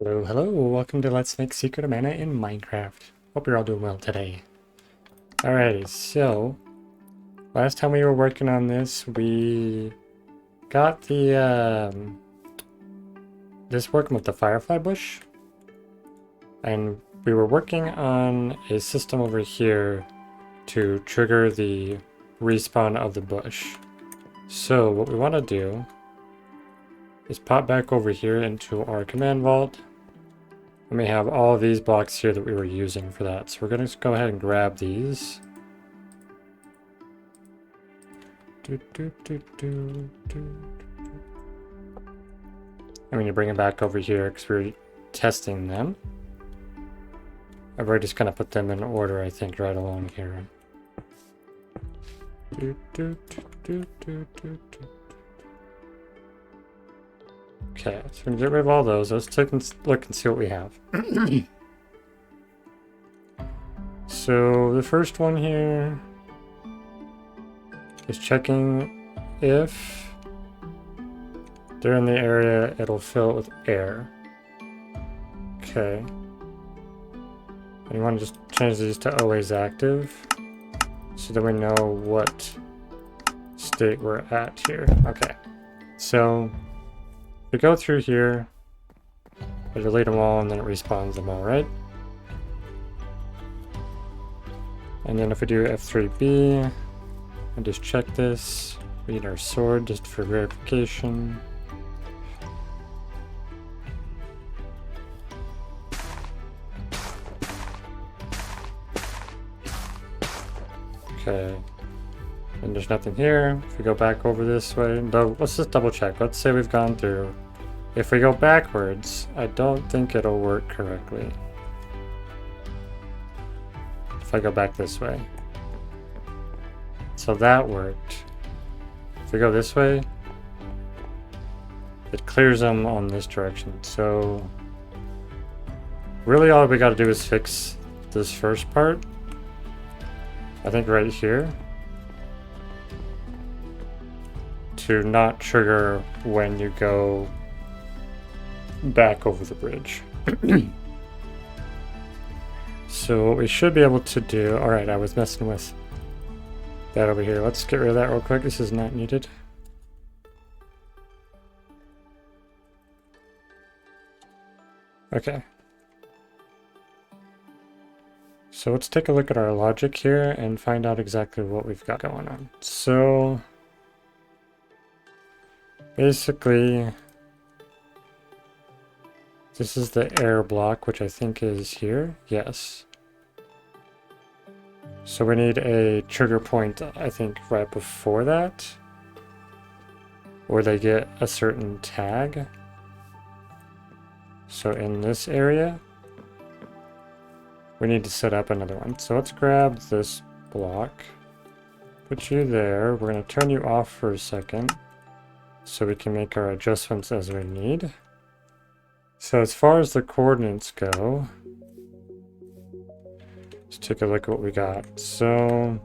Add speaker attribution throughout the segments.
Speaker 1: Hello, hello, welcome to Let's Make Secret of Mana in Minecraft. Hope you're all doing well today. Alrighty, so last time we were working on this, we got this working with the firefly bush, and we were working on a system over here to trigger the respawn of the bush. So what we want to do is pop back over here into our command vault. And we have all of these blocks here that we were using for that. So we're going to go ahead and grab these. And when you bring them back over here, because we're testing them. I've already just kind of put them in order, I think, right along here. Okay, so we're going to get rid of all those. Let's take a look and see what we have. So the first one here is checking if they're in the area, it'll fill it with air. Okay. And you want to just change these to always active so that we know what state we're at here. Okay. So we go through here, I delete them all, and then it respawns them all, right? And then if we do F3B, and just check this, we need our sword just for verification. Okay, and there's nothing here. If we go back over this way, though, let's just double check. Let's say we've gone through. If we go backwards, I don't think it'll work correctly. If I go back this way. So that worked. If we go this way, it clears them on this direction. So really all we gotta do is fix this first part. I think right here. To not trigger when you go back over the bridge. So what we should be able to do, alright, I was messing with that over here. Let's get rid of that real quick. This is not needed. Okay. So let's take a look at our logic here and find out exactly what we've got going on. So basically, this is the air block, which I think is here. Yes. So we need a trigger point, I think, right before that, where they get a certain tag. So in this area, we need to set up another one. So let's grab this block, put you there. We're going to turn you off for a second so we can make our adjustments as we need. So as far as the coordinates go, let's take a look at what we got. So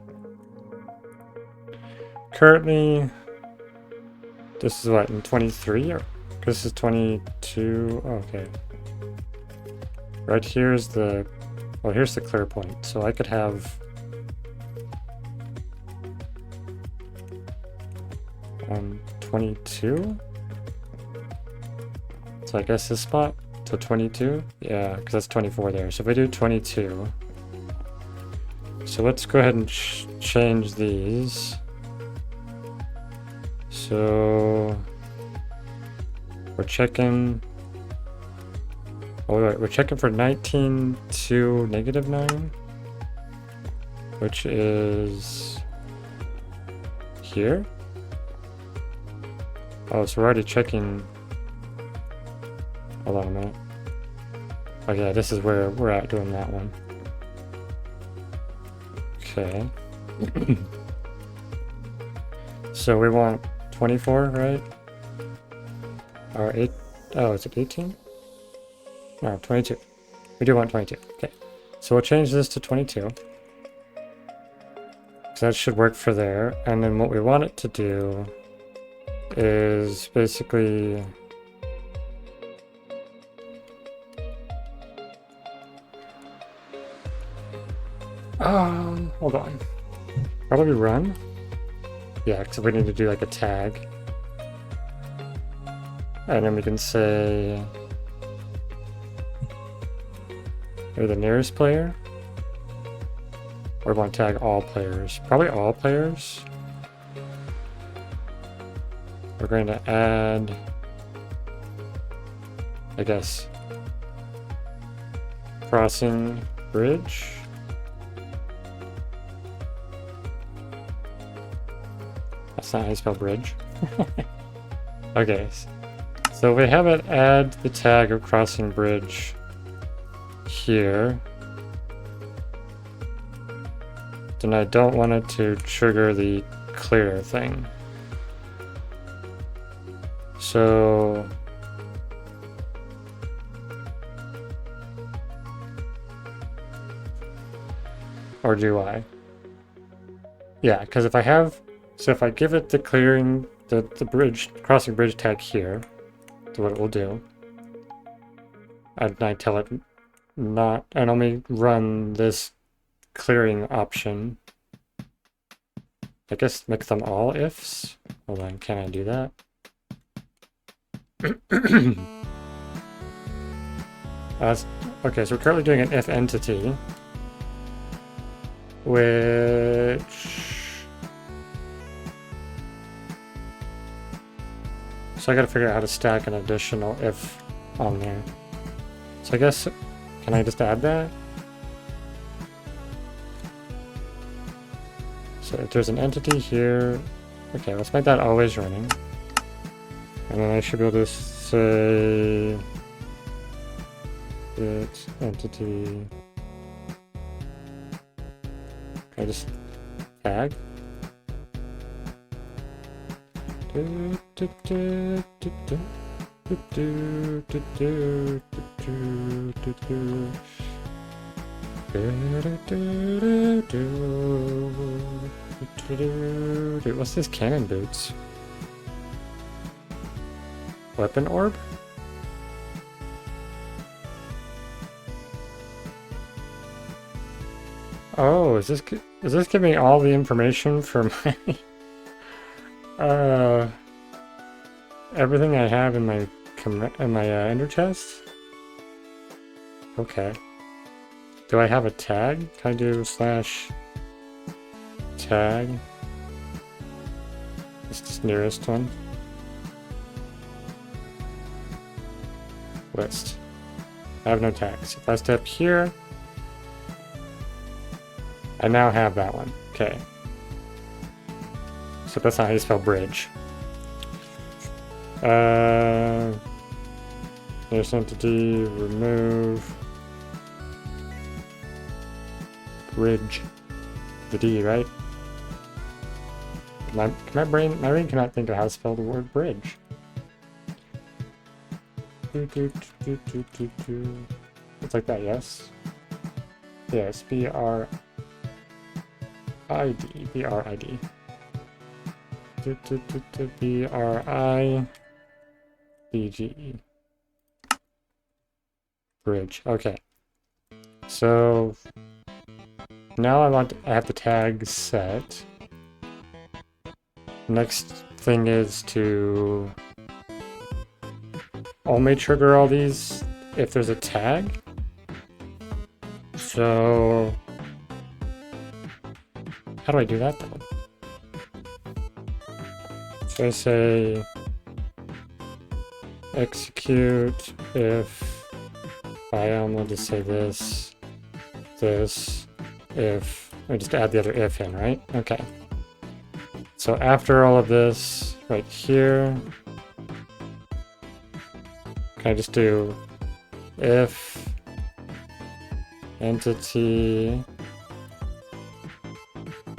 Speaker 1: currently, this is what, in 23? Or this is 22. Oh, okay. Right here is the, well, here's the clear point. So I could have 22. So I guess this spot, so 22? Yeah, because that's 24 there. So if we do 22, so let's go ahead and change these. So we're checking, oh wait, we're checking for 19 to -9, which is here. Oh, so we're already checking. Hold on a minute. Oh yeah, this is where we're at doing that one. Okay. So we want 24, right? Or 8. Oh, is it 18? No, 22. We do want 22. Okay. So we'll change this to 22. So that should work for there. And then what we want it to do is basically Hold on. Probably run? Yeah, because we need to do like a tag. And then we can say... You're the nearest player? Or we want to tag all players? Probably all players. We're going to add... I guess... Crossing bridge? That's not how you spell bridge. Okay, so we have it add the tag of crossing bridge here. Then I don't want it to trigger the clear thing. So or do I? Yeah, because if I have, so if I give it the clearing, the bridge, crossing bridge tag here, to what it will do, and I tell it not, and only run this clearing option. I guess make them all ifs. Hold on, can I do that? Okay, so we're currently doing an if entity, which so I gotta figure out how to stack an additional if on there. So I guess, can I just add that? So if there's an entity here, okay, let's make that always running. And then I should be able to say it's entity. Can I just tag? What's this cannon boots? Weapon orb? Oh, is this giving me all the information for my everything I have in my ender chest? Okay. Do I have a tag? Can I do slash tag? It's the nearest one. List. I have no tags. If I step here, I now have that one. Okay. So that's not how you spell bridge. There's entity, remove bridge. The D, right? My brain cannot think of how to spell the word bridge. It's like that, yes? Yes, B-R-I-D. B-R-I-D. B-R-I-D-G-E. Bridge. Okay. So now I have the tag set. Next thing is to only trigger all these if there's a tag. So how do I do that though? So I say execute if we'll just say this, if, we just add the other if in, right? Okay. So after all of this, right here, can I just do if entity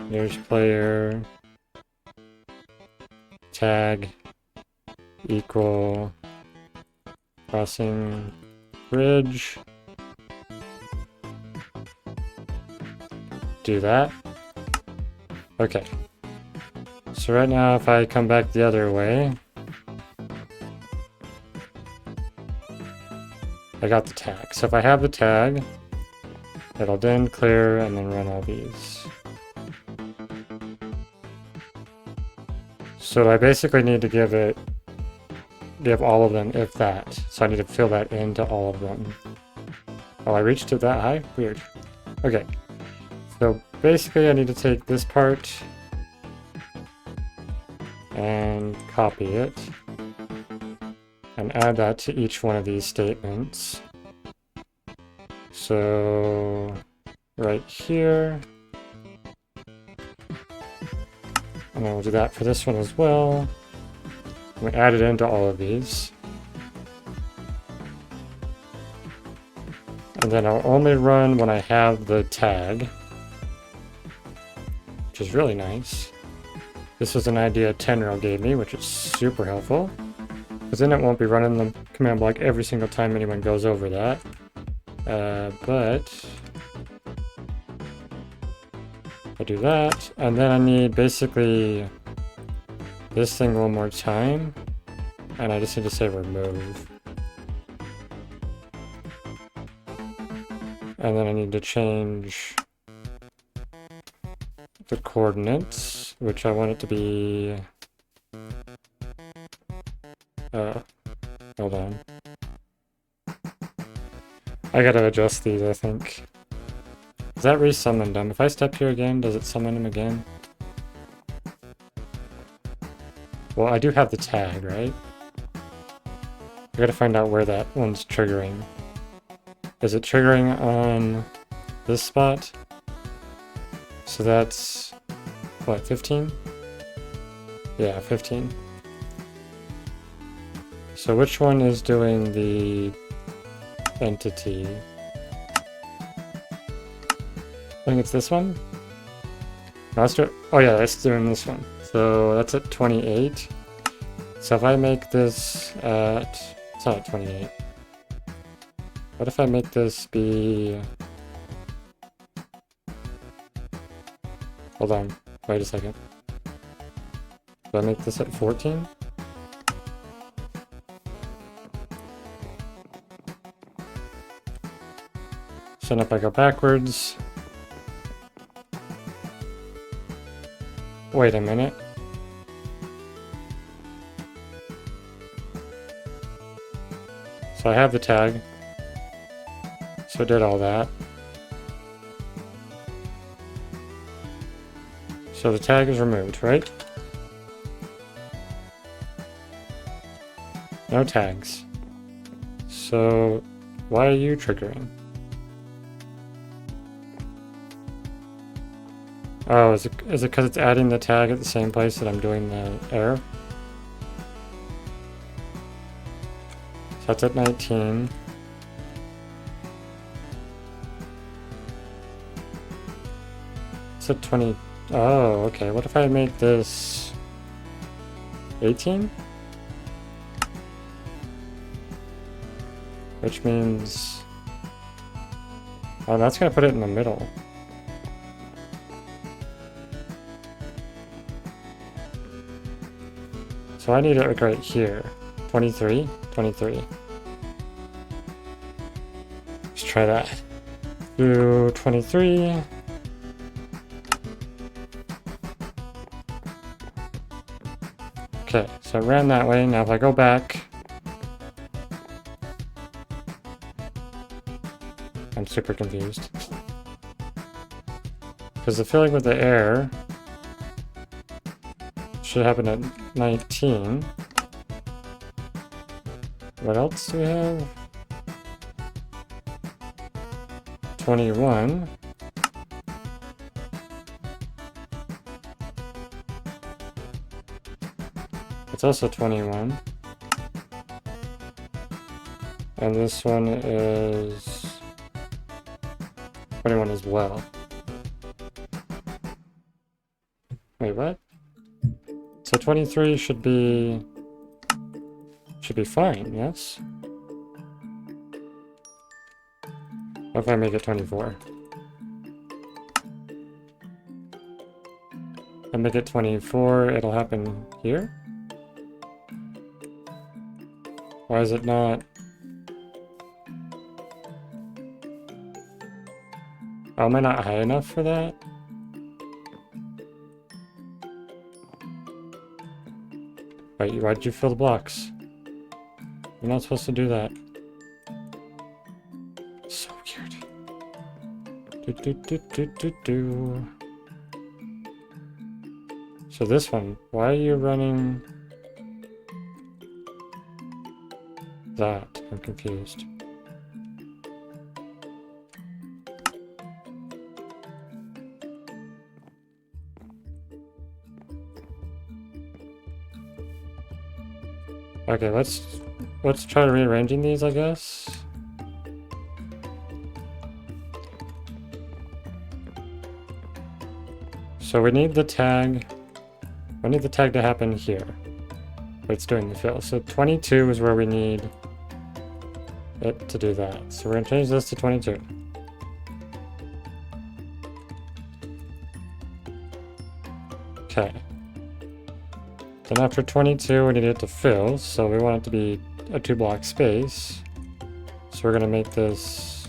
Speaker 1: nearest player tag equal crossing bridge, do that. Okay. So right now if I come back the other way, I got the tag. So if I have the tag, It'll then clear and then run all these. So I basically need to give all of them if that. So I need to fill that into all of them. Oh, I reached it that high? Weird. Okay. So basically I need to take this part and copy it and add that to each one of these statements. So right here, and then we'll do that for this one as well. We add it into all of these. And then I'll only run when I have the tag, which is really nice. This was an idea 10-year-old gave me, which is super helpful, because then it won't be running the command block every single time anyone goes over that. But I do that, and then I need basically this thing one more time, and I just need to say remove. And then I need to change the coordinates, which I want it to be... hold on. I gotta adjust these, I think. Does that re-summon them? If I step here again, does it summon them again? Well, I do have the tag, right? I gotta find out where that one's triggering. Is it triggering on this spot? So that's, what, 15? Yeah, 15. So which one is doing the entity? I think it's this one? No, let's do it. Oh yeah, let's do this one. So that's at 28. So if I make this at, it's not at 28. What if I make this be... Hold on, wait a second. Do I make this at 14? So then if I go backwards... Wait a minute. So I have the tag. So I did all that. So the tag is removed, right? No tags. So why are you triggering? Oh, is it because it's adding the tag at the same place that I'm doing the error? So that's at 19. It's at 20. Oh, okay. What if I make this 18? Which means... Oh, that's going to put it in the middle. So I need it like right here. 23? 23. Let's try that. Do 23. Okay, so I ran that way. Now if I go back... I'm super confused. Because the filling with the air should happen at 19. What else do we have? 21. It's also 21. And this one is 21 as well. Wait, what? So 23 should be fine, yes? What if I make it 24? I make it 24, it'll happen here? Why is it not? Oh, am I not high enough for that? Wait, why'd you fill the blocks? You're not supposed to do that. So weird. So this one, why are you running that? I'm confused. Okay, let's try rearranging these, I guess. So we need the tag. We need the tag to happen here. But it's doing the fill. So 22 is where we need it to do that. So we're gonna change this to 22. Okay. Then after 22, we need it to fill, so we want it to be a 2-block space. So we're gonna make this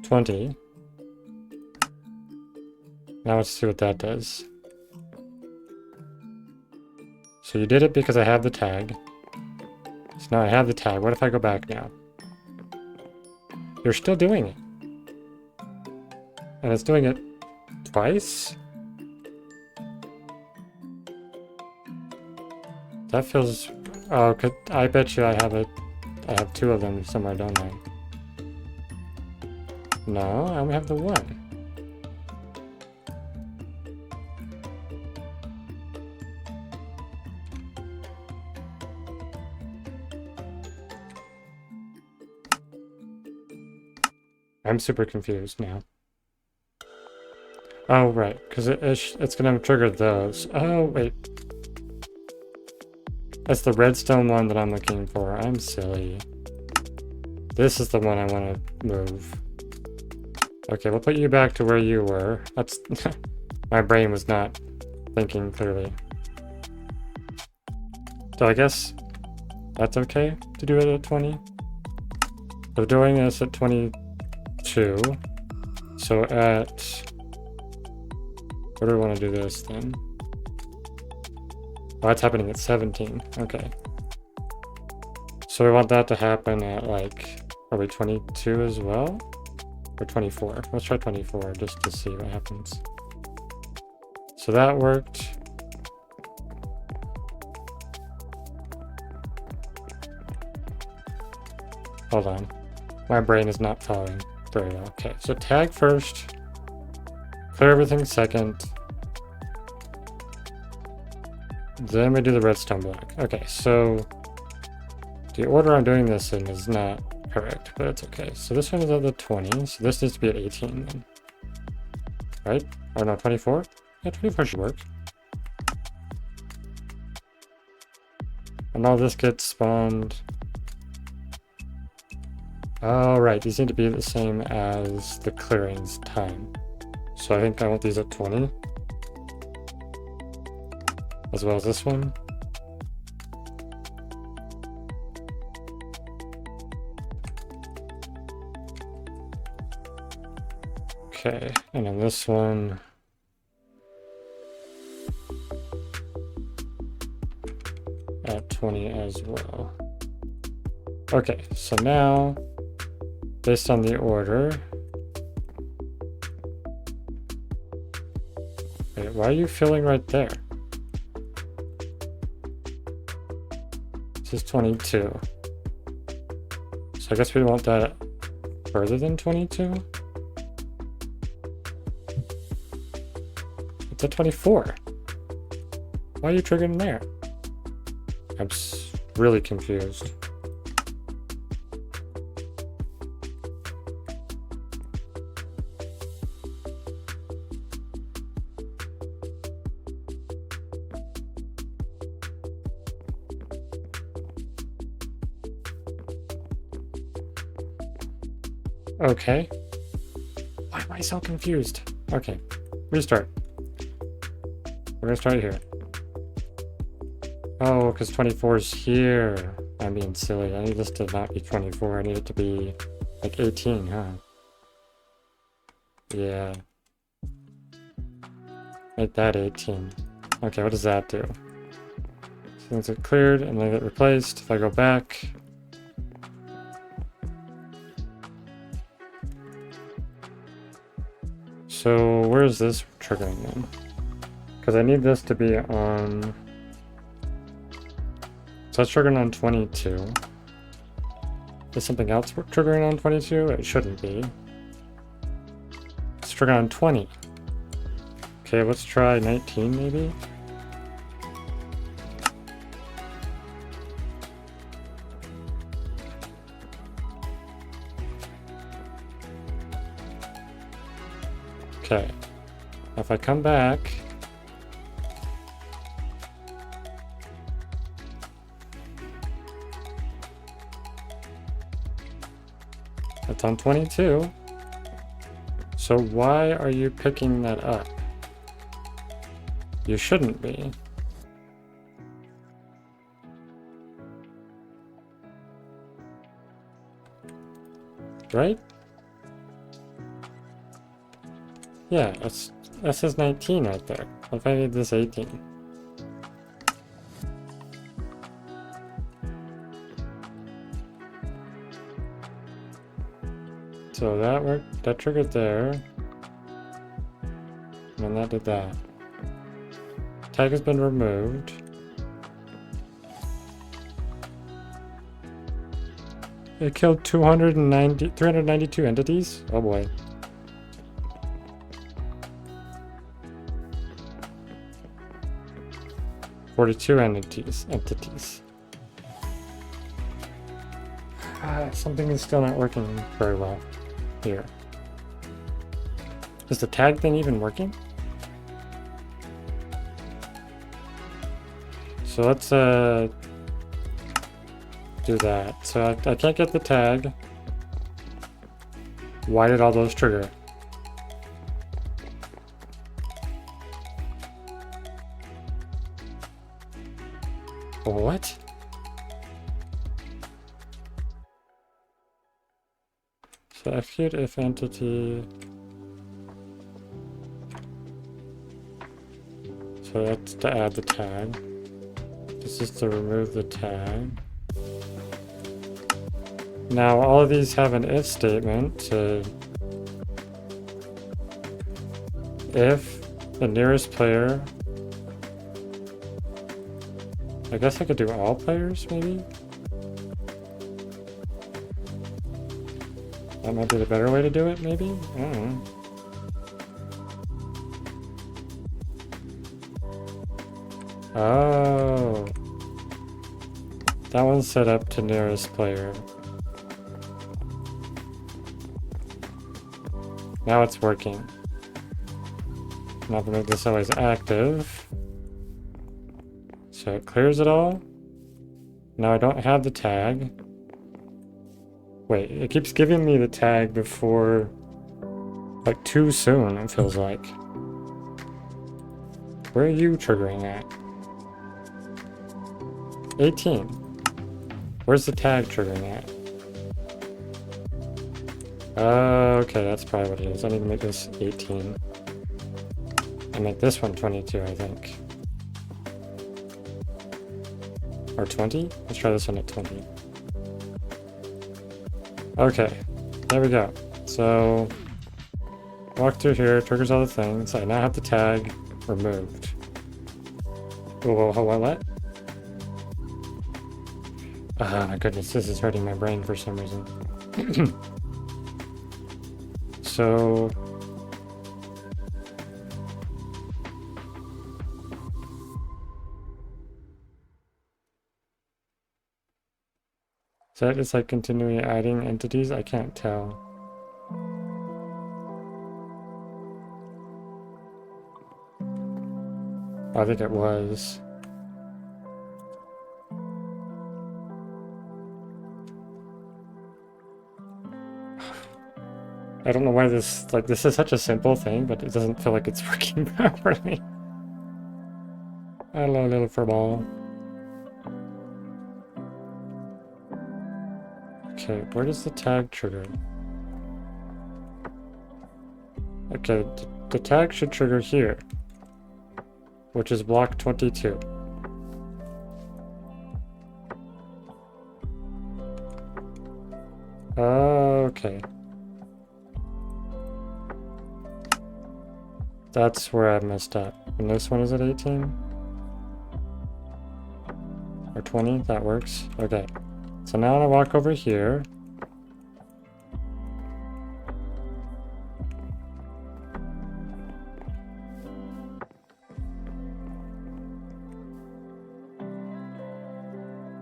Speaker 1: 20. Now let's see what that does. So you did it because I have the tag. So now I have the tag. What if I go back now? You're still doing it. And it's doing it twice? That feels... Oh, I bet you I have 2 of them somewhere, don't I? No, I only have the 1. I'm super confused now. Oh, right, because it's going to trigger those. Oh, wait. That's the redstone one that I'm looking for. I'm silly. This is the one I want to move. Okay, we'll put you back to where you were. That's... My brain was not thinking clearly. So I guess that's okay to do it at 20. So doing this at 22. So at... Where do we want to do this then? Oh, that's happening at 17. Okay. So we want that to happen at like, probably 22 as well? Or 24? Let's try 24 just to see what happens. So that worked. Hold on. My brain is not following very well. Okay, so tag first. Clear everything second. Then we do the redstone block. Okay, so the order I'm doing this in is not correct, but it's okay. So this one is at the 20, so this needs to be at 18 then. Right? Or no, 24? Yeah, 24 should work. And all this gets spawned. Oh, right, these need to be the same as the clearings time. So I think I want these at 20. As well as this one. Okay, and then this one. At 20 as well. Okay, so now, based on the order. Wait, why are you filling right there? This is 22. So I guess we want that further than 22? It's at 24. Why are you triggering there? I'm really confused. Okay. Why am I so confused? Okay, restart. We're gonna start here. Oh, because 24 is here. I'm being silly. I need this to not be 24. I need it to be like 18, huh? Yeah. Make that 18. Okay, what does that do? Things get cleared and they get replaced. If I go back, so where is this triggering then? Because I need this to be on. So it's triggering on 22. Is something else triggering on 22? It shouldn't be. It's triggering on 20. Okay, let's try 19 maybe. Okay, if I come back, it's on 22. So why are you picking that up? You shouldn't be. Right? Yeah, that says 19 right there. What if I need this 18? So that worked, that triggered there. And then that did that. Tag has been removed. It killed 392 entities? Oh boy. entities. Something is still not working very well here. Is the tag thing even working? So let's do that. So I can't get the tag. Why did all those trigger? What? So execute if entity. So that's to add the tag. This is to remove the tag. Now all of these have an if statement to if the nearest player. I guess I could do all players maybe? That might be the better way to do it, maybe? I don't know. Oh. That one's set up to nearest player. Now it's working. Now I'm gonna make this always active. So it clears it all. Now I don't have the tag. Wait, it keeps giving me the tag before, like, too soon, it feels like. Where are you triggering at? 18. Where's the tag triggering at? Okay, that's probably what it is. I need to make this 18. And make this one 22, I think. Or 20? Let's try this one at 20. Okay, there we go. So, walk through here, triggers all the things. I now have the tag removed. Whoa, what? Oh my goodness, this is hurting my brain for some reason. So... Is that just like continually adding entities? I can't tell. I think it was. I don't know why this is such a simple thing, but it doesn't feel like it's working properly. Hello, little furball. Okay, where does the tag trigger? Okay, the tag should trigger here, which is block 22. Okay. That's where I messed up. And this one is at 18? Or 20? That works. Okay. So now I walk over here.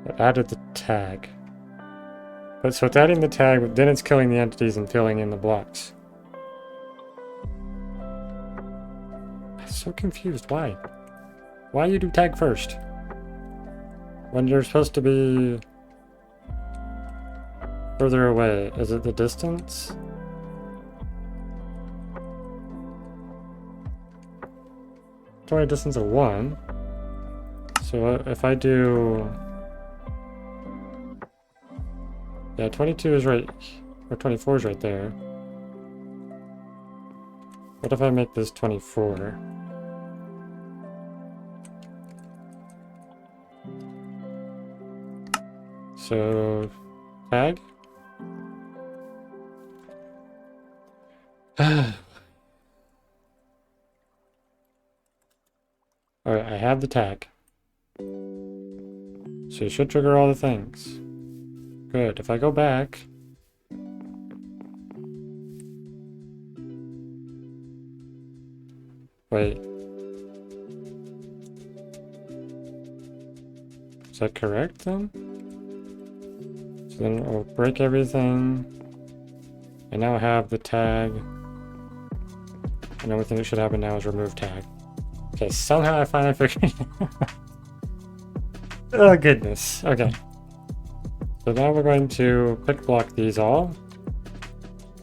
Speaker 1: I added the tag. But so it's adding the tag, but then it's killing the entities and filling in the blocks. I'm so confused. Why? Why you do tag first? When you're supposed to be further away. Is it the distance? It's only a distance of 1. So if I do... Yeah, 22 is right, or 24 is right there. What if I make this 24? So, tag? Alright, I have the tag. So you should trigger all the things. Good. If I go back... Wait. Is that correct then? So then I'll break everything. I now have the tag. And the only thing that should happen now is remove tag. Okay, somehow I finally figured it out. Oh goodness. Okay. So now we're going to pick block these all.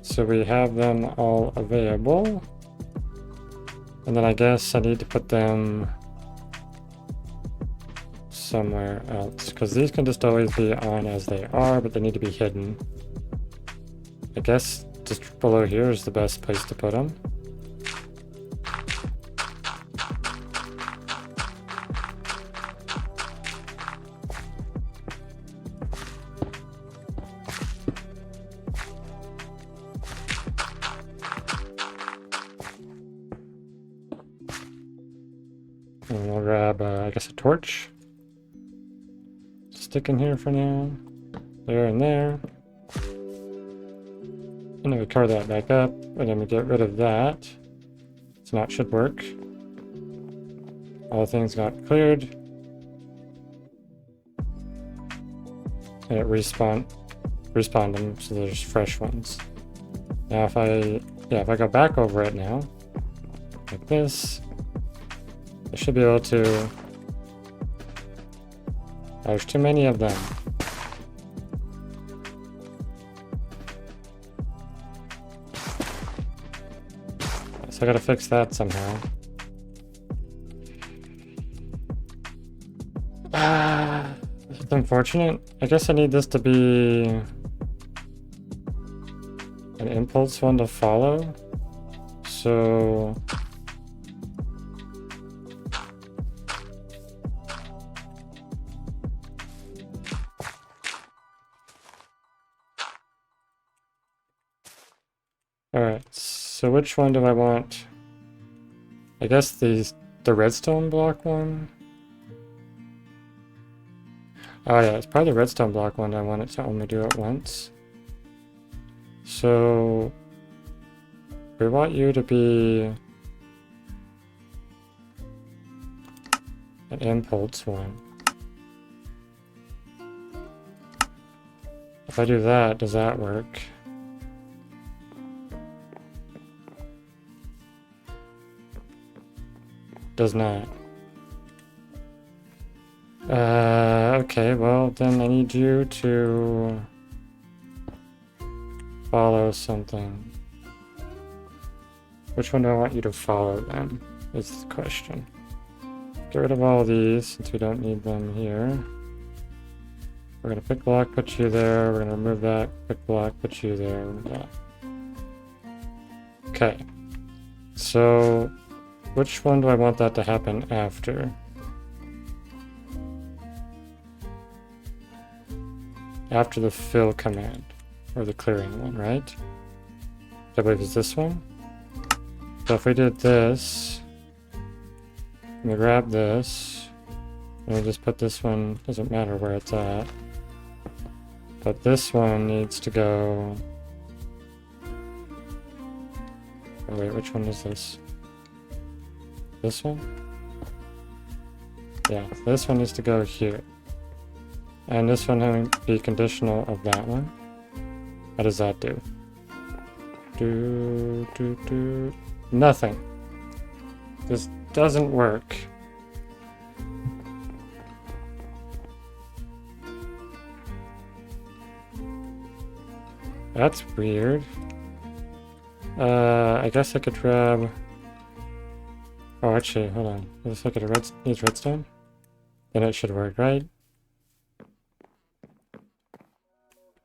Speaker 1: So we have them all available. And then I guess I need to put them somewhere else. Because these can just always be on as they are, but they need to be hidden. I guess just below here is the best place to put them. And we'll grab, I guess, a torch. Stick in here for now. There and there. And then we cover that back up, and then we get rid of that. So now it should work. All the things got cleared. And it respawned them, so there's fresh ones. Now if I go back over it now, like this, I should be able to... There's too many of them. So I gotta fix that somehow. It's unfortunate. I guess I need this to be an impulse one to follow. So... Alright, so which one do I want? I guess the redstone block one? Oh yeah, it's probably the redstone block one I want it to only do it once. So we want you to be an impulse one. If I do that, does that work? Does not. Okay, well then I need you to follow something. Which one do I want you to follow then, is the question. Get rid of all these since we don't need them here. We're gonna pick block, put you there. We're gonna remove that, pick block, put you there, remove that. Okay. So, which one do I want that to happen after? After the fill command, or the clearing one, right? I believe it's this one. So if we did this, I'm gonna grab this, and we just put this one, doesn't matter where it's at. But this one needs to go... Oh wait, which one is this? This one? Yeah, this one needs to go here. And this one having to be conditional of that one. How does that do? Nothing. This doesn't work. That's weird. I guess I could grab... Oh, actually, hold on. Let's look at a needs redstone. Then it should work, right?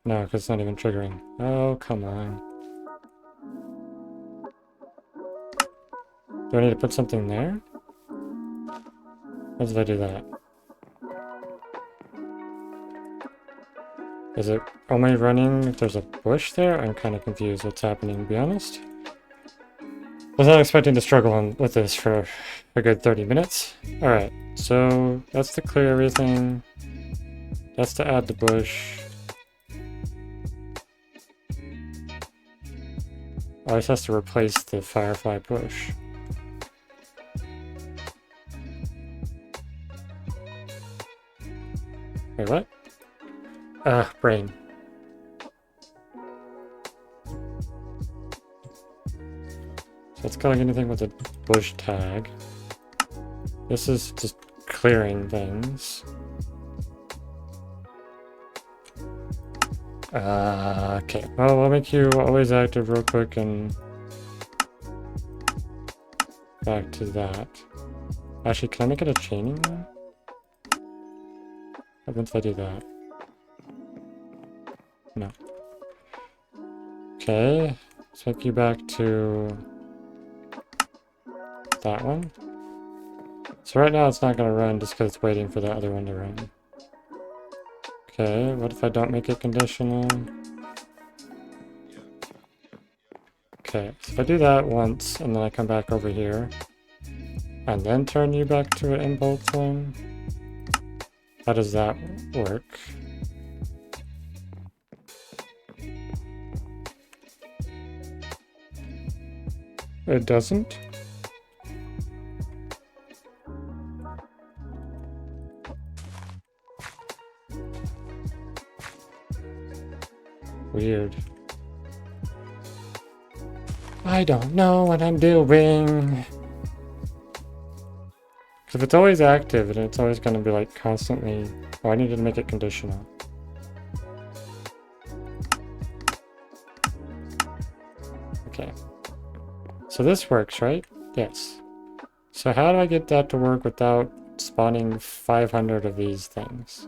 Speaker 1: No, because it's not even triggering. Oh, come on. Do I need to put something there? How did I do that? Is it only running if there's a bush there? I'm kind of confused what's happening, to be honest. I was not expecting to struggle with this for a good 30 minutes. Alright, so that's to clear everything. That's to add the bush. Oh, this has to replace the firefly bush. Wait, what? Brain. So it's calling anything with a bush tag. This is just clearing things. Okay. Well, I'll make you always active real quick and back to that. Actually, can I make it a chaining one? What happens if I do that? No. Okay. Let's make you back to that one. So right now it's not going to run just because it's waiting for the other one to run. Okay, what if I don't make it conditional? Okay, so if I do that once and then I come back over here and then turn you back to an impulse one, how does that work? It doesn't? Weird. I don't know what I'm doing. Because if it's always active, and it's always going to be like constantly... Oh, I needed to make it conditional. Okay. So this works, right? Yes. So how do I get that to work without spawning 500 of these things?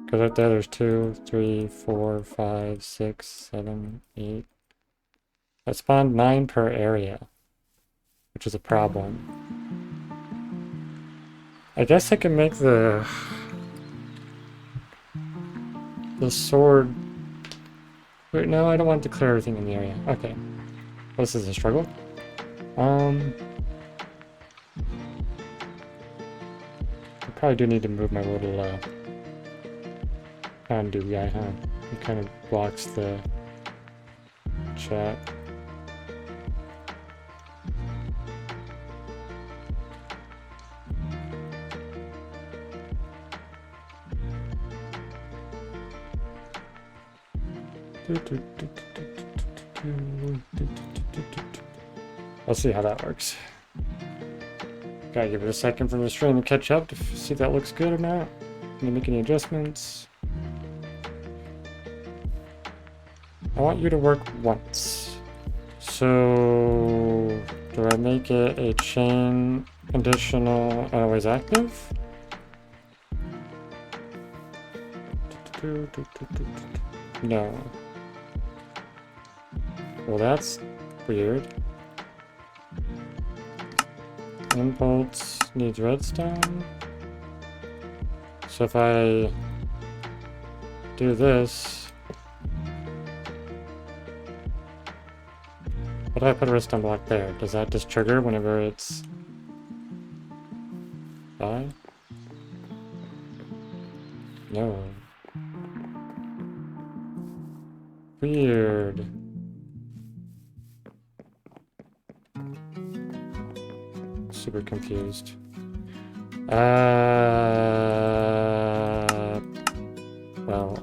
Speaker 1: Because right there, there's 2, 3, 4, 5, 6, 7, 8. I spawned 9 per area, which is a problem. I guess I can make the sword... Wait, no, I don't want to clear everything in the area. Okay. Well, this is a struggle. I probably do need to move my little undo guy, huh? He kind of blocks the chat. I'll see how that works. Gotta give it a second for the stream to catch up to see if that looks good or not. Need to make any adjustments. I want you to work once. So do I make it a chain conditional always active? No. Well, that's weird. impulse needs redstone. So if I do this, what do I put a redstone block there? Does that just trigger whenever it's 5? No. Weird. Super confused. Well,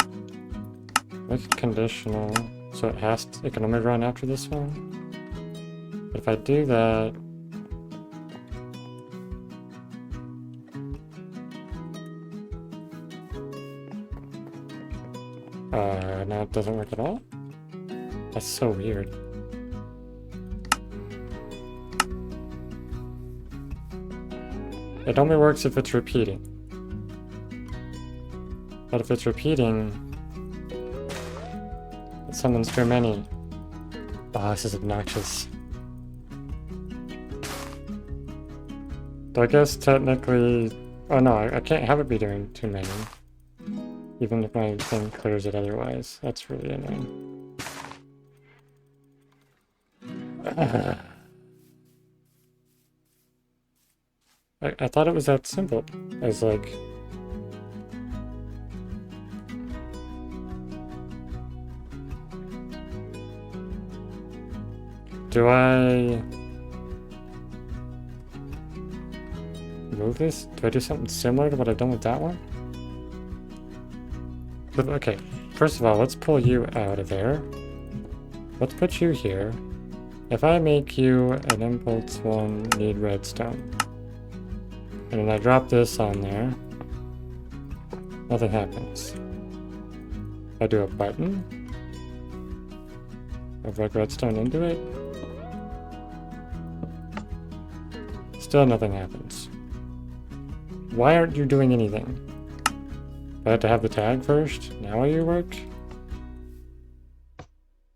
Speaker 1: make it conditional, so it can only run after this one. But if I do that, now it doesn't work at all? That's so weird. It only works if it's repeating. But if it's repeating, it summons too many. Oh, this is obnoxious. So I guess technically... Oh no, I can't have it be doing too many. Even if my thing clears it otherwise. That's really annoying. I thought it was that simple. As like... Do I... move this? Do I do something similar to what I've done with that one? But, okay, first of all, let's pull you out of there. Let's put you here. If I make you an impulse 1 need redstone, and then I drop this on there, nothing happens. If I do a button, I drag redstone into it, still nothing happens. Why aren't you doing anything? I have to have the tag first? Now you work?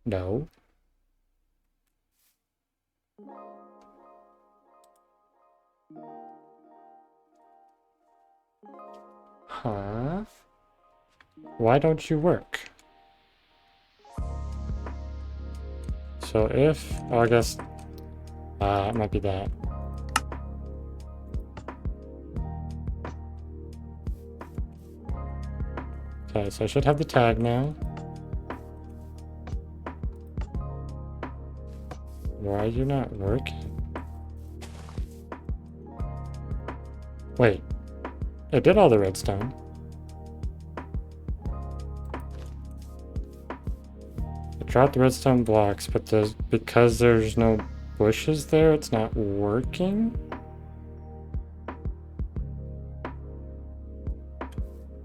Speaker 1: No. Huh? Why don't you work? So if... oh, I guess... it might be that. Okay, so I should have the tag now. Why are you not working? Wait. It did all the redstone. It dropped the redstone blocks, but because there's no bushes there, it's not working?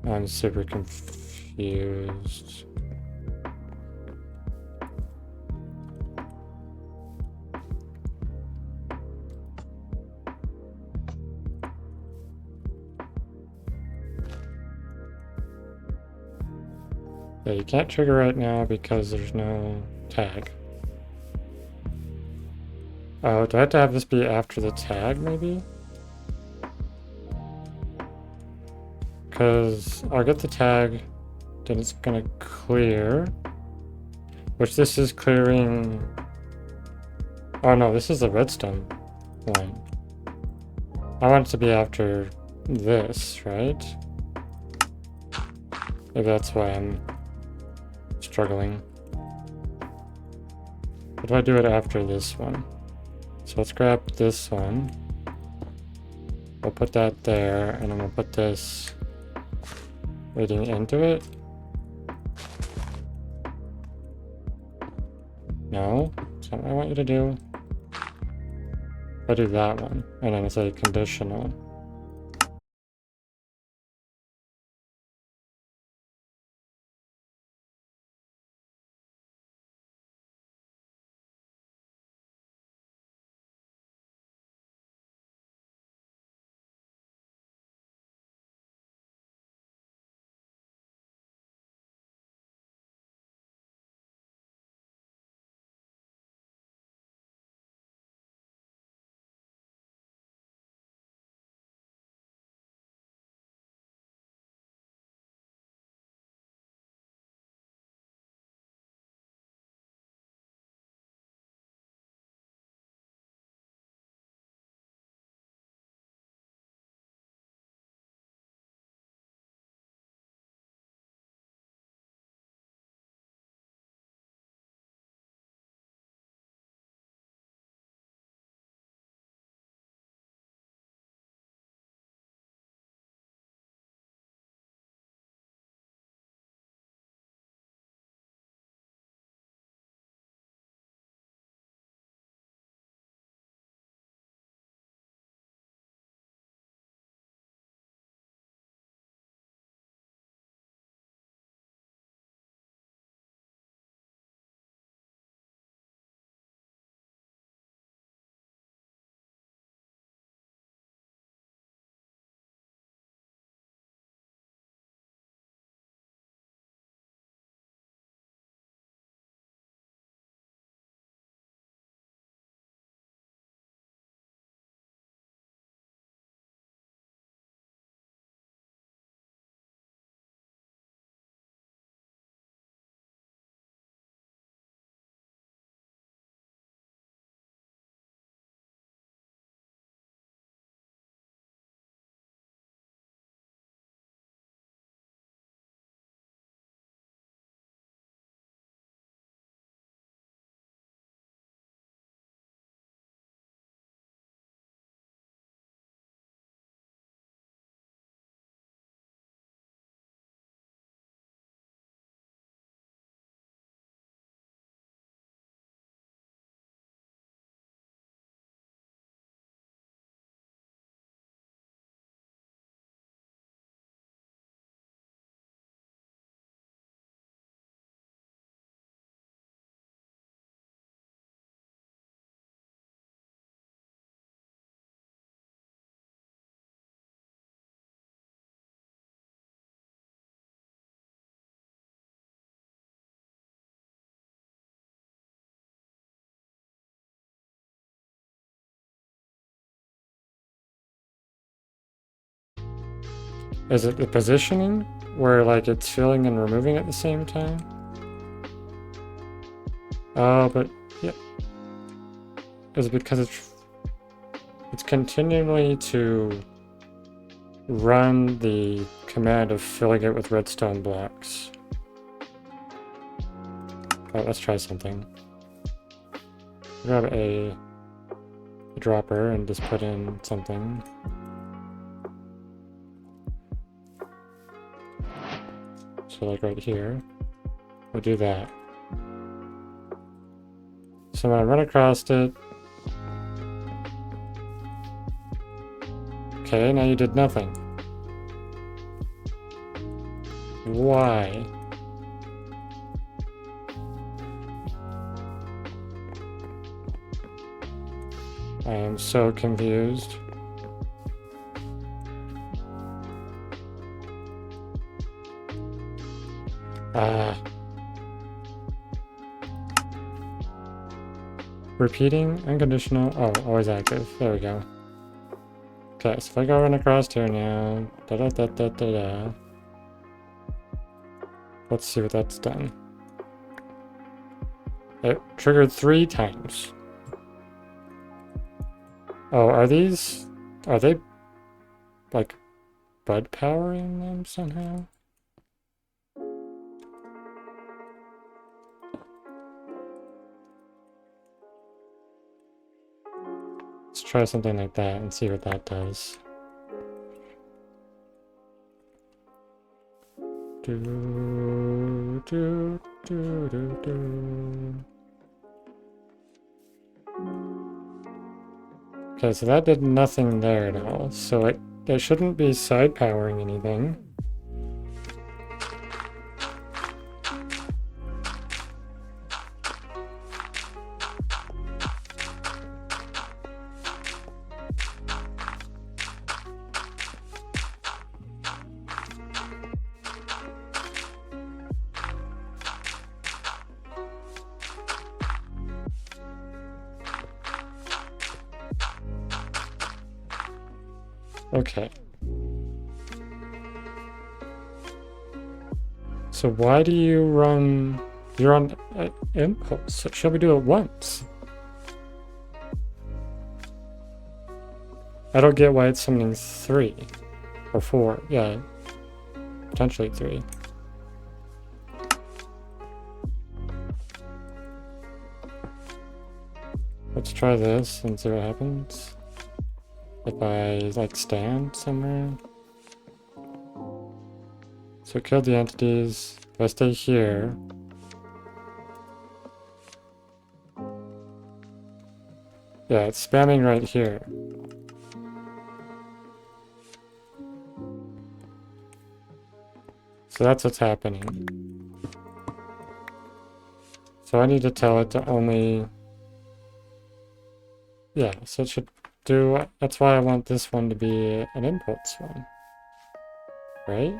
Speaker 1: I'm super confused. Yeah, you can't trigger right now because there's no tag. Oh, do I have to have this be after the tag, maybe? Because I'll get the tag, then it's gonna clear. Which this is clearing... oh no, this is the redstone line. I want it to be after this, right? Maybe that's why I'm struggling. How do I do it after this one? So let's grab this one. We'll put that there, and then we'll put this leading into it. No, that's not what I want you to do. I'll do that one, and then it's a conditional. Is it the positioning where like it's filling and removing at the same time? Oh, but yeah. Is it because it's continually to run the command of filling it with redstone blocks? Oh, let's try something. Grab a dropper and just put in something. So like right here, we'll do that. So when I run across it, okay, now you did nothing. Why? I am so confused. Repeating, unconditional, oh, always active. There we go. Okay, so if I go run across here now, da-da-da-da-da-da. Let's see what that's done. It triggered 3 times. Oh, are they, like, bud powering them somehow? Let's try something like that and see what that does. Do, do, do, do, do. Okay, so that did nothing there at all. So it shouldn't be side powering anything. Okay. So why do you run... You're on impulse. So shall we do it once? I don't get why it's summoning 3. Or 4. Yeah. Potentially 3. Let's try this and see what happens. If I, like, stand somewhere. So it killed the entities. If I stay here... Yeah, it's spamming right here. So that's what's happening. So I need to tell it to only... Yeah, so it should do... That's why I want this one to be an impulse one. Right?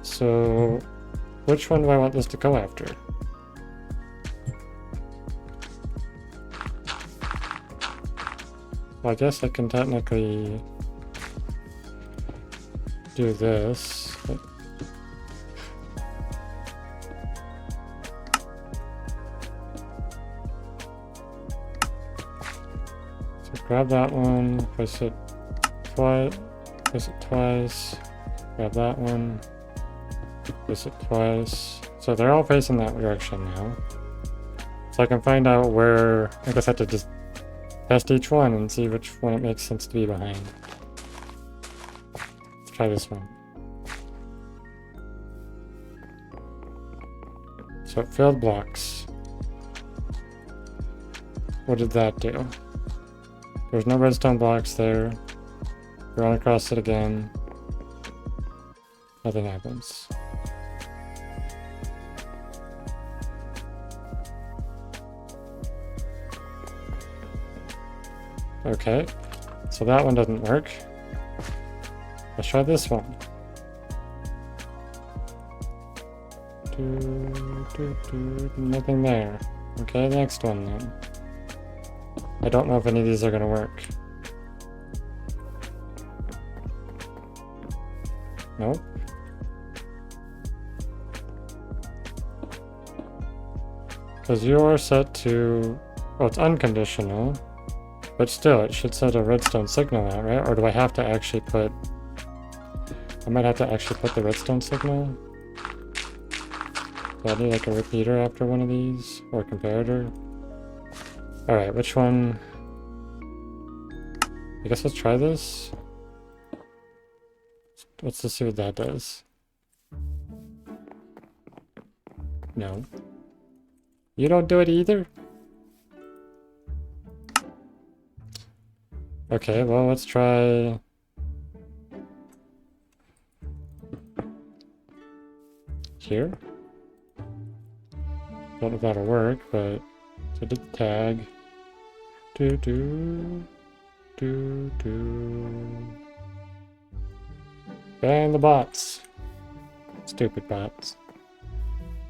Speaker 1: So, which one do I want this to go after? Well, I guess I can technically do this. But... So grab that one, place it twice, grab that one. Place it twice. So they're all facing that direction now. So I can find out where... I guess I have to just test each one and see which one it makes sense to be behind. Let's try this one. So it filled blocks. What did that do? There's no redstone blocks there. Run across it again. Nothing happens. Okay. so that one doesn't work. Let's try this one. Nothing there. Okay, next one then. I don't know if any of these are gonna work. Nope. Because you're set to... well, it's unconditional. But still, it should set a redstone signal out, right? Or do I have to actually put... I might have to actually put the redstone signal. Do I need like a repeater after one of these? Or a comparator? Alright, which one? I guess let's try this. Let's just see what that does. No. You don't do it either? Okay, well, let's try... here? Don't know if that'll work, but... so did the tag. Ban the bots. Stupid bots.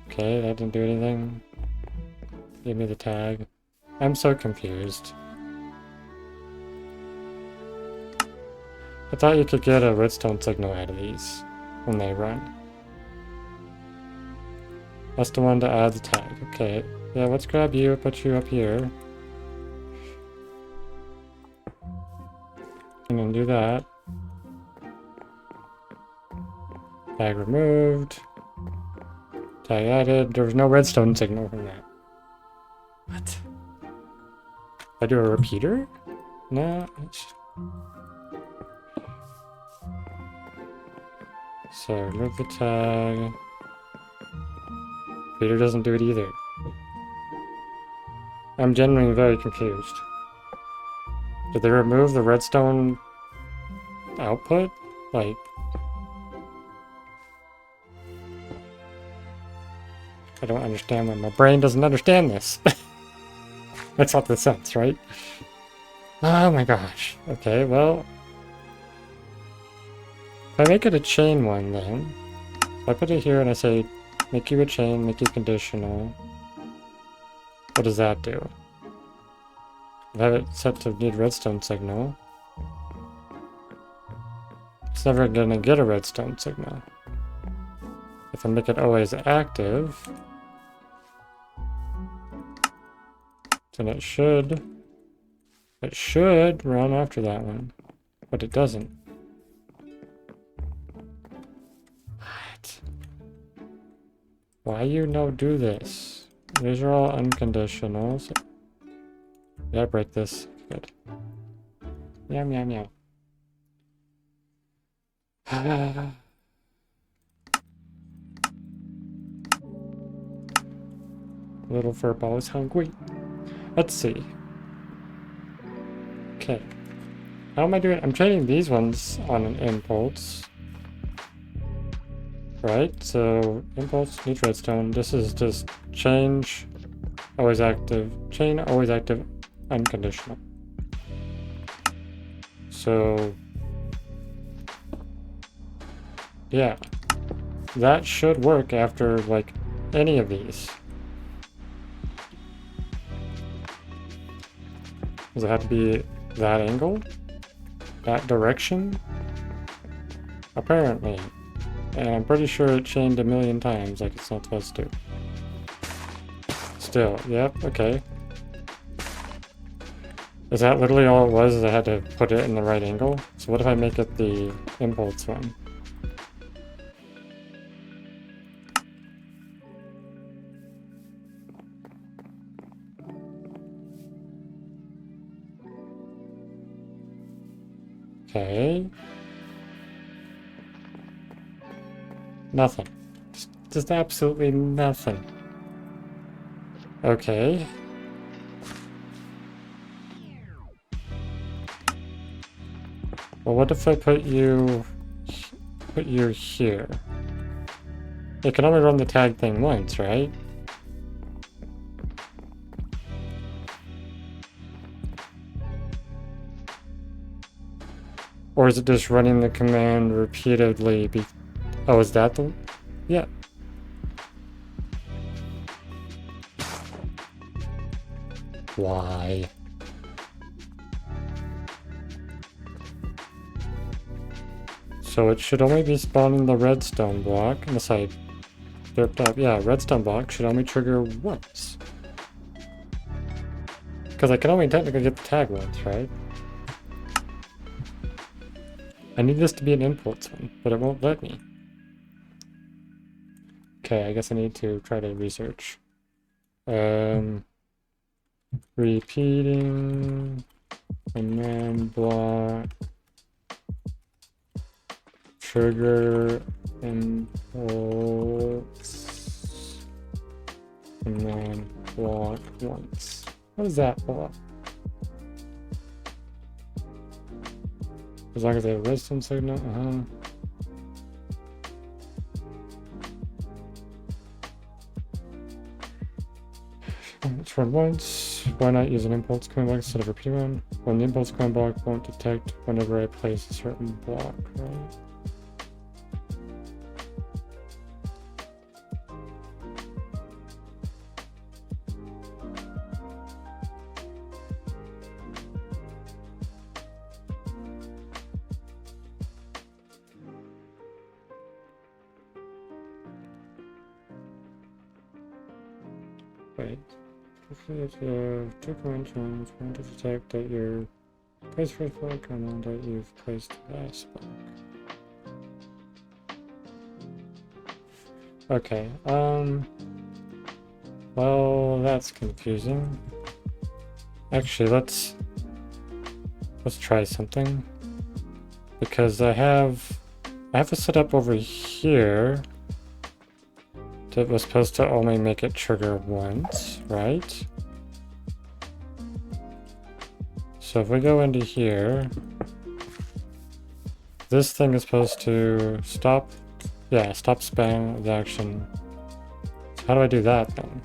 Speaker 1: Okay, that didn't do anything. Give me the tag. I'm so confused. I thought you could get a redstone signal out of these when they run. That's the one to add the tag. Okay. Yeah, let's grab you, put you up here. And then do that. Tag removed. Tag added. There was no redstone signal from that. What? I do a repeater? No. So remove the tag. Repeater doesn't do it either. I'm genuinely very confused. Did they remove the redstone output? Like... I don't understand why my brain doesn't understand this. That's not the sense, right? Oh my gosh. Okay, well... if I make it a chain one then... if I put it here and I say, make you a chain, make you conditional... what does that do? I have it set to need redstone signal. It's never gonna get a redstone signal. If I make it always active, then it should run after that one, but it doesn't. What? Why you no do this? These are all unconditionals. Did I break this? Good. Meow meow meow. Little furball is hungry. Let's see. Okay. How am I doing? I'm training these ones on an impulse. Right? So, impulse needs redstone. This is just change, always active, chain, always active, unconditional. So, yeah. That should work after, like, any of these. Does it have to be that angle? That direction? Apparently. And I'm pretty sure it chained a million times like it's not supposed to. Still, yep, okay. Is that literally all it was, is I had to put it in the right angle? So what if I make it the impulse one? Okay. Nothing. Just absolutely nothing. Okay. Well, what if I put you here? It can only run the tag thing once, right? Or is it just running the command repeatedly? Oh, is that the... Yeah. Why? So it should only be spawning the redstone block, unless I derped up. Yeah, redstone block should only trigger once. Because I can only technically get the tag once, right? I need this to be an impulse one, but it won't let me. Okay, I guess I need to try to research. Repeating command block trigger impulse command block once. What is that for? As long as they have redstone signal, Let's run once. Why not use an impulse command block instead of a repeating one? When the impulse command block won't detect whenever I place a certain block, right? Wait. Two conditions. One to detect that you're placed first block and then that you've placed last block. Okay, well, that's confusing. Actually, let's try something. Because I have a setup over here that was supposed to only make it trigger once, right? So if we go into here, this thing is supposed to stop spam the action. So how do I do that then?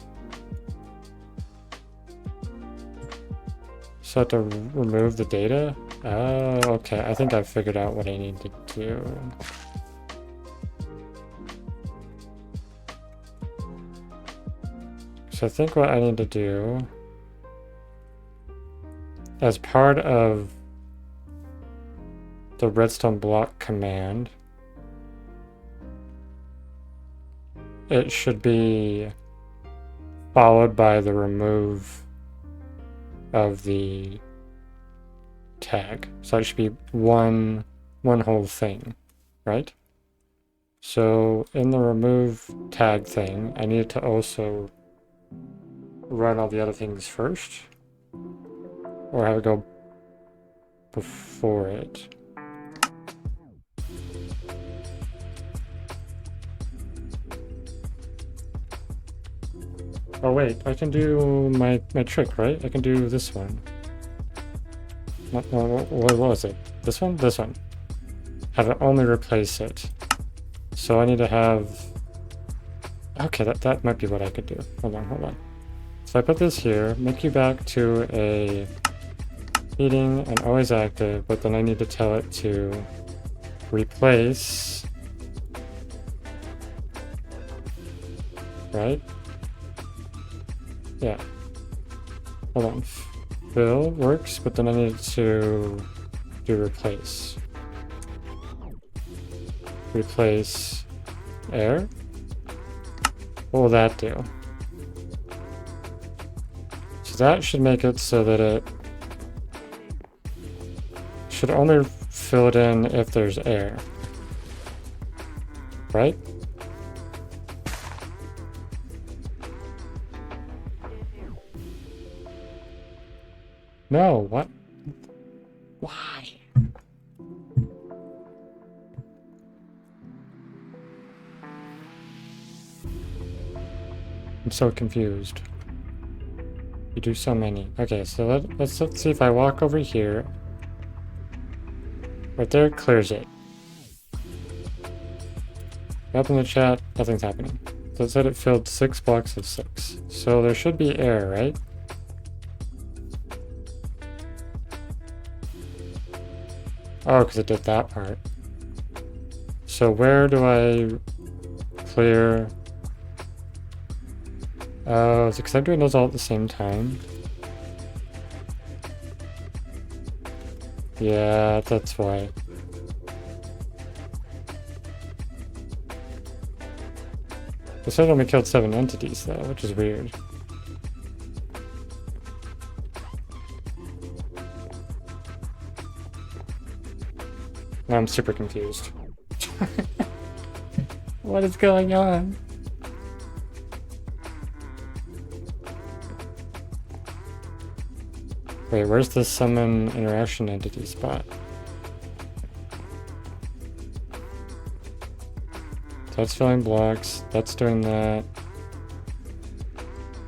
Speaker 1: So I have to remove the data? Oh, okay, I think I figured out what I need to do. So I think what I need to do, as part of the redstone block command, it should be followed by the remove of the tag. So it should be one whole thing, right? So in the remove tag thing, I need to also run all the other things first, or have it go before it. Oh wait, I can do my trick, right? I can do this one. What was it? This one? This one. Have it only replace it. So I need to have... Okay, that might be what I could do. Hold on. So I put this here, make you back to a feeding and always active, but then I need to tell it to replace, right? Yeah. Hold on. Fill works, but then I need to do replace. Replace air. What will that do? So that should make it so that it should only fill it in if there's air. Right? No, what? Why? I'm so confused. You do so many. Okay, so let's see if I walk over here. Right there, clears it. Up in the chat, nothing's happening. So it said it filled 6 blocks of 6. So there should be air, right? Oh, because it did that part. So where do I clear? Oh, is it because I'm doing those all at the same time? Yeah, that's why. It said it only killed 7 entities though, which is weird. Now I'm super confused. What is going on? Wait, where's the summon interaction entity spot? That's filling blocks, that's doing that.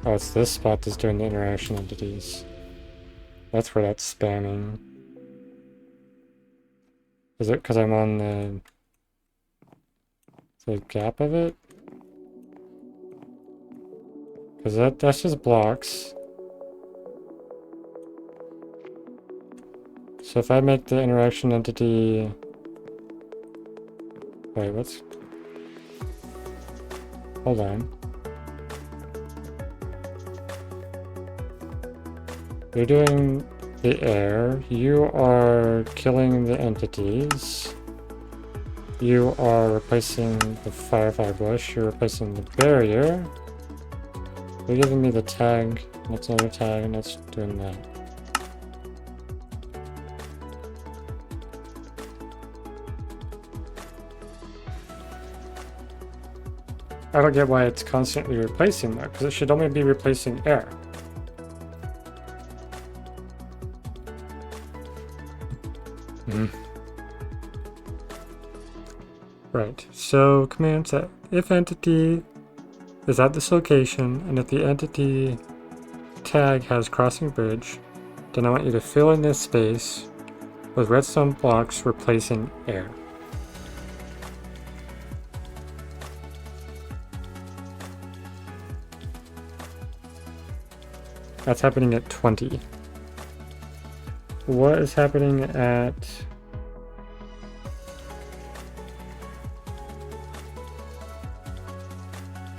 Speaker 1: Oh, it's this spot that's doing the interaction entities. That's where that's spamming. Is it because I'm on the gap of it? Because that's just blocks. So if I make the interaction entity... Wait, what's... Hold on. You're doing the air. You are killing the entities. You are replacing the firefly bush. You're replacing the barrier. You're giving me the tag. That's another tag, and that's doing that. I don't get why it's constantly replacing that, because it should only be replacing air. Right, so command set. If entity is at this location, and if the entity tag has crossing bridge, then I want you to fill in this space with redstone blocks replacing air. That's happening at 20. What is happening at...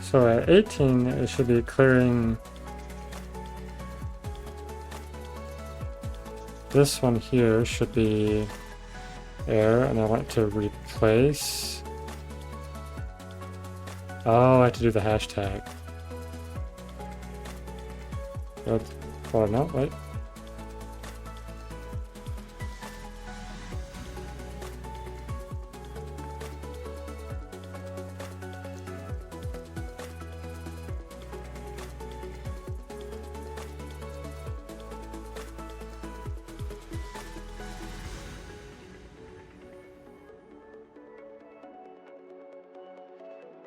Speaker 1: So at 18, it should be clearing this one here should be air, and I want to replace... Oh, I have to do the hashtag. Oh, no, wait.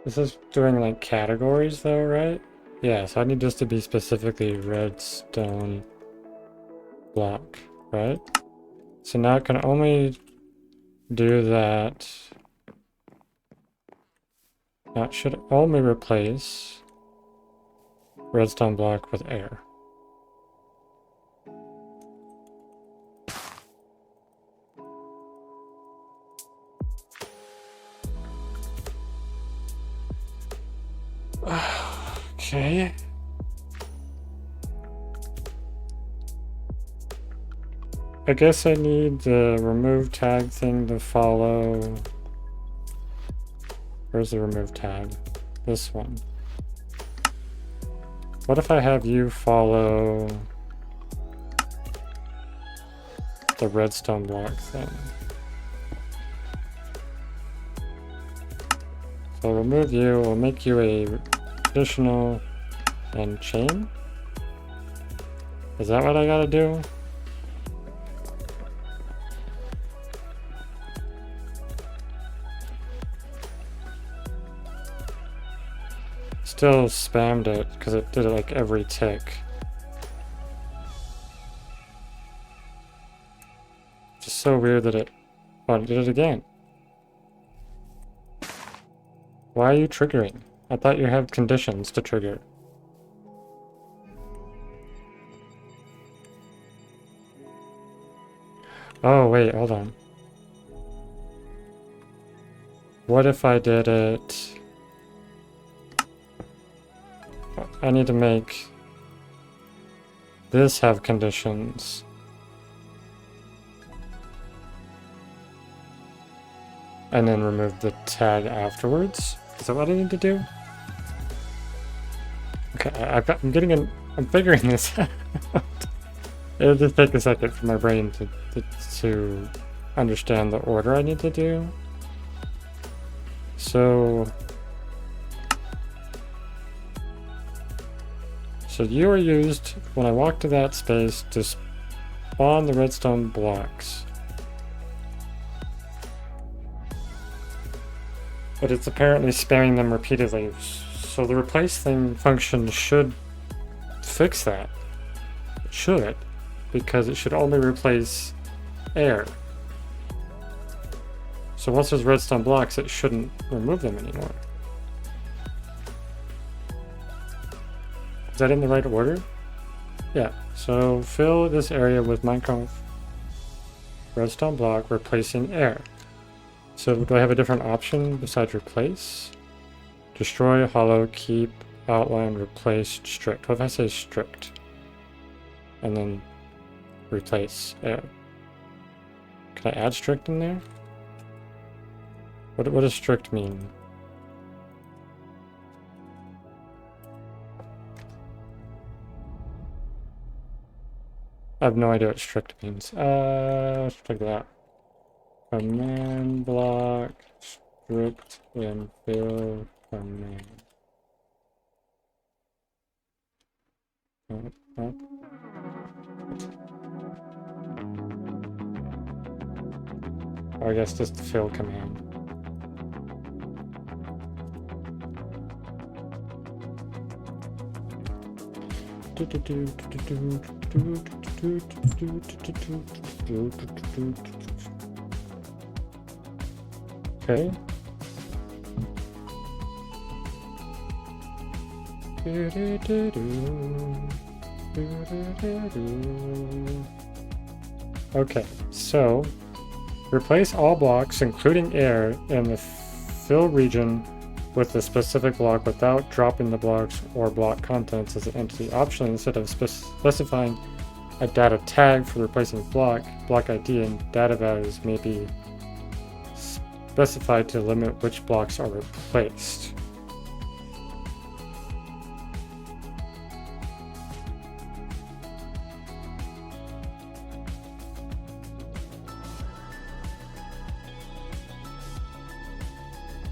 Speaker 1: This is doing like categories though, right? Yeah, so I need this to be specifically redstone block, right? So now it can only do that. Now it should only replace redstone block with air. Okay. I guess I need the remove tag thing to follow. Where's the remove tag? This one. What if I have you follow the redstone block thing? So I'll remove you, we'll make you a traditional and chain? Is that what I gotta do? Still spammed it because it did it like every tick. Just so weird that it... Oh, it did it again. Why are you triggering? I thought you had conditions to trigger. Oh, wait, hold on. What if I did it... I need to make this have conditions. And then remove the tag afterwards? Is that what I need to do? Okay, I'm figuring this out. It'll just take a second for my brain to understand the order I need to do. So you are used when I walk to that space to spawn the redstone blocks. But it's apparently spamming them repeatedly. So the replace thing function should fix that. It should, because it should only replace air. So once there's redstone blocks, it shouldn't remove them anymore. Is that in the right order? Yeah, so fill this area with Minecraft redstone block replacing air. So do I have a different option besides replace? Destroy, hollow, keep, outline, replace, strict. What if I say strict? And then replace air. Can I add strict in there? What does strict mean? I have no idea what strict means. Let's check that. Command block, strict, and fill command. Oh. I guess just the fill command. Okay. Okay, so replace all blocks, including air, in the fill region with the specific block without dropping the blocks or block contents as an entity. Optionally, instead of specifying a data tag for the replacing block ID and data values may be specified to limit which blocks are replaced.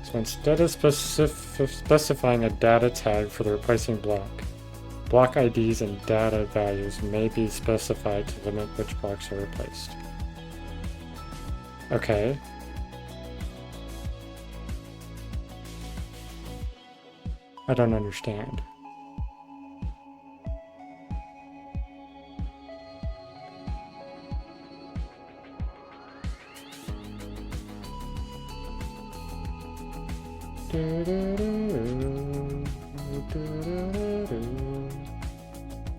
Speaker 1: So instead of specifying a data tag for the replacing block IDs and data values may be specified to limit which blocks are replaced. Okay. I don't understand.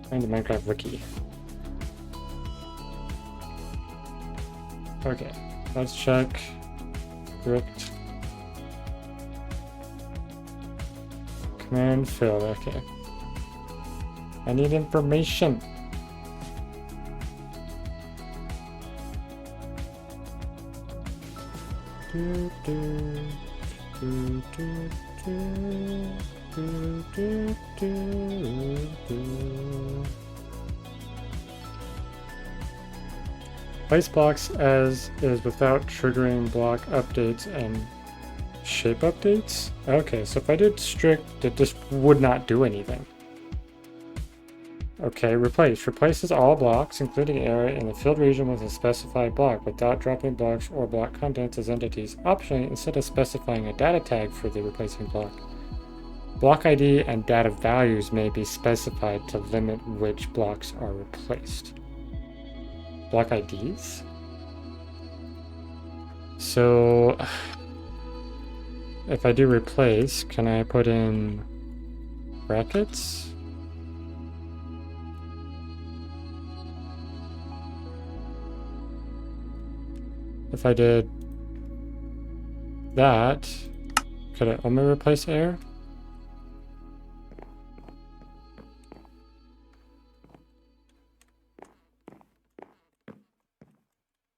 Speaker 1: Find the Minecraft wiki. Okay, let's check. Script. Command fill, okay. I need information. Place blocks as is without triggering block updates and shape updates? Okay, so if I did strict, it just would not do anything. Okay, replace. Replaces all blocks, including area, in the filled region with a specified block without dropping blocks or block contents as entities. Optionally, instead of specifying a data tag for the replacing block ID and data values may be specified to limit which blocks are replaced. Block IDs? So if I do replace, can I put in brackets? If I did that, Could it only replace air?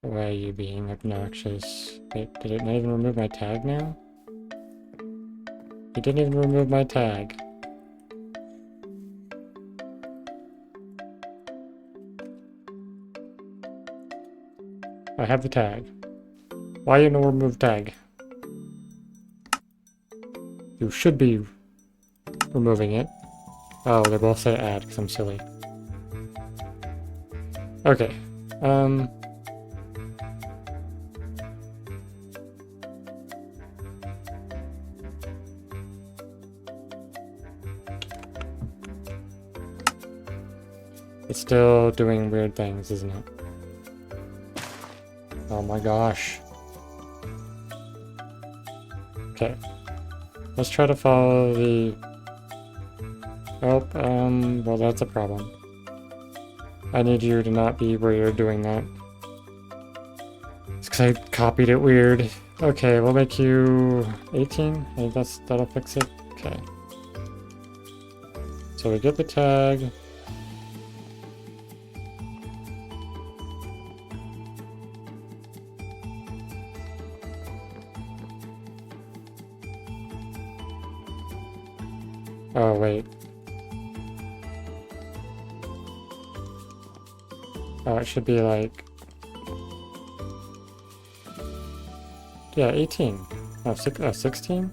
Speaker 1: Why are you being obnoxious? Wait, did it not even remove my tag now? It didn't even remove my tag. I have the tag. Why you no remove tag? You should be removing it. Oh, they both say add because I'm silly. Okay. It's still doing weird things, isn't it? Oh my gosh. Okay. Let's try to follow the... Oh, well that's a problem. I need you to not be where you're doing that. It's because I copied it weird. Okay, we'll make you 18. I think that'll fix it. Okay. So we get the tag. Oh, wait. Oh, it should be like... Yeah, 18. Oh, 16?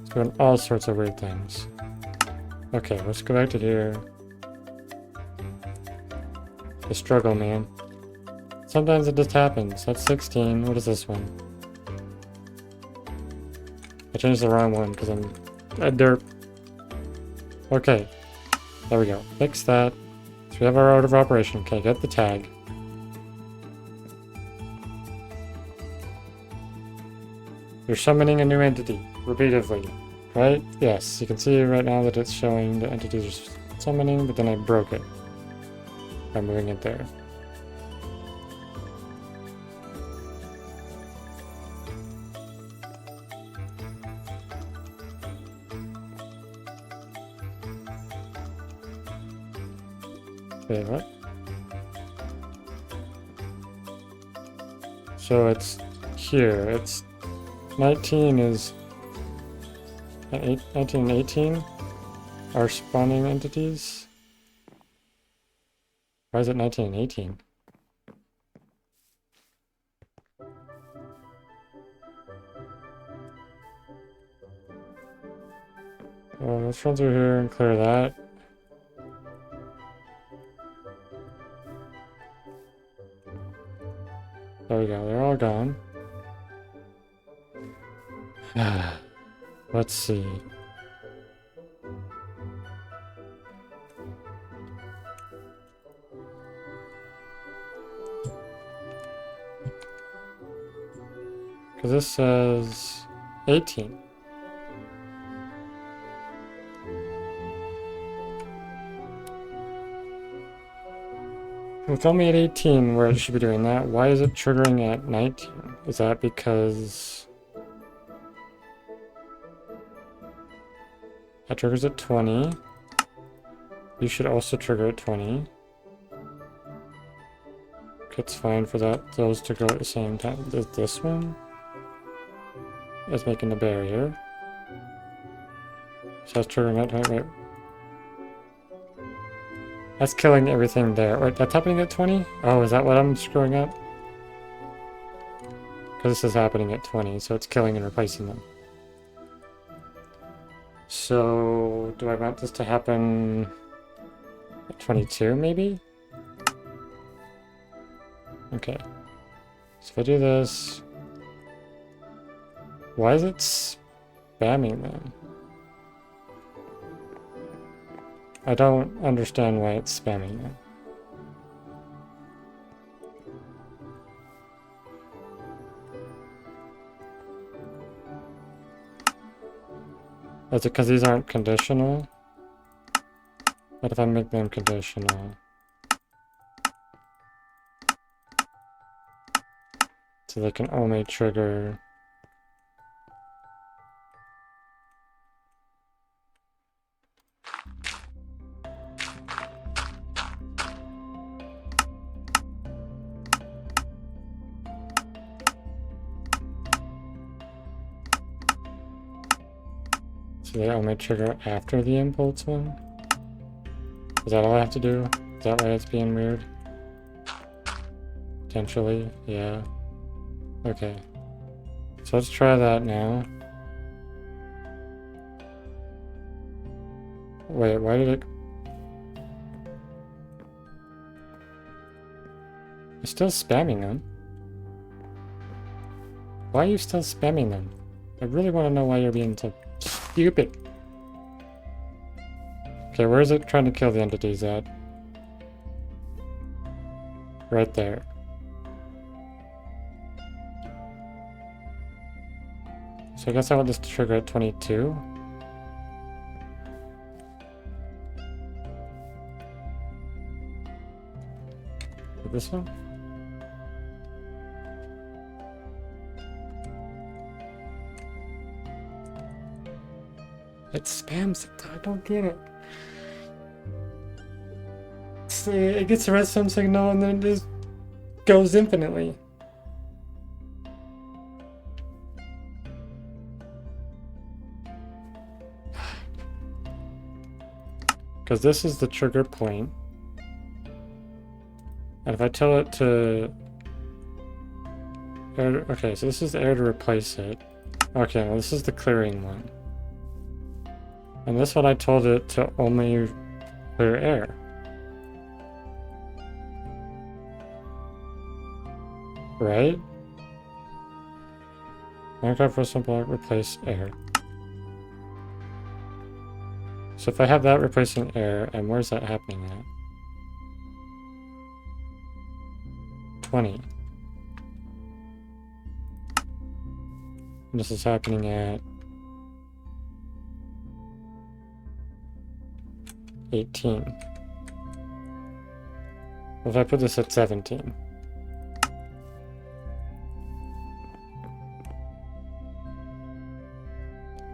Speaker 1: It's doing all sorts of weird things. Okay, let's go back to here. The struggle, man. Sometimes it just happens. That's 16. What is this one? I changed the wrong one because I'm a derp. Okay. There we go. Fix that. So we have our order of operation. Okay, get the tag. You're summoning a new entity repeatedly, right? Yes, you can see right now that it's showing the entities are summoning, but then I broke it by moving it there. Wait, what? So it's here. It's 19 is 19 and 18 are spawning entities. Why is it 19 and 18? Well, let's run through here and clear that. There we go, they're all gone. Let's see. Because this says 18. It's only at 18 where it should be doing that. Why is it triggering at 19? Is that because that triggers at 20? You should also trigger at 20. It's fine for those to go at the same time. This one is making the barrier. So it's triggering at 20. Wait. That's killing everything there. Wait, that's happening at 20? Oh, is that what I'm screwing up? Because this is happening at 20, so it's killing and replacing them. So, do I want this to happen at 22, maybe? Okay. So if I do this... Why is it spamming them? I don't understand why it's spamming them. Is it because these aren't conditional? What if I make them conditional? So they can only trigger So they only trigger after the impulse one? Is that all I have to do? Is that why it's being weird? Potentially, yeah. Okay. So let's try that now. Wait, why did it... You're still spamming them. Why are you still spamming them? I really want to know why you're being so stupid. Okay, where is it trying to kill the entities at? Right there. So I guess I want this to trigger at 22. This one? It spams it. I don't get it. It gets a redstone signal and then it just goes infinitely. Because this is the trigger point. And if I tell it to... Okay, so this is the air to replace it. Okay, well this is the clearing one. And this one I told it to only clear air. Right? Minecraft Redstone block replace air. So if I have that replacing air, and where's that happening at? 20. And this is happening at 18. What if I put this at 17?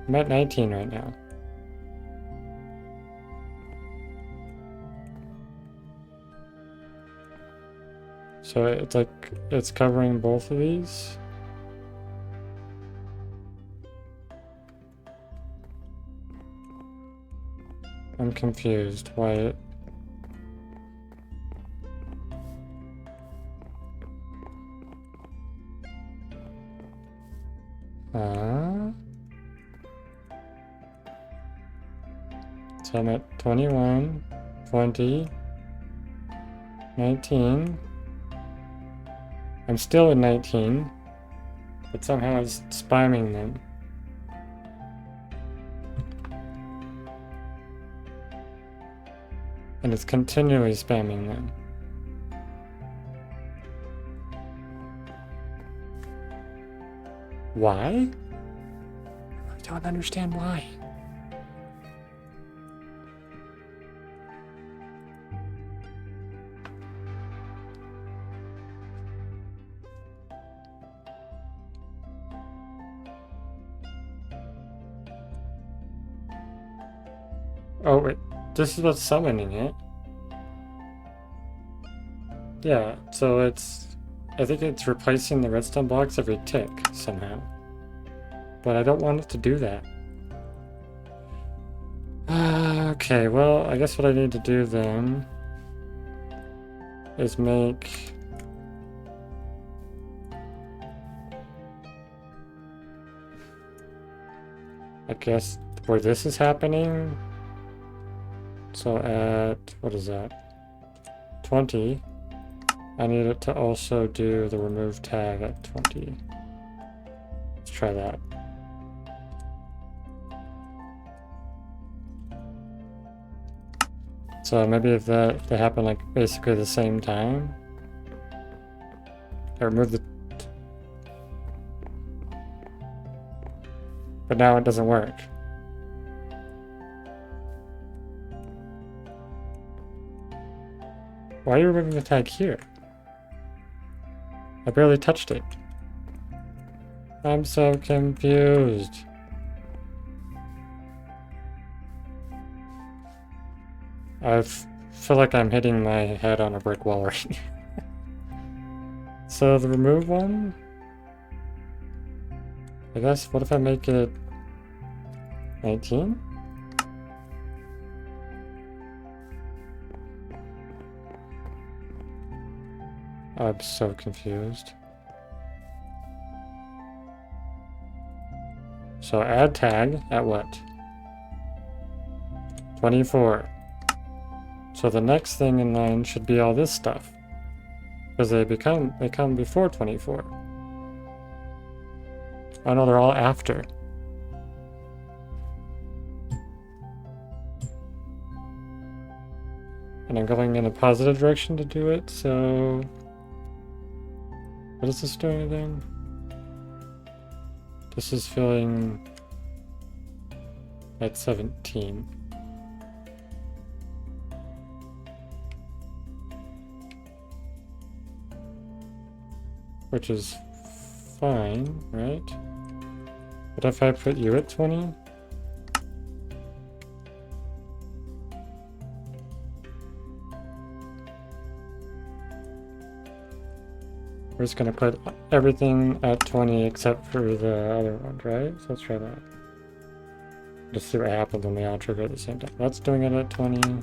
Speaker 1: I'm at 19 right now. So it's like, it's covering both of these. I'm confused why it... So I'm at 21, 20, 19. I'm still at 19, but somehow it's spamming them. And it's continually spamming them. Why? I don't understand why. Oh wait, this is what's summoning it. Yeah, so it's... I think it's replacing the redstone blocks every tick, somehow. But I don't want it to do that. Okay, well, I guess what I need to do then is make... I guess where this is happening. So at, what is that? 20. I need it to also do the remove tag at 20. Let's try that. So maybe if they happen like basically the same time. I remove the... But now it doesn't work. Why are you removing the tag here? I barely touched it. I'm so confused. I feel like I'm hitting my head on a brick wall right now. So the remove one? I guess, what if I make it 19? I'm so confused. So add tag at what? 24. So the next thing in line should be all this stuff. Because they come before 24. Oh no, they're all after. And I'm going in a positive direction to do it, so... What is this doing again? This is filling at 17. Which is fine, right? But if I put you at 20? We're just gonna put everything at 20 except for the other ones, right? So let's try that. Just see what happens when they all trigger at the same time. That's doing it at 20.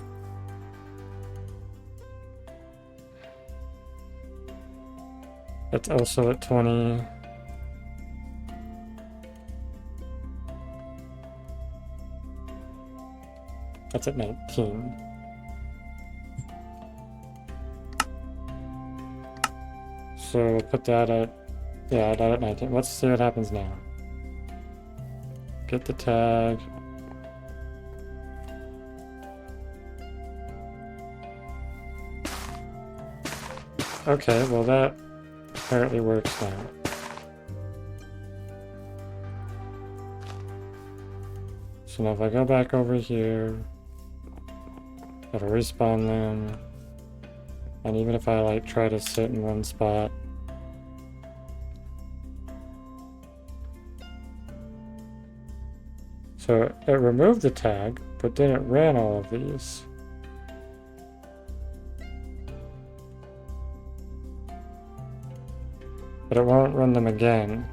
Speaker 1: That's also at 20. That's at 19. So we'll put that at, yeah, that at 19. Let's see what happens now. Get the tag. Okay, well that apparently works now. So now if I go back over here, it'll respawn them. And even if I like try to sit in one spot, so it removed the tag, but then it ran all of these. But it won't run them again.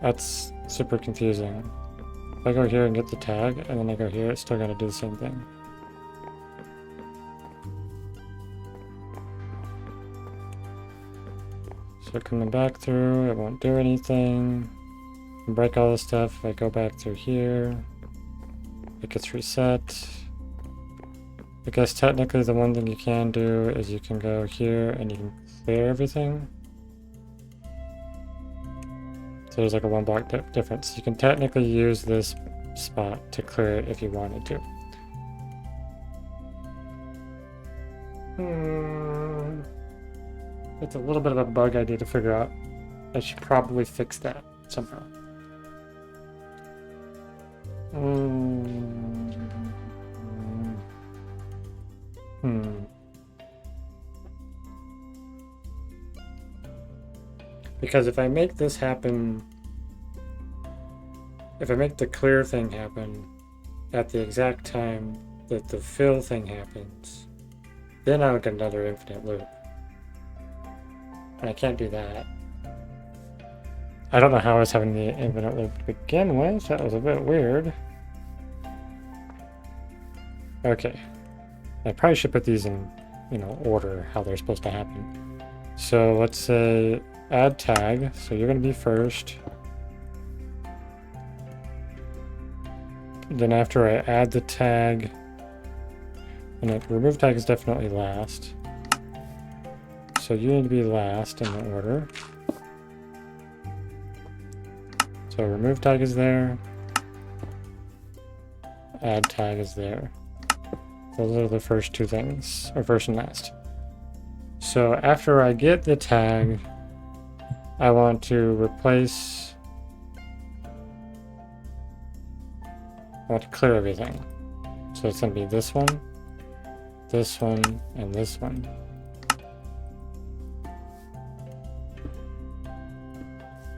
Speaker 1: That's super confusing. If I go here and get the tag, and then I go here, it's still gonna do the same thing. So coming back through, it won't do anything. Break all this stuff. If I go back through here, it gets reset. I guess technically the one thing you can do is you can go here and you can clear everything. So there's like a 1 block difference. You can technically use this spot to clear it if you wanted to. It's a little bit of a bug I need to figure out. I should probably fix that somehow. Because if I make this happen, if I make the clear thing happen at the exact time that the fill thing happens, then I'll get another infinite loop. And I can't do that. I don't know how I was having the infinite loop to begin with. That was a bit weird. Okay. I probably should put these in, order how they're supposed to happen. So let's say add tag. So you're going to be first. Then after I add the tag, and remove tag is definitely last. So you need to be last in the order. So remove tag is there. Add tag is there. Those are the first two things, or first and last. So after I get the tag, I want to replace, I want to clear everything. So it's going to be this one, and this one.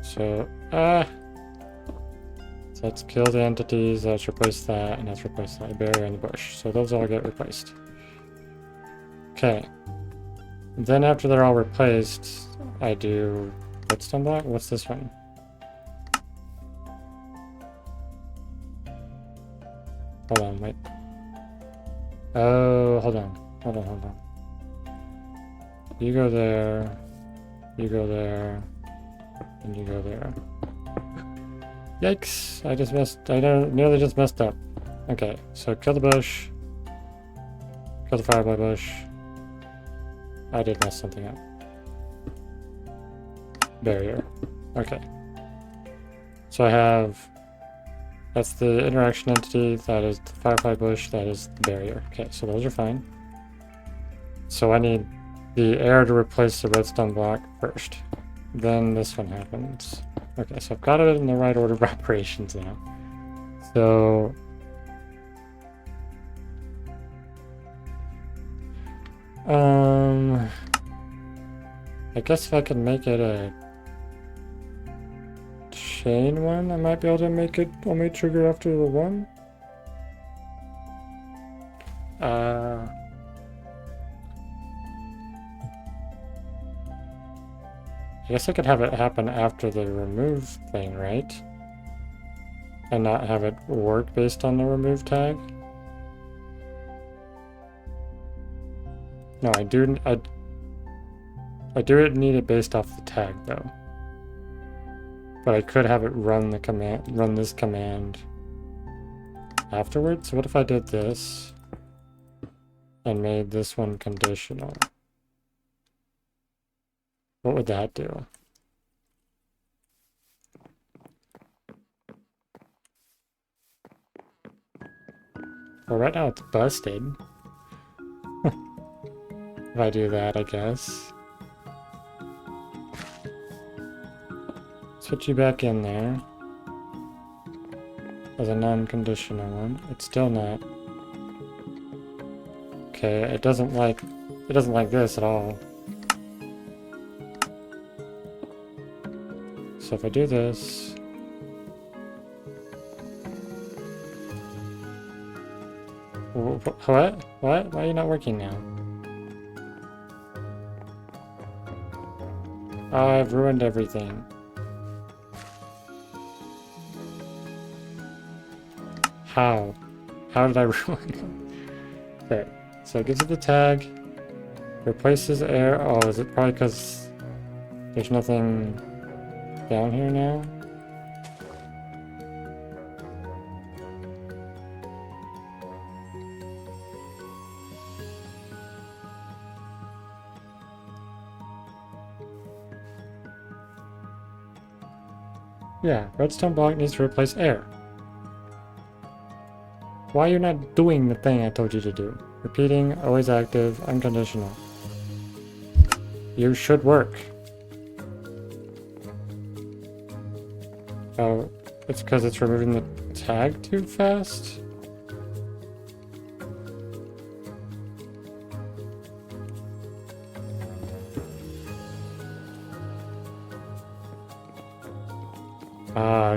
Speaker 1: So, let's kill the entities, let's replace that, and let's replace that barrier in the bush. So those all get replaced. Okay. Then after they're all replaced, I do redstone block. What's this one? Hold on, wait. Oh, hold on. Hold on, hold on. You go there. You go there. And you go there. Yikes! I nearly just messed up. Okay, so kill the bush. Kill the firefly bush. I did mess something up. Barrier. Okay. So I have... That's the interaction entity, that is the firefly bush, that is the barrier. Okay, so those are fine. So I need the air to replace the redstone block first. Then this one happens. Okay, so I've got it in the right order of operations now. So... I guess if I can make it a chain one, I might be able to make it only trigger after the one. I guess I could have it happen after the remove thing, right? And not have it work based on the remove tag? No, I do need it based off the tag though. But I could have it run this command afterwards. So what if I did this and made this one conditional? What would that do? Well, right now it's busted. If I do that, I guess. Switch you back in there as a non-conditional one. It's still not. Okay, it doesn't like this at all. So if I do this, what? Why are you not working now? I've ruined everything. How? How did I ruin it? Okay, so it gives it the tag, replaces air. Oh, is it probably because there's nothing down here now? Yeah, redstone block needs to replace air. Why are you not doing the thing I told you to do? Repeating, always active, unconditional. You should work. Oh, it's because it's removing the tag too fast?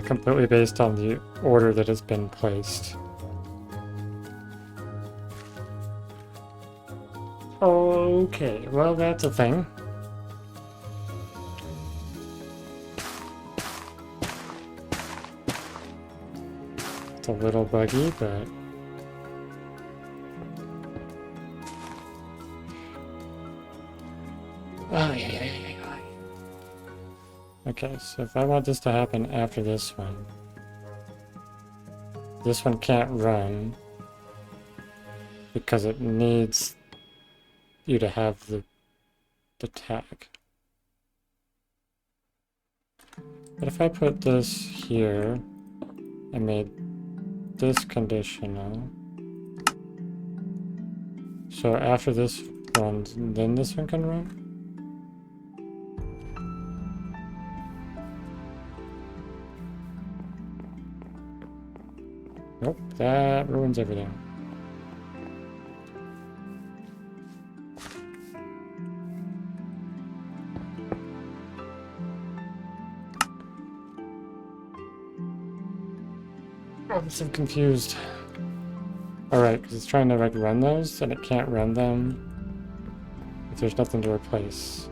Speaker 1: Completely based on the order that has been placed. Okay, well that's a thing. It's a little buggy, but... Oh, yeah. Okay, so if I want this to happen after this one can't run because it needs you to have the tag. But if I put this here and made this conditional, so after this runs, then this one can run? Nope, that ruins everything. I'm so confused. Alright, because it's trying to like run those, and it can't run them if there's nothing to replace.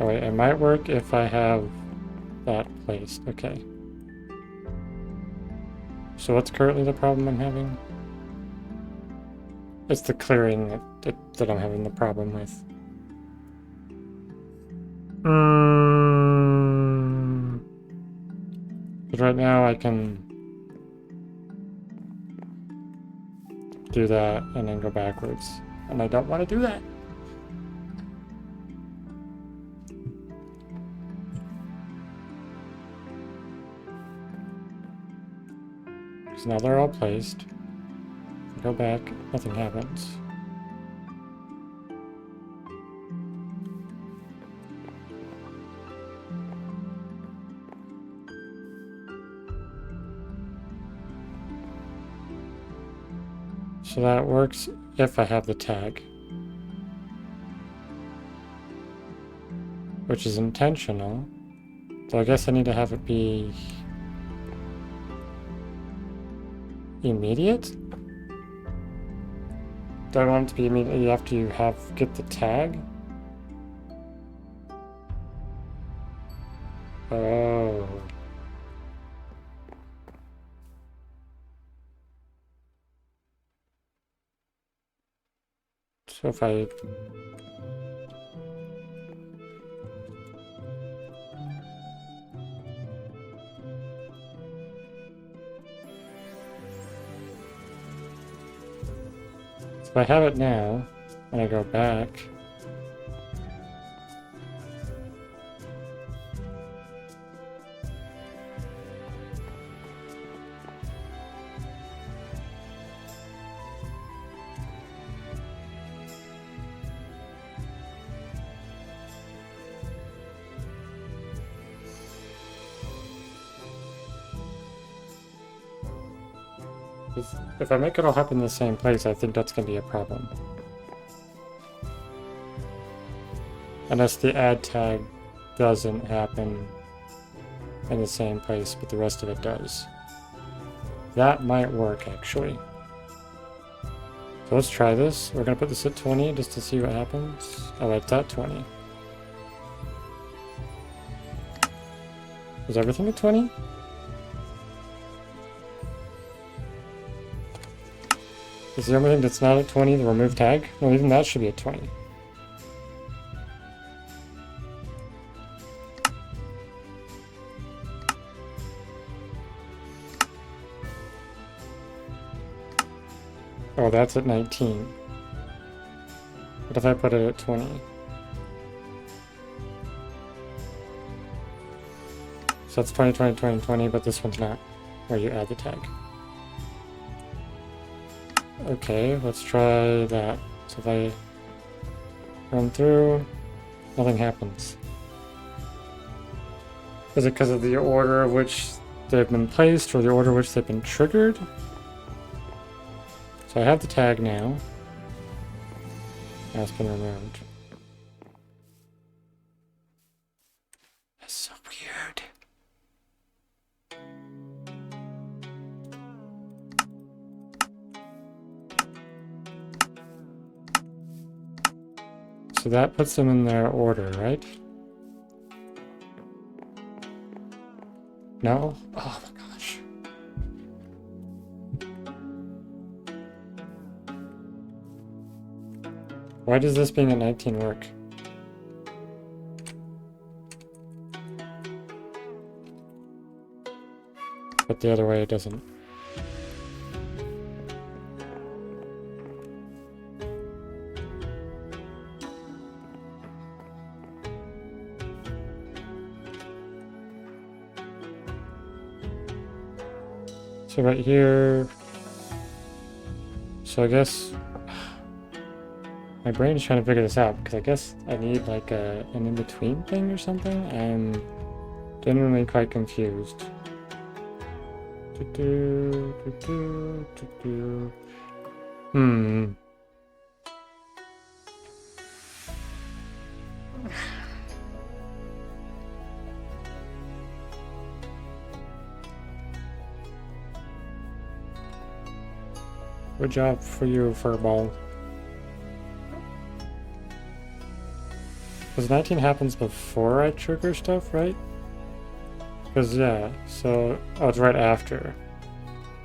Speaker 1: Oh wait, it might work if I have that placed. Okay. So what's currently the problem I'm having? It's the clearing that I'm having the problem with. But right now I can do that and then go backwards. And I don't want to do that. Because now they're all placed. Go back, nothing happens. So that works if I have the tag. Which is intentional. So I guess I need to have it be immediate? Do I want it to be immediately after you get the tag? Oh. So if I... So if I have it now, and I go back... If I make it all happen in the same place, I think that's going to be a problem. Unless the add tag doesn't happen in the same place, but the rest of it does. That might work, actually. So let's try this. We're going to put this at 20 just to see what happens. Oh, it's at 20. Is everything at 20? Is the only thing that's not at 20 the remove tag? No, even that should be at 20. Oh, that's at 19. What if I put it at 20? So that's 20, 20, 20, 20, but this one's not, where you add the tag. Okay, let's try that. So if I run through, nothing happens. Is it because of the order of which they've been placed, or the order of which they've been triggered? So I have the tag now. Now it's been removed. That's so weird. So that puts them in their order, right? No? Oh my gosh. Why does this being at 19 work? But the other way it doesn't. So right here, so I guess my brain is trying to figure this out because I guess I need like an in-between thing or something. I'm genuinely quite confused. Good job for you, Furball. Because 19 happens before I trigger stuff, right? Because, yeah, so... Oh, it's right after.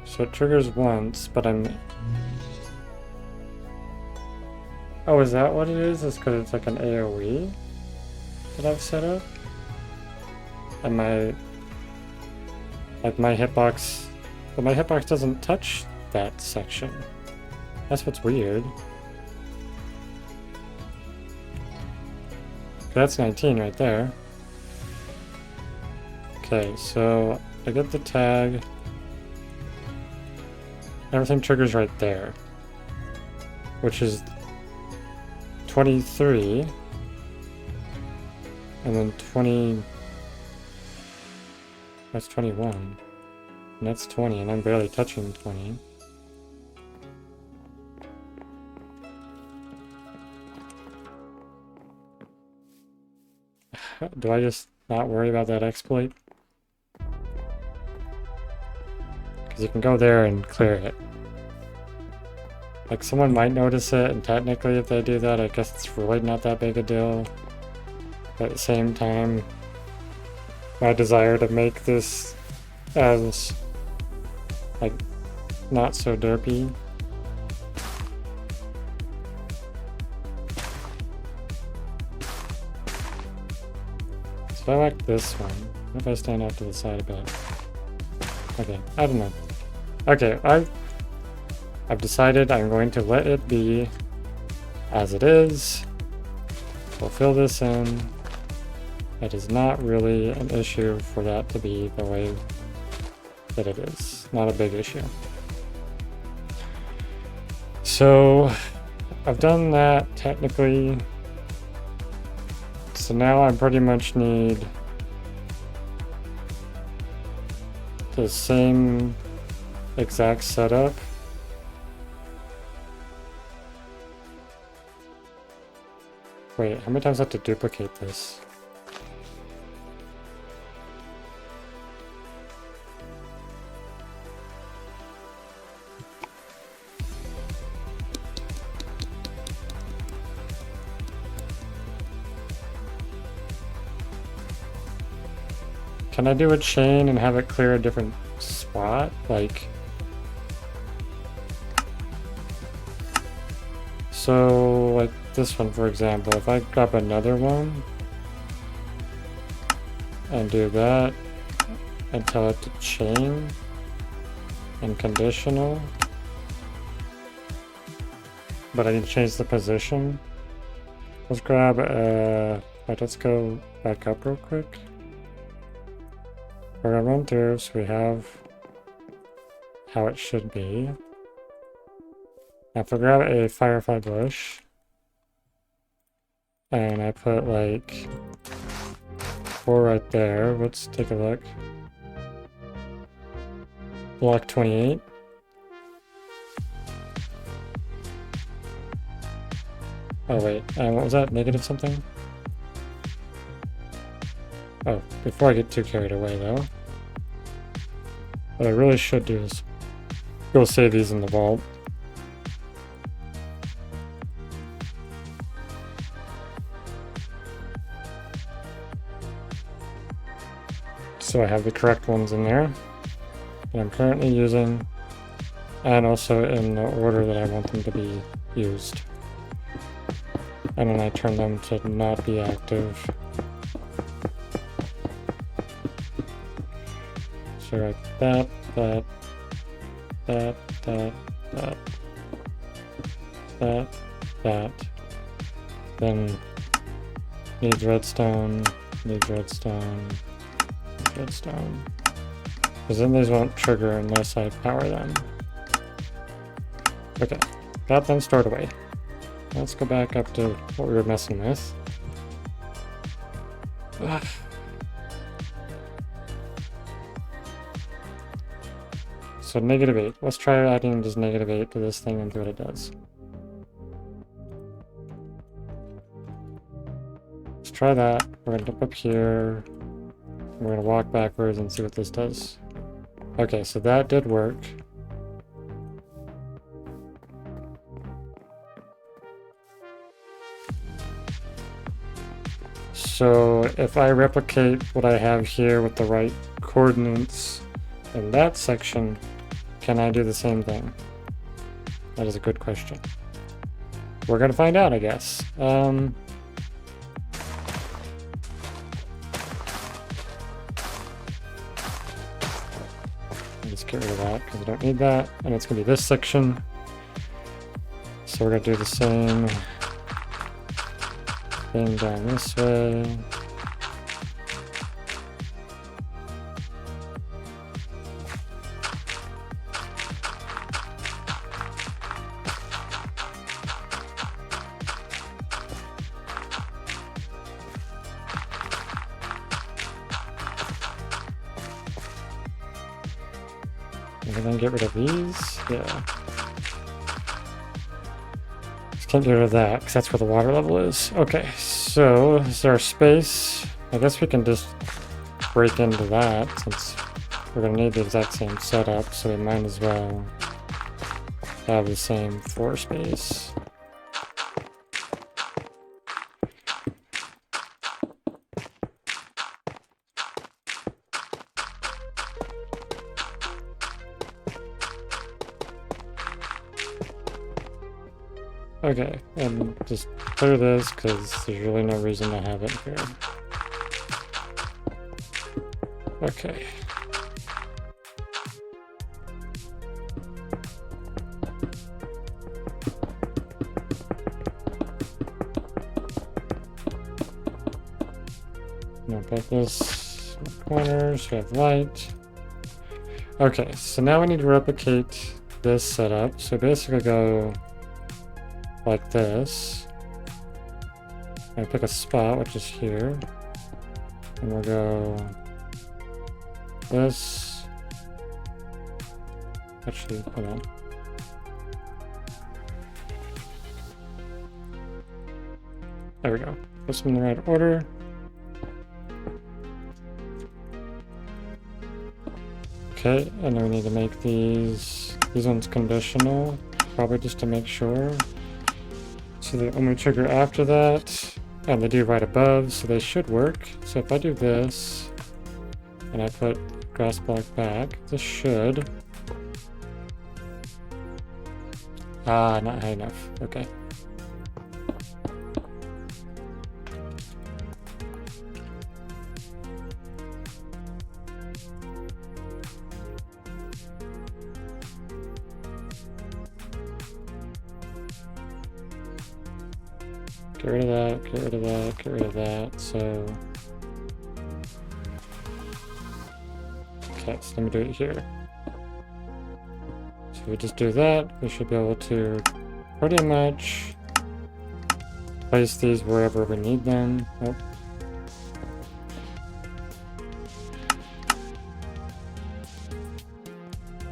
Speaker 1: So it triggers once, but I'm... Oh, is that what it is? It's because it's like an AoE that I've set up? And my... Like, my hitbox... But my hitbox doesn't touch that section. That's what's weird. That's 19 right there. Okay, so I get the tag. Everything triggers right there. Which is 23. And then 20... That's 21. And that's 20, and I'm barely touching 20. Do I just not worry about that exploit? Because you can go there and clear it. Like, someone might notice it, and technically if they do that, I guess it's really not that big a deal. But at the same time, my desire to make this as, like, not so derpy. So I like this one. What if I stand out to the side a bit? Okay, I don't know. Okay, I've decided I'm going to let it be as it is. We'll fill this in. It is not really an issue for that to be the way that it is. Not a big issue. So I've done that technically. So now I pretty much need the same exact setup. Wait, how many times do I have to duplicate this? Can I do a chain and have it clear a different spot? Like... So, like this one, for example, if I grab another one and do that and tell it to chain and conditional, but I need to change the position. Let's grab, let's go back up real quick. We're gonna run through so we have how it should be. Now if I grab a firefly bush and I put like 4 right there, let's take a look. Block 28. Oh wait, what was that? Negative something? Oh, before I get too carried away though. What I really should do is go save these in the vault. So I have the correct ones in there that I'm currently using, and also in the order that I want them to be used. And then I turn them to not be active. So like that, then needs redstone, because then these won't trigger unless I power them. Okay, got them stored away. Let's go back up to what we were messing with. Ugh. So -8. Let's try adding just -8 to this thing and see what it does. Let's try that. We're gonna jump up here. We're gonna walk backwards and see what this does. Okay, so that did work. So if I replicate what I have here with the right coordinates in that section, can I do the same thing? That is a good question. We're gonna find out, I guess. Let's get rid of that because I don't need that. And it's gonna be this section. So we're gonna do the same thing down this way. And then get rid of these. Yeah. Just can't get rid of that because that's where the water level is. Okay, so this is our space. I guess we can just break into that since we're going to need the exact same setup, so we might as well have the same floor space. Okay, and just clear this because there's really no reason to have it here. Okay. Now put this in the corners, we have light. Okay, so now we need to replicate this setup. So basically go like this. I pick a spot, which is here. And we'll go this. Actually, hold on. There we go. Put them in the right order. Okay, and then we need to make these ones conditional, probably just to make sure. So they only trigger after that, and they do right above, so they should work. So if I do this, and I put grass block back, this should... not high enough, okay. Get rid of that, get rid of that, get rid of that, so... Okay, so let me do it here. So we just do that, we should be able to pretty much place these wherever we need them. Oh.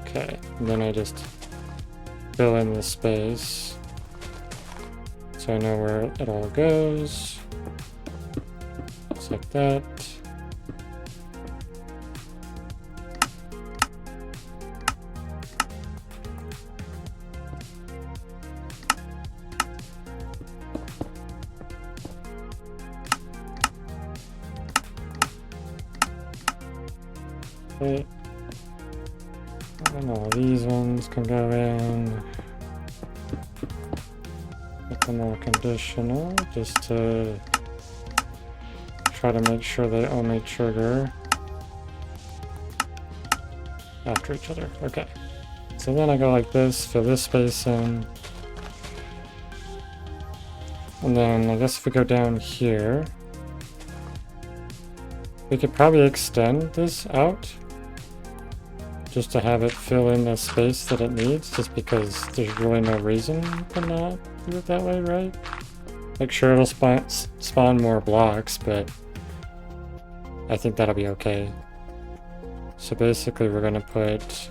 Speaker 1: Okay, and then I just fill in the space. So I know where it all goes. Just like that. Okay. And all these ones can go in. More conditional, just to try to make sure they only trigger after each other. Okay, so then I go like this, fill this space in, and then I guess if we go down here, we could probably extend this out just to have it fill in the space that it needs, just because there's really no reason to not do it that way, right? Like, sure, it'll spawn more blocks, but I think that'll be okay. So basically we're gonna put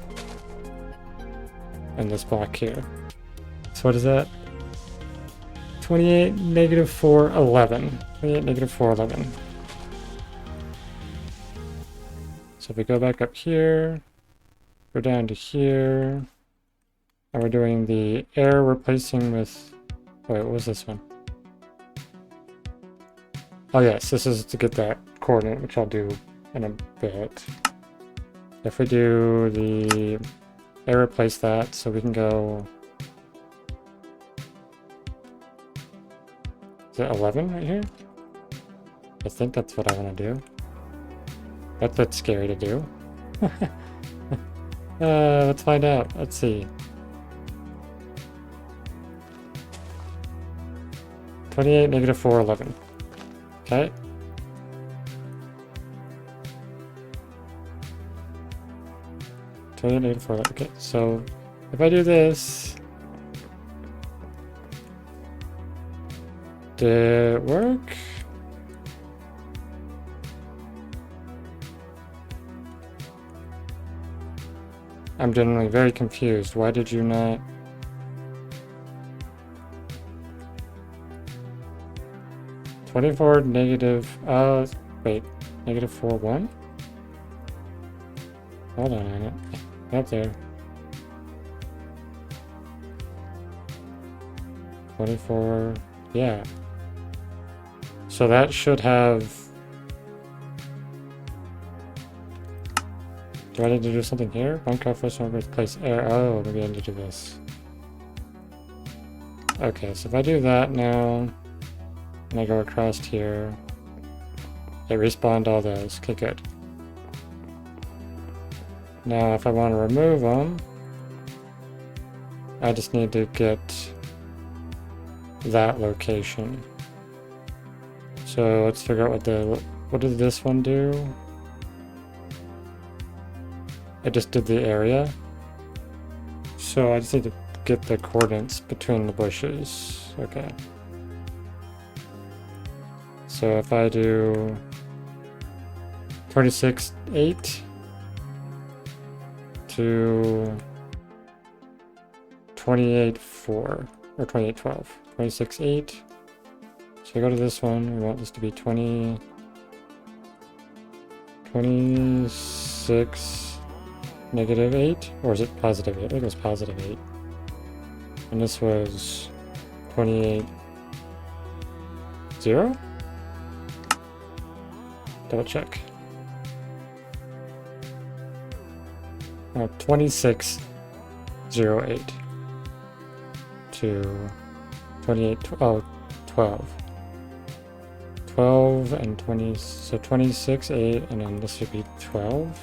Speaker 1: in this block here. So what is that? 28, negative 4, 11. 28, negative 4, 11. So if we go back up here, go down to here, and we're doing the air replacing with... Wait, what was this one? Oh yes, this is to get that coordinate, which I'll do in a bit. If we do the... I replace that so we can go... Is it 11 right here? I think that's what I want to do. That's a bit scary to do. Let's find out. Let's see. 28, negative 4, 11. Okay. Okay, so if I do this, did it work? I'm generally very confused. Why did you not? -24, negative, wait, negative 4, 1? Hold on a minute. Up there. 24, yeah. So that should have... Do I need to do something here? Bunker first one, replace air. Oh, maybe I need to do this. Okay, so if I do that now, and I go across here, it respawned all those. Okay, good. Now, if I want to remove them, I just need to get that location. So let's figure out what did this one do? It just did the area. So I just need to get the coordinates between the bushes. Okay. So if I do 26, 8 to 28, 4, or 28, 12. 26, 8. So I go to this one, we want this to be 26, negative 8, or is it positive 8? I think it was positive 8. And this was 28, 0? Double check. 26, 0, 8 to 28, 12. 12 and 20, so 26, 8, and then this should be 12.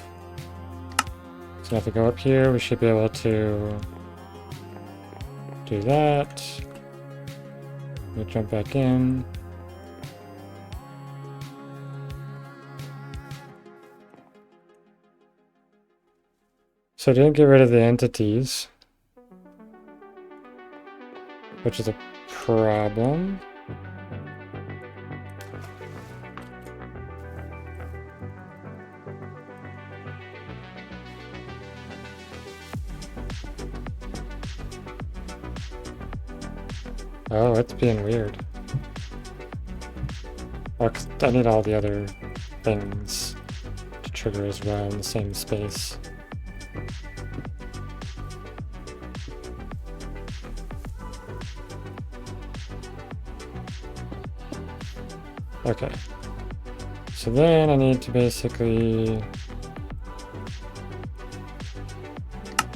Speaker 1: So if we go up here, we should be able to do that. We'll jump back in. So I didn't get rid of the entities, which is a problem. Oh, it's being weird. Oh, 'cause I need all the other things to trigger as well in the same space. Okay. So then I need to basically,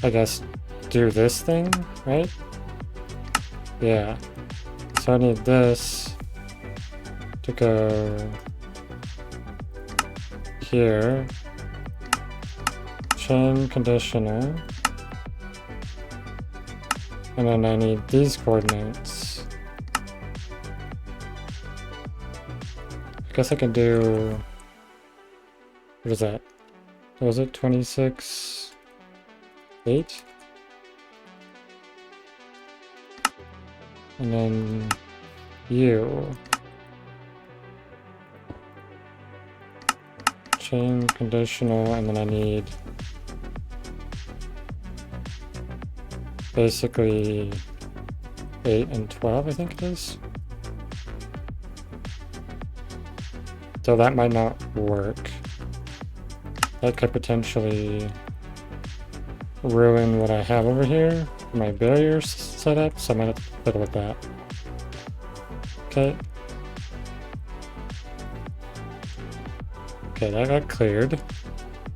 Speaker 1: I guess, do this thing, right? Yeah. So I need this to go here, chain conditional, and then I need these coordinates. I guess I can do, what is that? Was it 26, 8? And then you. Chain conditional, and then I need basically 8 and 12, I think it is. So that might not work. That could potentially ruin what I have over here. My barrier setup, so I might have to fiddle with that. Okay. Okay, that got cleared.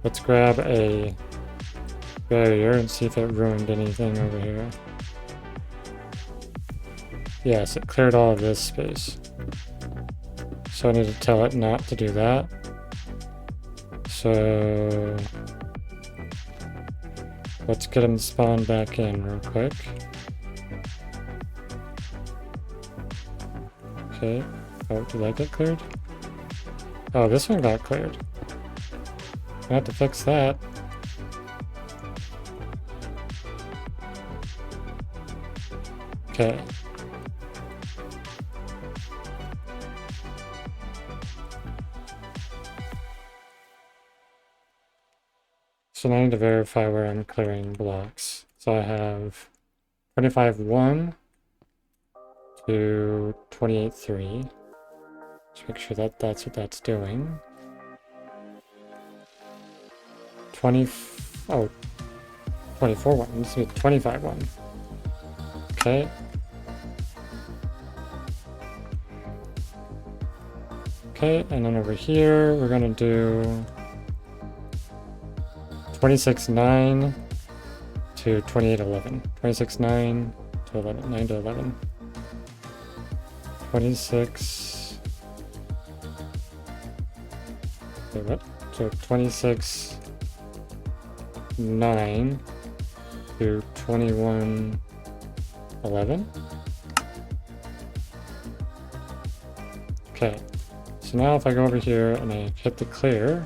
Speaker 1: Let's grab a barrier and see if it ruined anything over here. Yes, it cleared all of this space. So I need to tell it not to do that. So let's get him spawned back in real quick. Okay. Oh, did that get cleared? Oh, this one got cleared. I have to fix that. Okay. So now I need to verify where I'm clearing blocks. So I have 25.1 to 28.3. Just make sure that that's what that's doing. 24.1. This is 25.1. Okay. Okay, and then over here we're gonna do 26.9 to 28.11. 26.9 to 11. 9 to 11. 26. Wait, what? So 26.9 to 21.11. Okay. So now if I go over here and I hit the clear,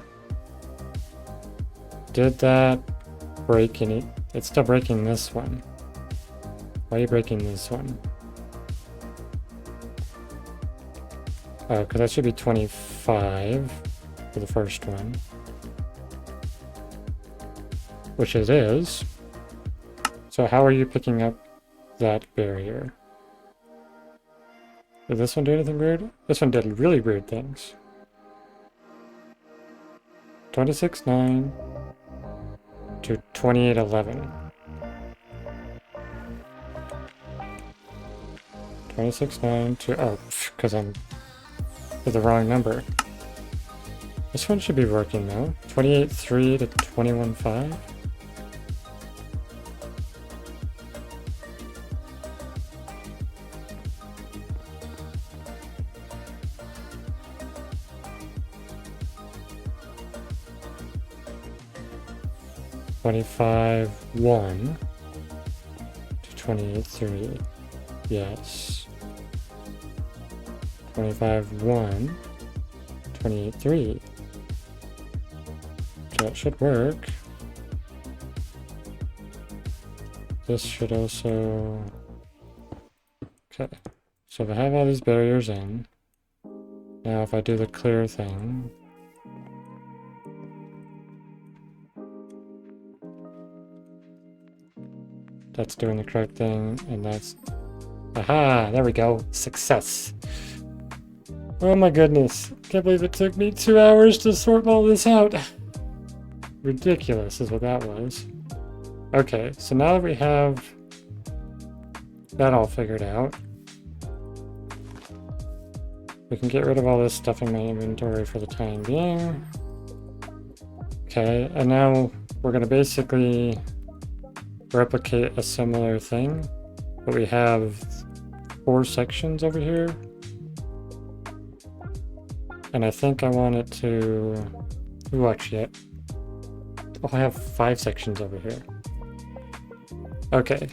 Speaker 1: did that break any? It's still breaking this one. Why are you breaking this one? Oh, because that should be 25 for the first one. Which it is. So how are you picking up that barrier? Did this one do anything weird? This one did really weird things. 26.9 to 28.11. 26.9 to, oh, because I'm with the wrong number. This one should be working though. 28.3 to 21.5. $25.1 to 28.3. Yes. 25.1, 28.3. So it should work. This should also... Okay. So if I have all these barriers in, now if I do the clear thing, that's doing the correct thing, and that's... Aha! There we go. Success. Oh my goodness. Can't believe it took me 2 hours to sort all this out. Ridiculous is what that was. Okay, so now that we have that all figured out, we can get rid of all this stuff in my inventory for the time being. Okay, and now we're going to basically replicate a similar thing, but we have 4 sections over here, and I think I want it to... Ooh, actually, I have 5 sections over here. Okay.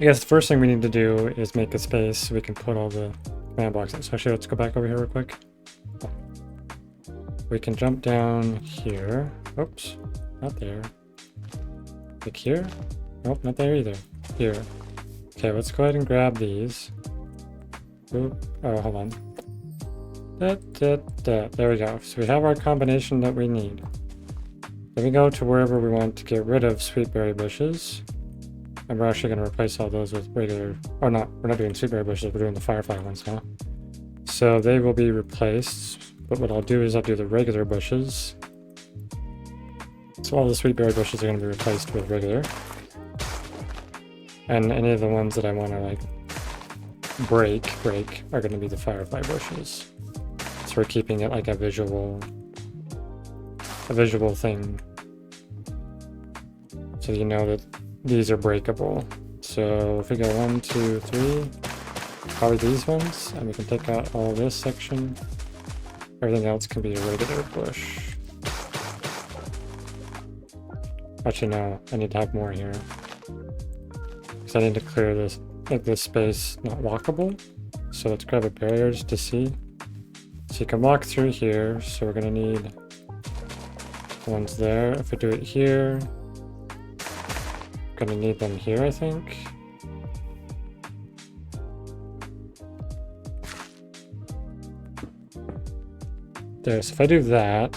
Speaker 1: I guess the first thing we need to do is make a space so we can put all the command blocks in. So actually, let's go back over here real quick. We can jump down here. Oops. Not there. Like here? Nope, not there either. Here. Okay, let's go ahead and grab these. Oop. Oh, hold on. There we go. So we have our combination that we need. Then we go to wherever we want to get rid of sweetberry bushes. And we're actually going to replace all those with regular... Or not, we're not doing sweetberry bushes, we're doing the firefly ones now. So they will be replaced. But what I'll do is I'll do the regular bushes. So all the sweetberry bushes are going to be replaced with regular. And any of the ones that I want to like break are going to be the firefly bushes. So we're keeping it like a visual thing. So you know that these are breakable. So if we go 1, 2, 3, probably these ones, and we can take out all this section. Everything else can be a regular bush. Actually, no, I need to have more here. Because I need to clear this, like this space not walkable. So let's grab a barrier just to see. So you can walk through here, so we're gonna need ones there. If we do it here, gonna need them here, I think. There, so if I do that,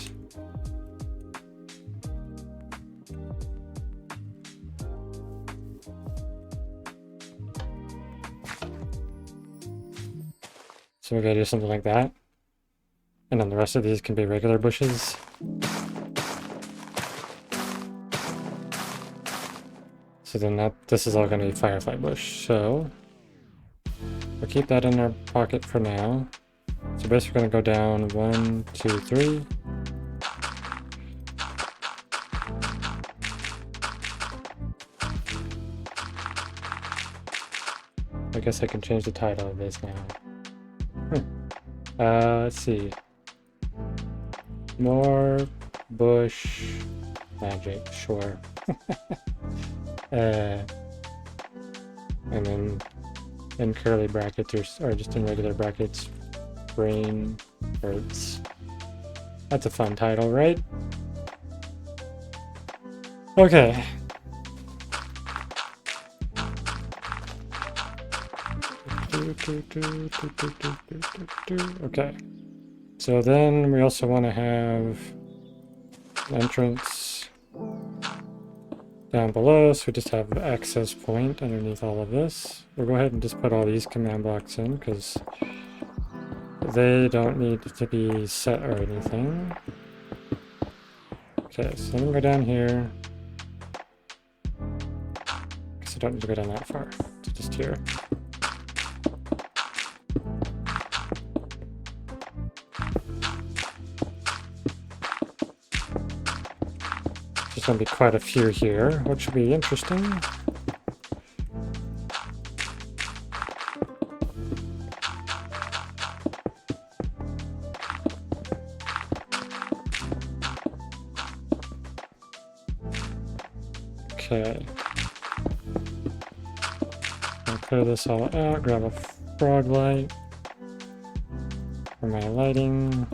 Speaker 1: so we're gonna do something like that. And then the rest of these can be regular bushes. So then this is all gonna be firefly bush. So we'll keep that in our pocket for now. So basically we're gonna go down 1, 2, 3. I guess I can change the title of this now. Let's see. More bush magic, sure. And then in curly brackets or just in regular brackets, brain hurts. That's a fun title, right? Okay. Okay. So then we also want to have an entrance down below, so we just have the access point underneath all of this. We'll go ahead and just put all these command blocks in because they don't need to be set or anything. Okay, so then we go down here. Because I don't need to go down that far. So just here. There's going to be quite a few here, which will be interesting. Okay. I'll clear this all out, grab a frog light for my lighting.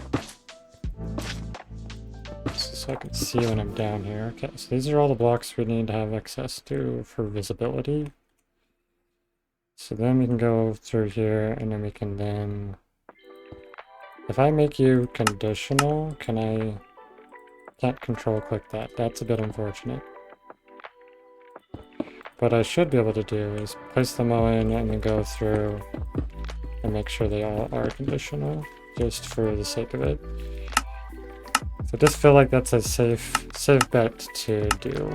Speaker 1: So I can see when I'm down here. Okay, so these are all the blocks we need to have access to for visibility. So then we can go through here and then we can then... If I make you conditional, can't control click that. That's a bit unfortunate. What I should be able to do is place them all in and then go through and make sure they all are conditional, just for the sake of it. So I just feel like that's a safe bet to do.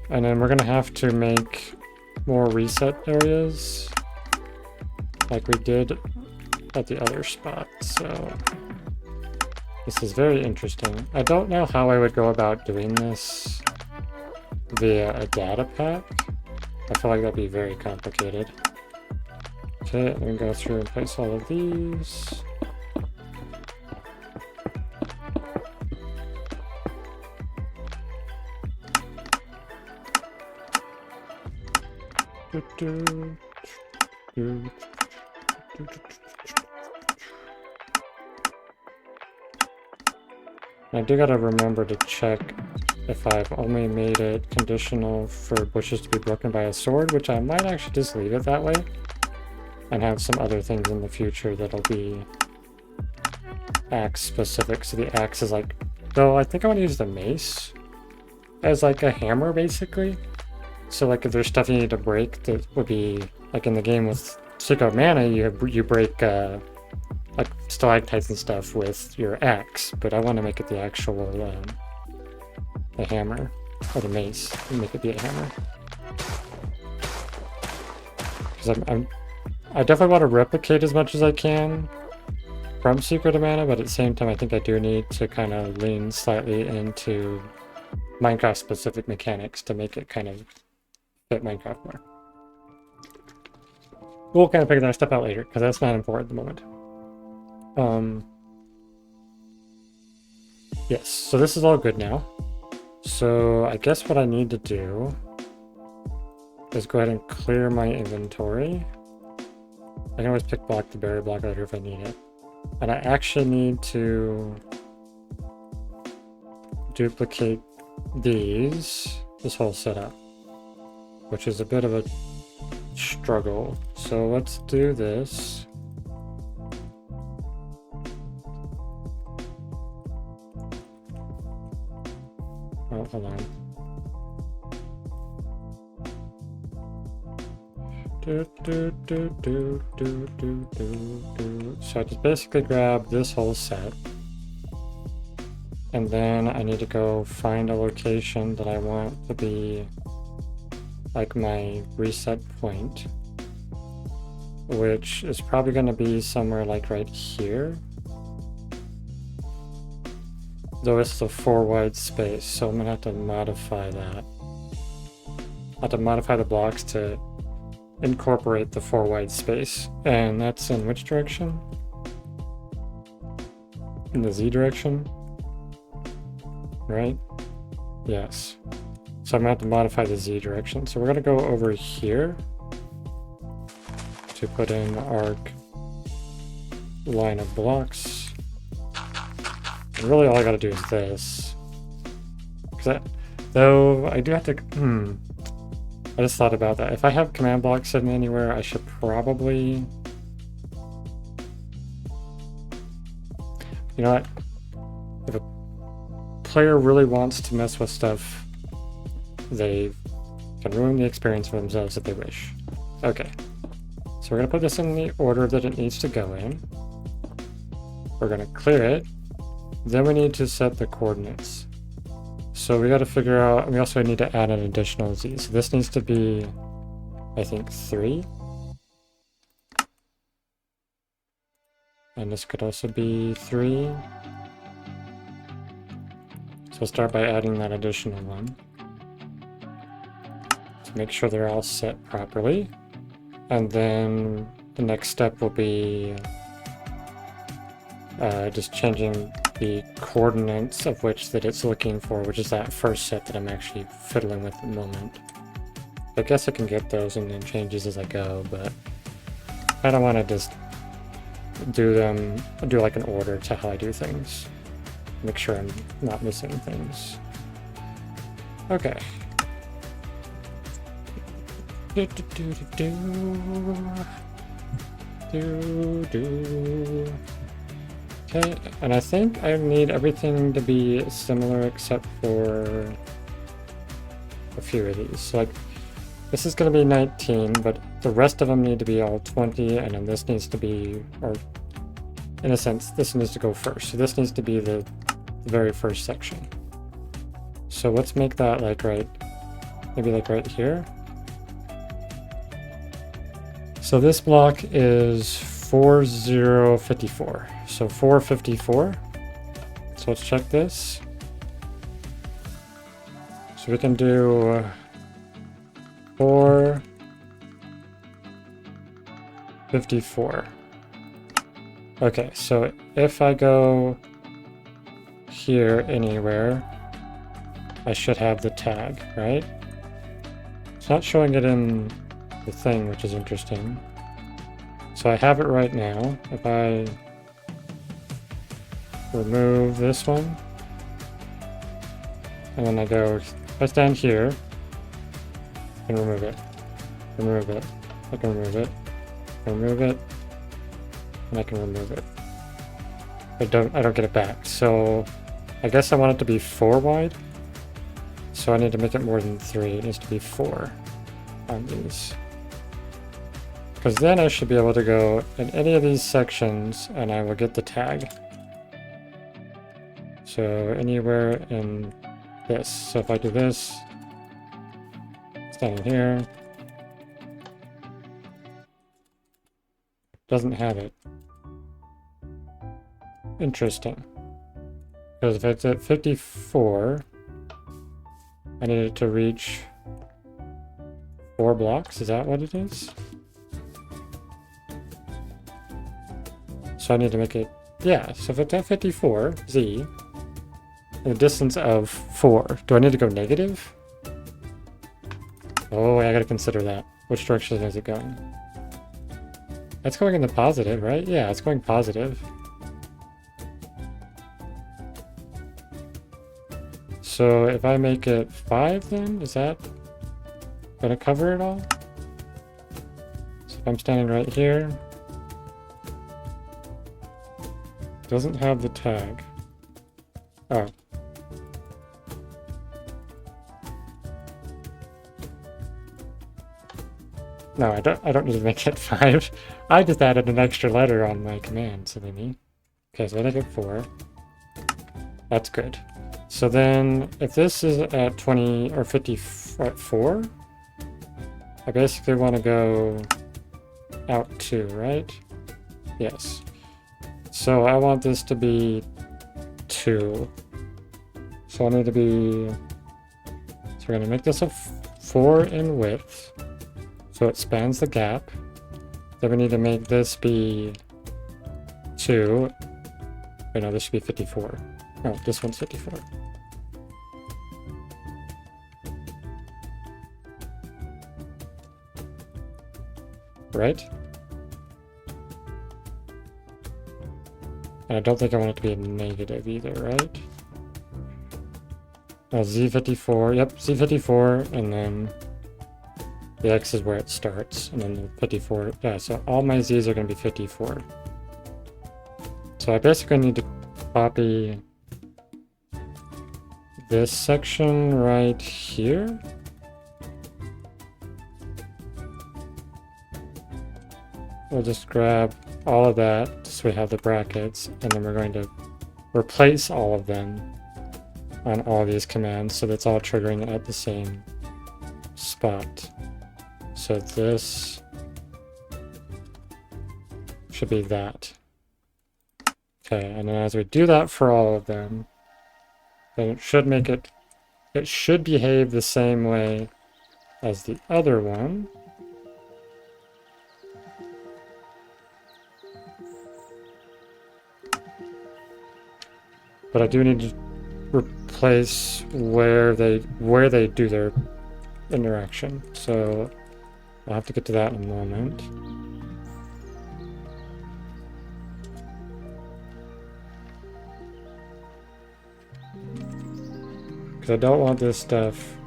Speaker 1: And then we're gonna have to make more reset areas like we did at the other spot. So this is very interesting. I don't know how I would go about doing this via a data pack. I feel like that'd be very complicated. Okay, let me go through and place all of these. I do gotta remember to check if I've only made it conditional for bushes to be broken by a sword, which I might actually just leave it that way and have some other things in the future that'll be axe specific. So the axe is like, though I think I want to use the mace as like a hammer basically. So like if there's stuff you need to break that would be like in the game with Stick of Mana, you break like stalactites and stuff with your axe, but I want to make it the actual the hammer or the mace and make it be a hammer. Because I definitely want to replicate as much as I can from Secret of Mana, but at the same time I think I do need to kind of lean slightly into Minecraft specific mechanics to make it kind of fit Minecraft more. We'll kind of figure that stuff out later, because that's not important at the moment. Yes, so this is all good now. So I guess what I need to do is go ahead and clear my inventory. I can always pick block the berry block later if I need it. And I actually need to duplicate this whole setup, which is a bit of a struggle. So let's do this. Oh, hold on. So I just basically grab this whole set, and then I need to go find a location that I want to be like my reset point, which is probably going to be somewhere like right here. Though it's a 4 wide space, so I'm going to have to modify that. I have to modify the blocks to incorporate the 4 wide space. And that's in which direction? In the Z direction? Right? Yes. So I'm going to have to modify the Z direction. So we're going to go over here to put in our line of blocks. And really all I got to do is this. Though I do have to... I just thought about that. If I have command blocks sitting anywhere, I should probably... You know what? If a player really wants to mess with stuff, they can ruin the experience for themselves if they wish. Okay. So we're going to put this in the order that it needs to go in. We're going to clear it. Then we need to set the coordinates. So we got to figure out, we also need to add an additional Z. So this needs to be, I think, 3. And this could also be 3. So we'll start by adding that additional one to make sure they're all set properly. And then the next step will be just changing the coordinates of which that it's looking for, which is that first set that I'm actually fiddling with at the moment. I guess I can get those and then changes as I go, but I don't want to just do like an order to how I do things. Make sure I'm not missing things. Okay. Okay, and I think I need everything to be similar except for a few of these. So like, this is going to be 19, but the rest of them need to be all 20, and then this needs to be, or in a sense, this needs to go first. So this needs to be the very first section. So let's make that like maybe like right here. So this block is 4054. So 454. So let's check this. So we can do 454. Okay, so if I go here anywhere, I should have the tag, right? It's not showing it in the thing, which is interesting. So I have it right now. If I remove this one, and then if I stand here, I can remove it, remove it, I can remove it, remove it, and I can remove it. I don't get it back. So I guess I want it to be 4 wide. So I need to make it more than 3. It needs to be 4 on these. Because then I should be able to go in any of these sections and I will get the tag. So anywhere in this. So if I do this, standing here, doesn't have it. Interesting. Because if it's at 54, I need it to reach 4 blocks. Is that what it is? So I need to make it, yeah, so if it's at 54, Z, and the distance of 4, do I need to go negative? Oh, I gotta consider that. Which direction is it going? That's going in the positive, right? Yeah, it's going positive. So if I make it 5 then, is that gonna cover it all? So if I'm standing right here, it doesn't have the tag. Oh. No, I don't need to make it 5. I just added an extra letter on my command, silly me. Okay, so I make it 4. That's good. So then, if this is at 20 or 50 at 4, I basically want to go out 2, right? Yes. So I want this to be 2. So I need to be... So we're going to make this a 4 in width. So it spans the gap. Then we need to make this be 2. Wait, no, this should be 54. No, this one's 54. Right? And I don't think I want it to be a negative either, right? Z54, yep, Z54, and then the X is where it starts, and then the 54, yeah, so all my Z's are going to be 54. So I basically need to copy this section right here. We'll just grab all of that so we have the brackets, and then we're going to replace all of them on all these commands so that's all triggering at the same spot. So this should be that. Okay, and then as we do that for all of them, then it should make it, it should behave the same way as the other one. But I do need to replace where they do their interaction. So I'll have to get to that in a moment. Because I don't want this stuff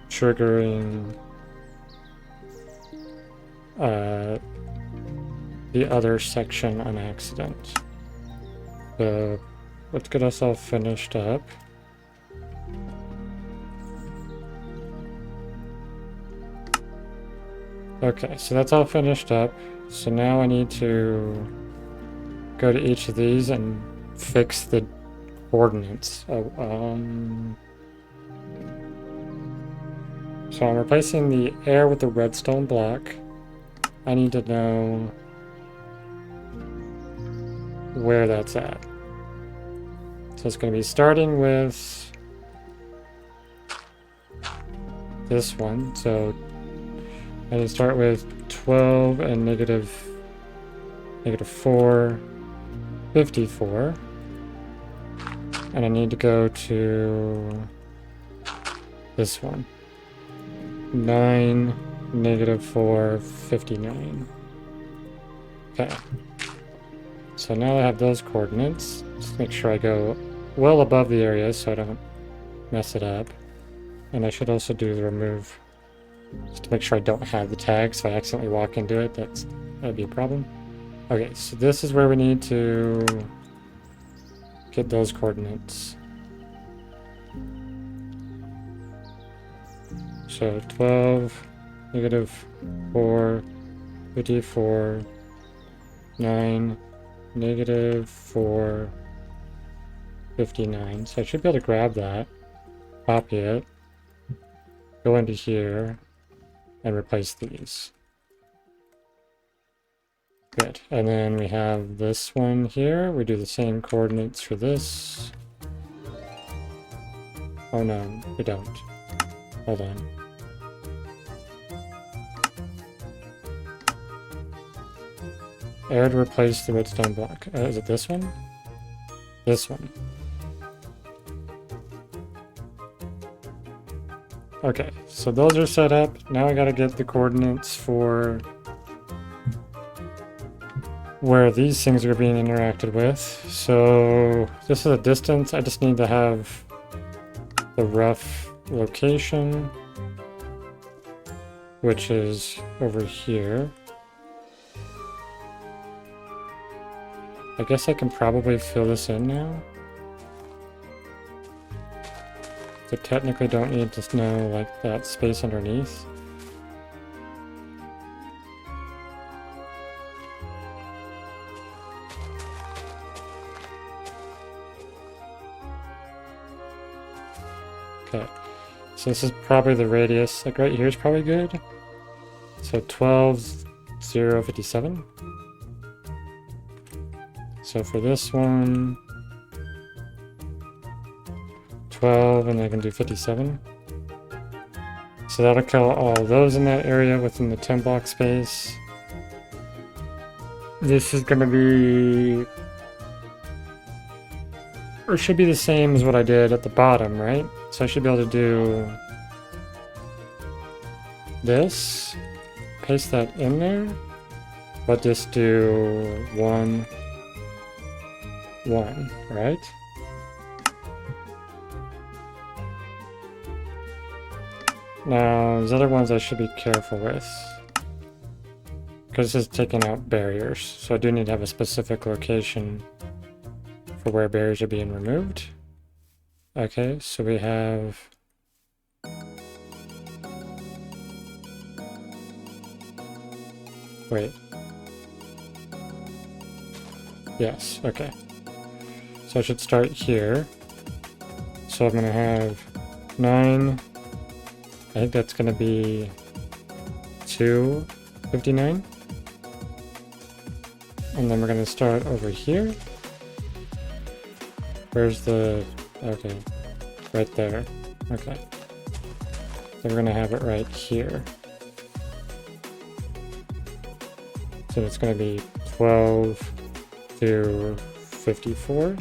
Speaker 1: triggering the other section on accident. So let's get us all finished up. Okay, so that's all finished up. So now I need to go to each of these and fix the coordinates. So I'm replacing the air with the redstone block. I need to know where that's at. So it's going to be starting with this one. So I need to start with 12 and negative 4, 54. And I need to go to this one. 9, negative 4, 59. Okay. So now I have those coordinates. Just make sure I go well above the area so I don't mess it up. And I should also do the remove just to make sure I don't have the tag, so I accidentally walk into it. That'd be a problem. Okay, so this is where we need to get those coordinates. So 12, negative 4, 54, 9, negative 4, 59. So I should be able to grab that, copy it, go into here, and replace these. Good. And then we have this one here. We do the same coordinates for this. Oh no, we don't. Hold on. Air to replace the redstone block. Is it this one? This one. Okay, so those are set up. Now I gotta get the coordinates for where these things are being interacted with. So this is a distance. I just need to have the rough location, which is over here. I guess I can probably fill this in now. So technically don't need to know like that space underneath. Okay, so this is probably the radius, like right here is probably good. So 12, 0, 57. So for this one, 12, and I can do 57. So that'll kill all those in that area within the 10 block space. This is going to be, or should be the same as what I did at the bottom, right? So I should be able to do this, paste that in there, but just do 1, 1, right? Now, these other ones I should be careful with, because this is taking out barriers, so I do need to have a specific location for where barriers are being removed. Okay, so we have wait. Yes, okay. So I should start here. So I'm gonna have 9. I think that's gonna be 259. And then we're gonna start over here. Where's the, okay, right there. Okay. So we're gonna have it right here. So it's gonna be 12 to 54.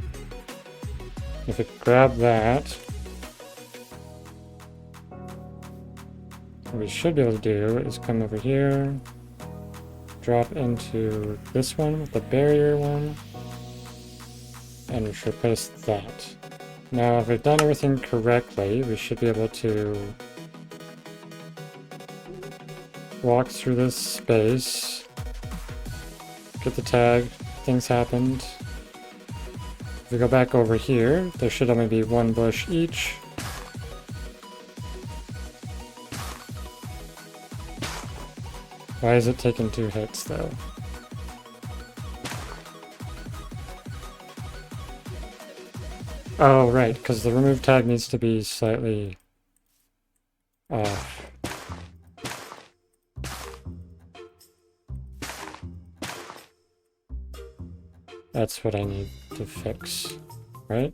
Speaker 1: If we grab that, what we should be able to do is come over here, drop into this one with the barrier one, and replace that. Now, if we've done everything correctly, we should be able to walk through this space, get the tag, things happened. If we go back over here, there should only be 1 bush each. Why is it taking 2 hits though? Oh, right, because the remove tag needs to be slightly off. That's what I need to fix, right?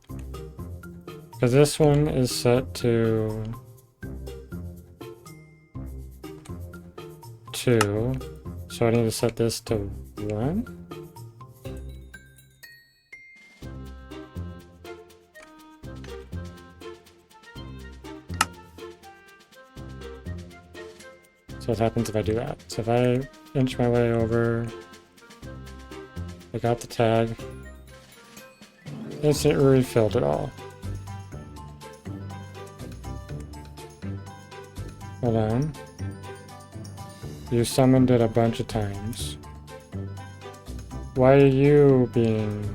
Speaker 1: Because this one is set to 2, so I need to set this to 1. So what happens if I do that? So if I inch my way over, I got the tag, instantly refilled it all. Hold on. You summoned it a bunch of times. Why are you being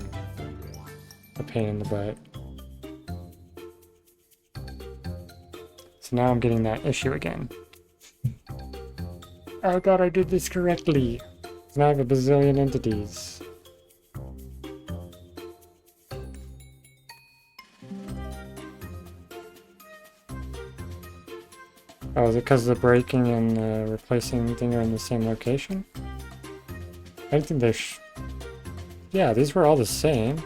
Speaker 1: a pain in the butt? So now I'm getting that issue again. I thought I did this correctly. Now I have a bazillion entities. Oh, is it because the breaking and the replacing thing are in the same location? I don't think yeah, these were all the same.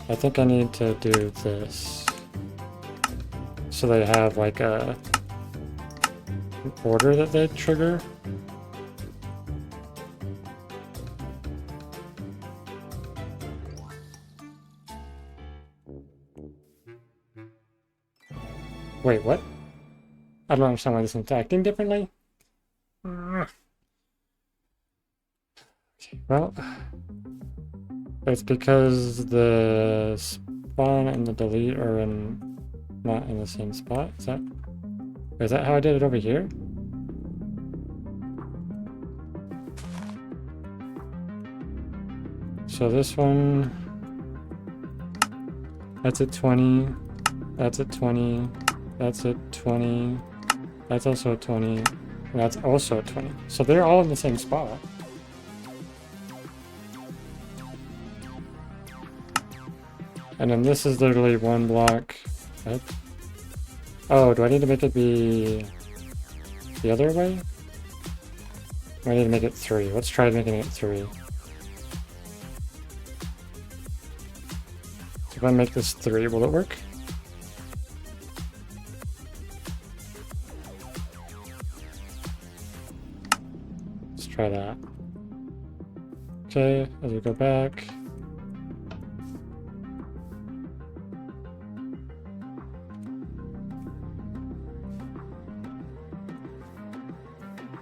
Speaker 1: I think I need to do this. So they have like a order that they trigger. Wait, what? I don't understand why this one's acting differently. Okay, well, it's because the spawn and the delete are not in the same spot. Is that how I did it over here? So this one, that's at 20, that's at 20, that's at 20, that's also at 20, and that's also at 20. So they're all in the same spot. And then this is literally one block. What? Oh, do I need to make it be the other way? I need to make it 3. Let's try making it 3. So if I make this 3, will it work? Let's try that. Okay, as we go back.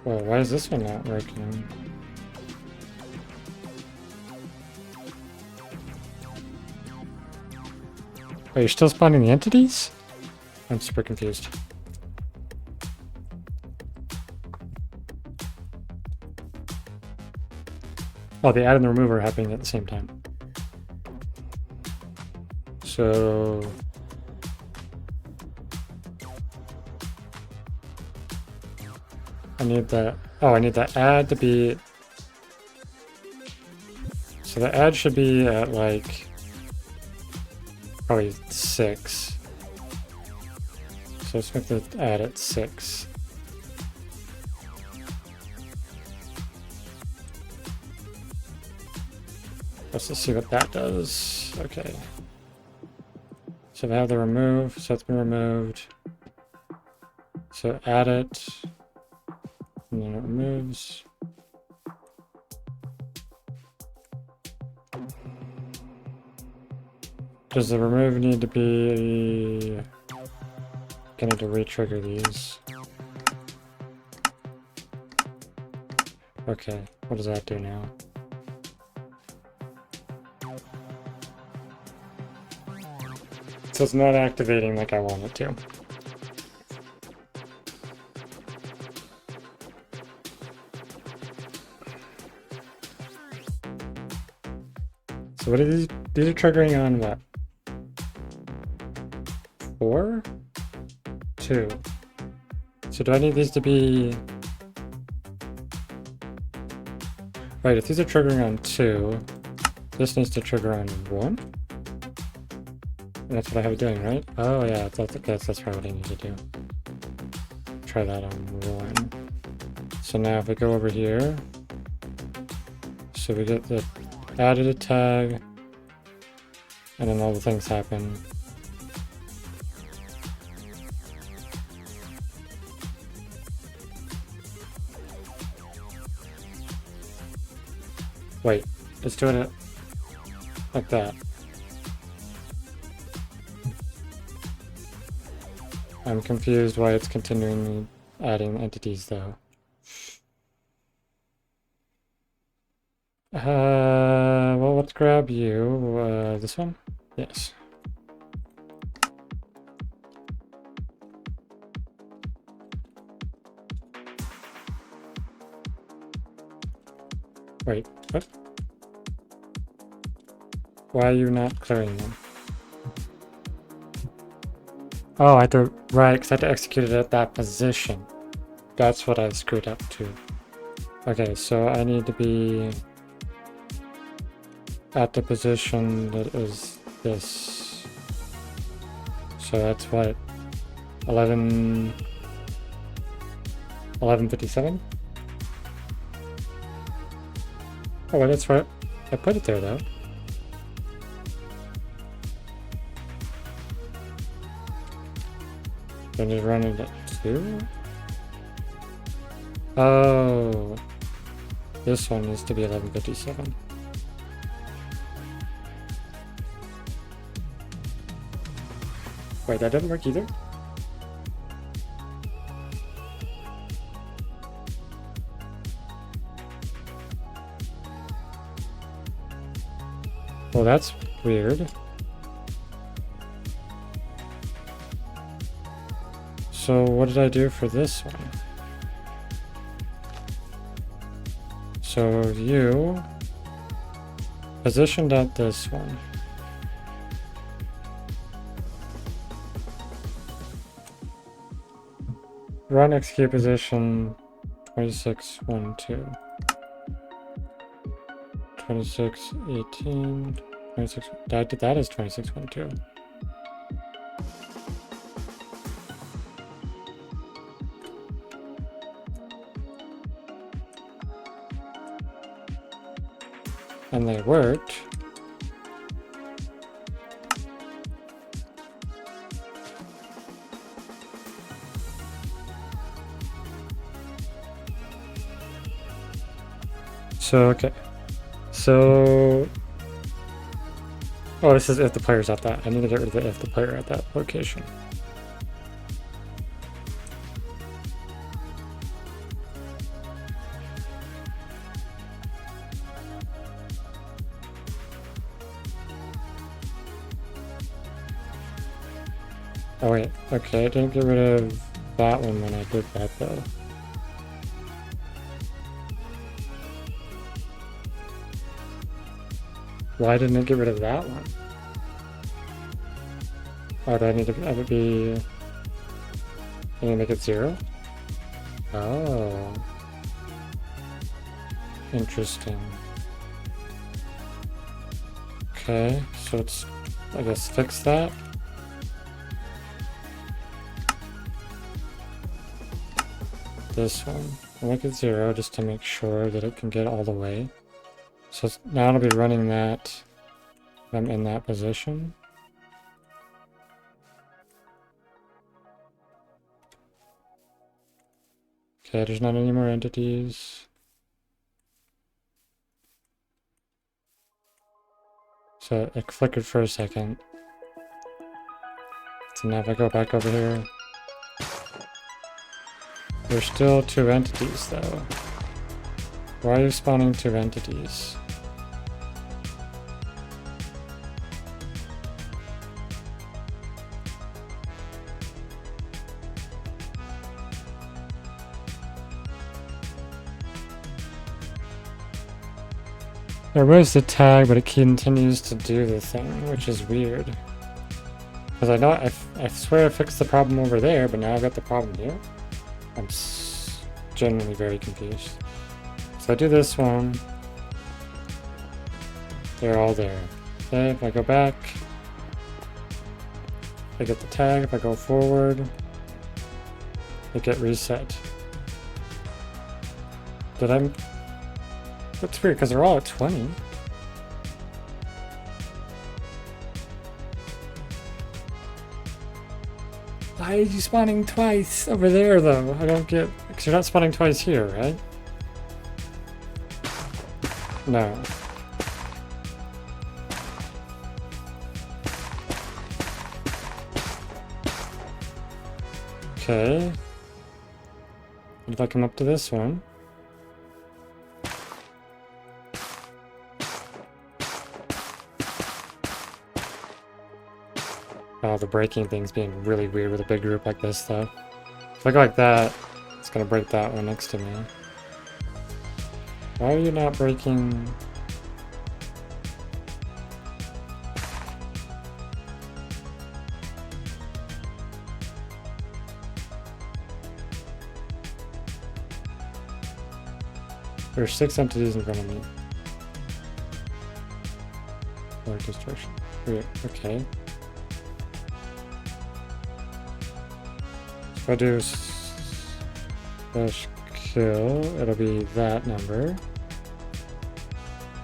Speaker 1: Well, why is this one not working? Wait, you're still spawning the entities? I'm super confused. Oh, the add and the remove are happening at the same time. So... I need that. Oh, I need that add to be. So the add should be at like probably 6. So let's make the add at 6. Let's just see what that does. Okay. So I have the remove, so it's been removed. So add it. And then it removes. Does the remove need to be... Gonna need to re-trigger these. Okay, what does that do now? So it's not activating like I want it to. So what are these? These are triggering on what? 4? 2. So do I need these to be... Right, if these are triggering on 2, this needs to trigger on 1? That's what I have it doing, right? Oh yeah, that's probably what I need to do. Try that on 1. So now if we go over here, so we get the added a tag, and then all the things happen. Wait, it's doing it like that. I'm confused why it's continuing adding entities though. Well, let's grab you. This one? Yes. Wait, what? Why are you not clearing them? Oh, I had to, right, because I had to execute it at that position. That's what I screwed up too. Okay, so I need to be at the position that is this. So that's what, 11:57? Oh, well, that's right. I put it there, though. Then just run it at 2? Oh. This one needs to be 1157. Wait, that didn't work either? Well, that's weird. So what did I do for this one? So you positioned at this one. Run execute position 2612. 2618. 26. That is 2612. And they worked. So, okay. So, oh, this is if the player's at that. I need to get rid of the if the player at that location. Oh wait, okay, I didn't get rid of that one when I did that though. Why didn't it get rid of that one? Oh, do I need to have it be... I need to make it 0? Oh. Interesting. Okay, so it's... I guess fix that. This one. I'll make it 0 just to make sure that it can get all the way. So now it'll be running that if I'm in that position. Okay, there's not any more entities. So it flickered for a second. So now if I go back over here, there's still 2 entities though. Why are you spawning 2 entities? There was the tag, but it continues to do the thing, which is weird. Because I know I swear I fixed the problem over there, but now I've got the problem here. I'm genuinely very confused. So I do this one. They're all there. Okay, if I go back, I get the tag. If I go forward, they get reset. Did I? That's weird because they're all at 20. Why are you spawning twice over there though? I don't get, because you're not spawning twice here, right? No. Okay. What if I come up to this one? Oh, the breaking thing's being really weird with a big group like this, though. If I go like that, it's gonna break that one next to me. Why are you not breaking... There's 6 entities in front of me. Or destruction. Weird. Okay. If I do slash kill, it'll be that number.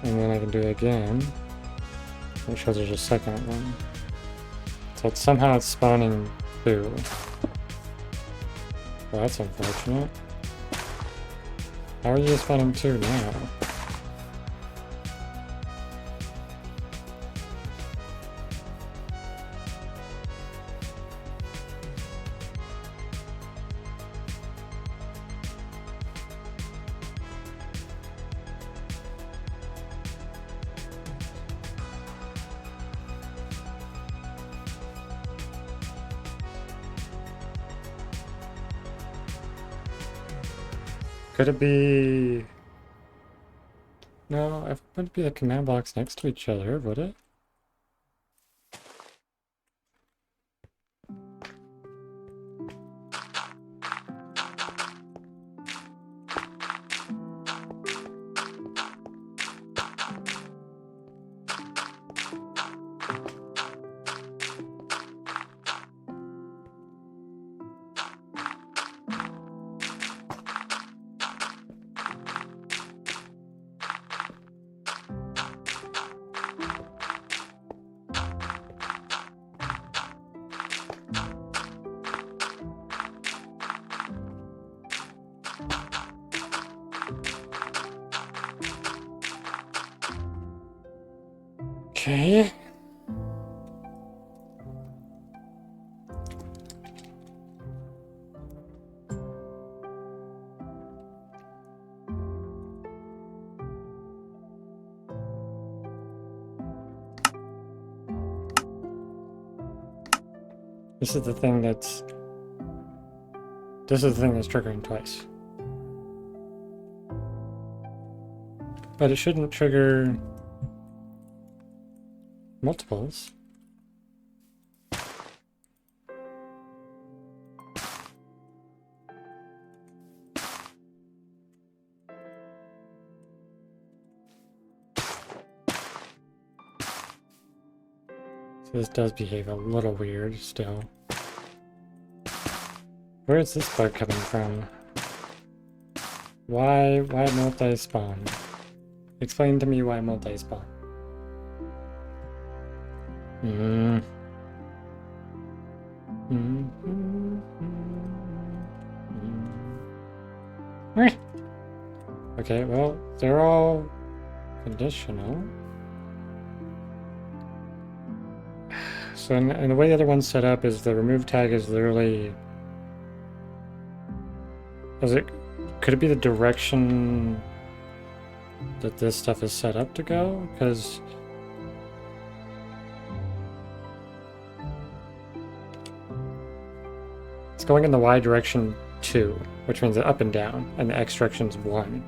Speaker 1: and then I can do it again. It shows there's a second one. So somehow it's spawning 2. Well, that's unfortunate. How are you spawning 2 now? Could it be... No, it wouldn't be a command box next to each other, would it? Okay. This is the thing that's triggering twice. But it shouldn't trigger multiples. So this does behave a little weird still. Where is this bug coming from? Why multi-spawn? Explain to me why multi-spawn. Okay, well, they're all conditional. So in the way the other one's set up is the remove tag is literally... Could it be the direction that this stuff is set up to go? Because... it's going in the Y direction 2, which means up and down, and the X direction's 1.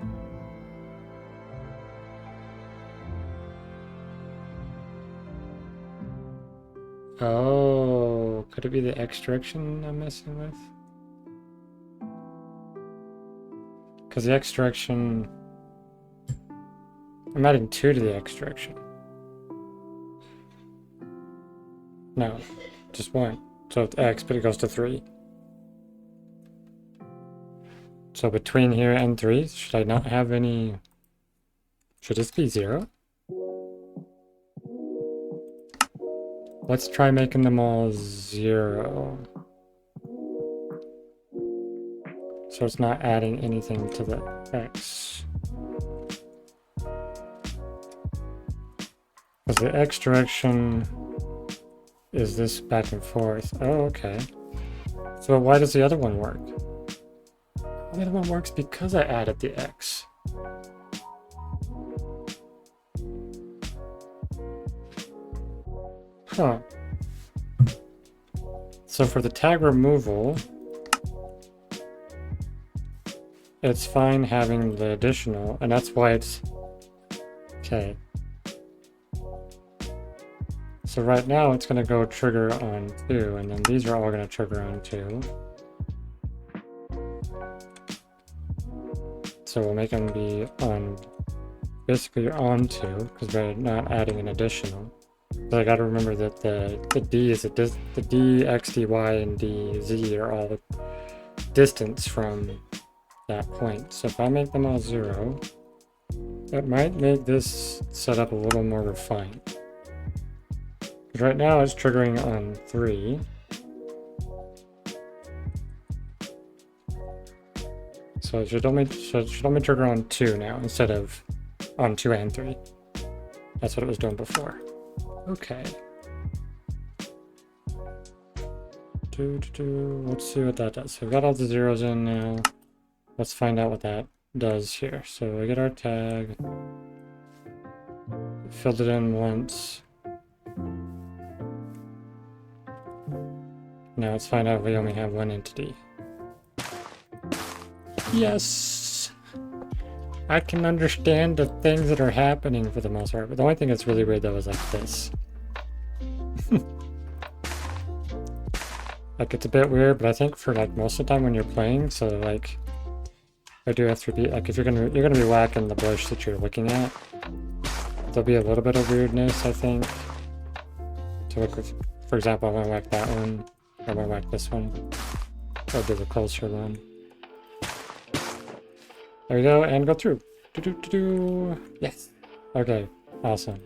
Speaker 1: Oh, could it be the X direction I'm messing with? Because the X direction... I'm adding 2 to the X direction. No, just 1. So it's X, but it goes to 3. So between here and 3, should I not have any... Should this be 0? Let's try making them all 0. So it's not adding anything to the X. Because the X direction is this back and forth. Oh, okay. So why does the other one work? The other one works because I added the X. Huh. So for the tag removal, it's fine having the additional, and that's why it's... Okay. So right now it's going to go trigger on 2, and then these are all going to trigger on 2. So we'll make them be on, basically on 2, because we're not adding an additional. But I gotta remember that the D is the D, X, D, Y, and D, Z are all the distance from that point. So if I make them all 0, That might make this setup a little more refined. Because right now it's triggering on 3. So it should only trigger on 2 now instead of on 2 and 3. That's what it was doing before. Okay. Let's see what that does. So we've got all the zeros in now. Let's find out what that does here. So we get our tag. Filled it in once. Now let's find out if we only have one entity. Yes! I can understand the things that are happening for the most part, but the only thing that's really weird though is like this. Like it's a bit weird, but I think for like most of the time when you're playing, so like I do have to be like if you're gonna be whacking the bush that you're looking at, there'll be a little bit of weirdness, I think. To look with, for example, I want to whack that one, I want to whack this one. I'll do the closer one. There we go, and go through. Yes. Okay, awesome.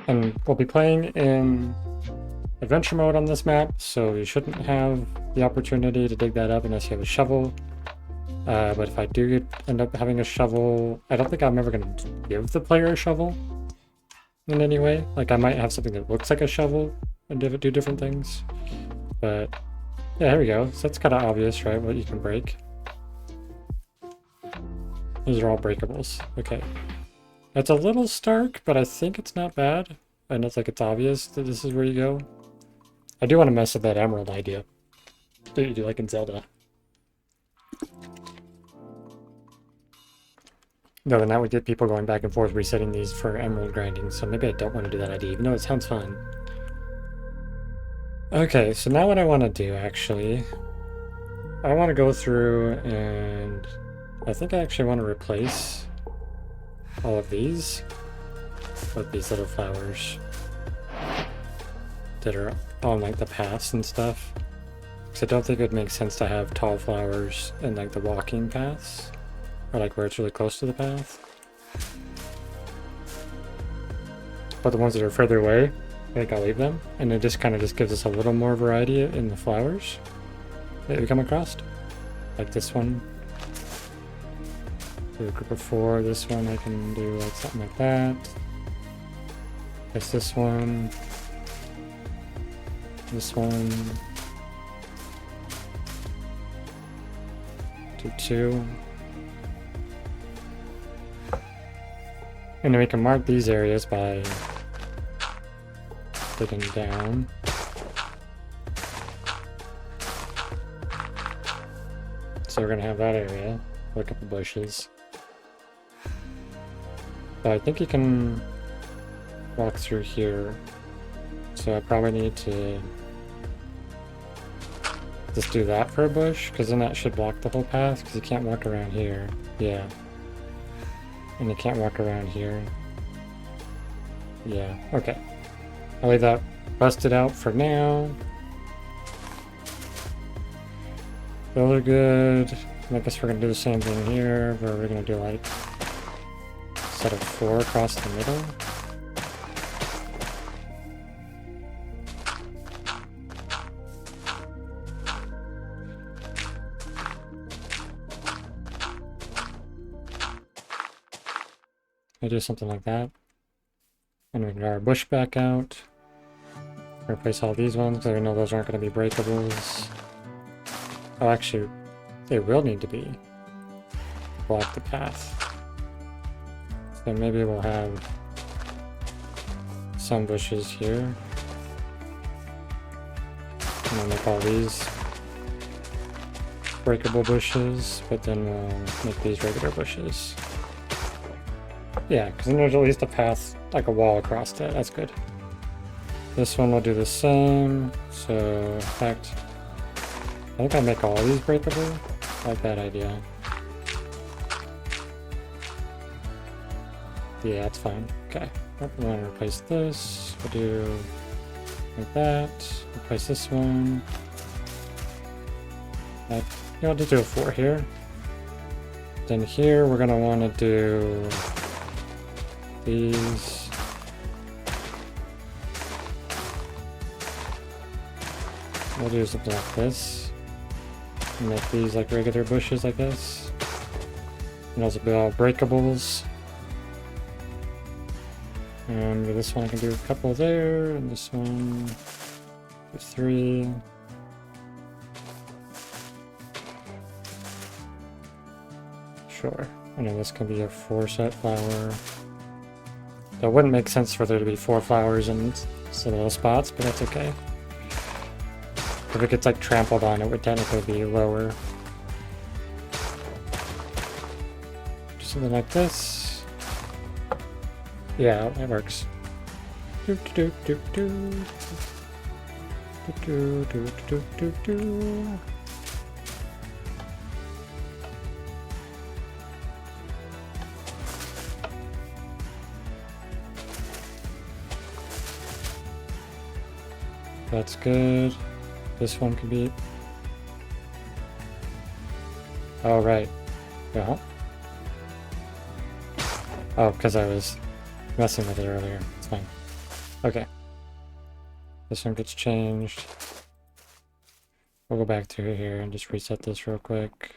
Speaker 1: And we'll be playing in adventure mode on this map, so you shouldn't have the opportunity to dig that up unless you have a shovel. But if I do end up having a shovel, I don't think I'm ever going to give the player a shovel in any way. Like I might have something that looks like a shovel and do different things. But yeah, here we go. So that's kind of obvious, right? What you can break. These are all breakables. Okay. It's a little stark, but I think it's not bad. And it's like it's obvious that this is where you go. I do want to mess with that emerald idea that you do like in Zelda. No, then that would get people going back and forth resetting these for emerald grinding, so maybe I don't want to do that idea, even though it sounds fun. Okay, so now what I want to do, actually, I want to go through and I think I actually want to replace all of these with these little flowers that are on like the paths and stuff. Because I don't think it would make sense to have tall flowers in like the walking paths, or like where it's really close to the path. But the ones that are further away, I think I'll leave them. And it just kind of gives us a little more variety in the flowers that we come across. Like this one. Do a group of 4. This one I can do like something like that. There's this one. This one. Do 2. And then we can mark these areas by digging down. So we're gonna have that area. Look at the bushes. But I think you can walk through here. So I probably need to just do that for a bush, because then that should block the whole path, because you can't walk around here. Yeah. And you can't walk around here. Yeah, okay. I'll leave that busted out for now. Those are good. I guess we're gonna do the same thing here, where we're gonna do like a set of 4 across the middle. I do something like that. And we can get our bush back out. Replace all these ones, because I know those aren't going to be breakables. Oh, actually, they will need to be to block the path. So maybe we'll have some bushes here. And we'll make all these breakable bushes, but then we'll make these regular bushes. Yeah, because then there's at least a path, like a wall across it. That's good. This one will do the same. So, in fact, I think I'll make all these breakable. I like that idea. Yeah, that's fine. Okay. We're going to replace this. We'll do like that. Replace this one. I'll just do a 4 here. Then here we're gonna want to do these. We'll do something like this. Make these like regular bushes, I guess. And those will be all breakables. And with this one I can do a couple there, and this one, 3. Sure. And then this can be a 4-set flower. That wouldn't make sense for there to be 4 flowers in some of those spots, but that's okay. If it gets like trampled on, it would technically be lower. Do something like this. Yeah, that works. Do do do do do do do do do do. That's good. This one could be... Oh, right. Yeah. Oh, because I was messing with it earlier. It's fine. Okay. This one gets changed. We'll go back through here and just reset this real quick.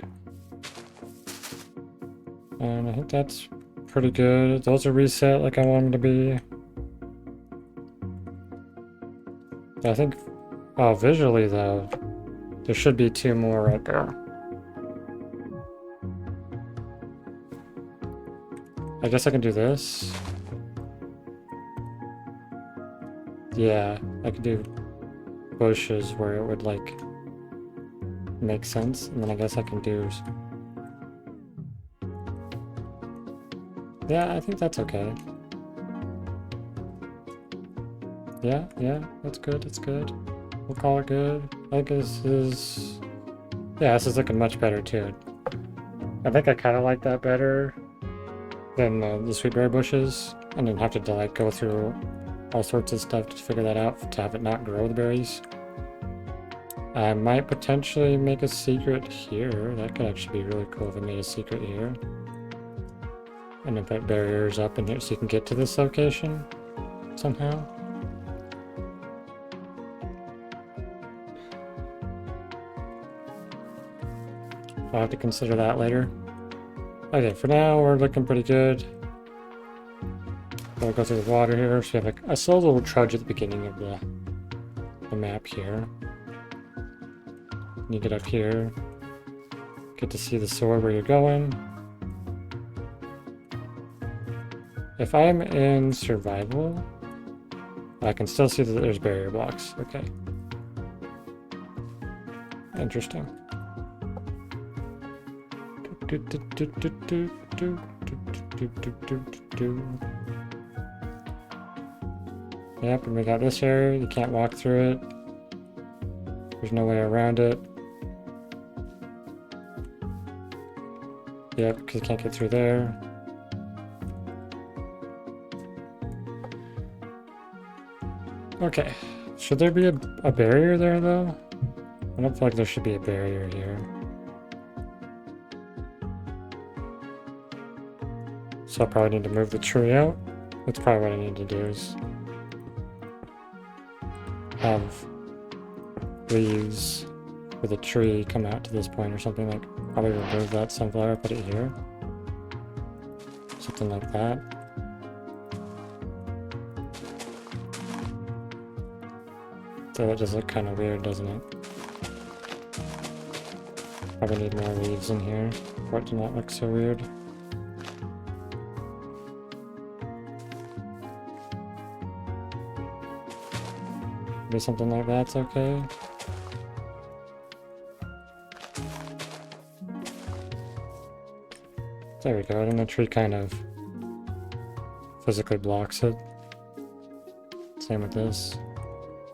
Speaker 1: And I think that's pretty good. Those are reset like I want them to be. I think, visually though, there should be 2 more right there. I guess I can do this. Yeah, I could do bushes where it would like make sense, and then I guess I can do... Yeah, I think that's okay. Yeah, that's good, that's good. We'll call it good. I think this is... Yeah, this is looking much better too. I think I kind of like that better than the sweetberry bushes. I didn't have to like go through all sorts of stuff to figure that out, to have it not grow the berries. I might potentially make a secret here. That could actually be really cool if I made a secret here. And then put barriers up in here so you can get to this location somehow. I'll have to consider that later. Okay, for now we're looking pretty good. We'll go through the water here. So we have a slow little trudge at the beginning of the map here. You get up here, get to see the sword where you're going. If I'm in survival, I can still see that there's barrier blocks. Okay. Interesting. Yep, and we got this area. You can't walk through it. There's no way around it. Yep, because you can't get through there. Okay. Should there be a barrier there, though? I don't feel like there should be a barrier here. So I'll probably need to move the tree out. That's probably what I need to do, is have leaves with a tree come out to this point or something. Like, probably remove that sunflower, put it here. Something like that. So that does look kind of weird, doesn't it? Probably need more leaves in here for it to not look so weird. Maybe something like that's okay. There we go, and the tree kind of physically blocks it. Same with this.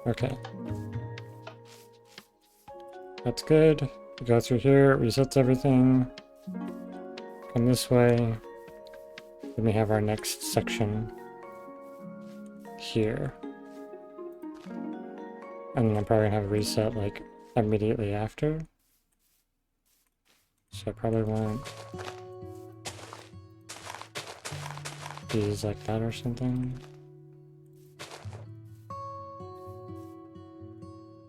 Speaker 1: Okay. That's good. We go through here, it resets everything. Come this way. Then we have our next section here. And then I'm probably gonna have a reset like immediately after. So I probably want these like that or something.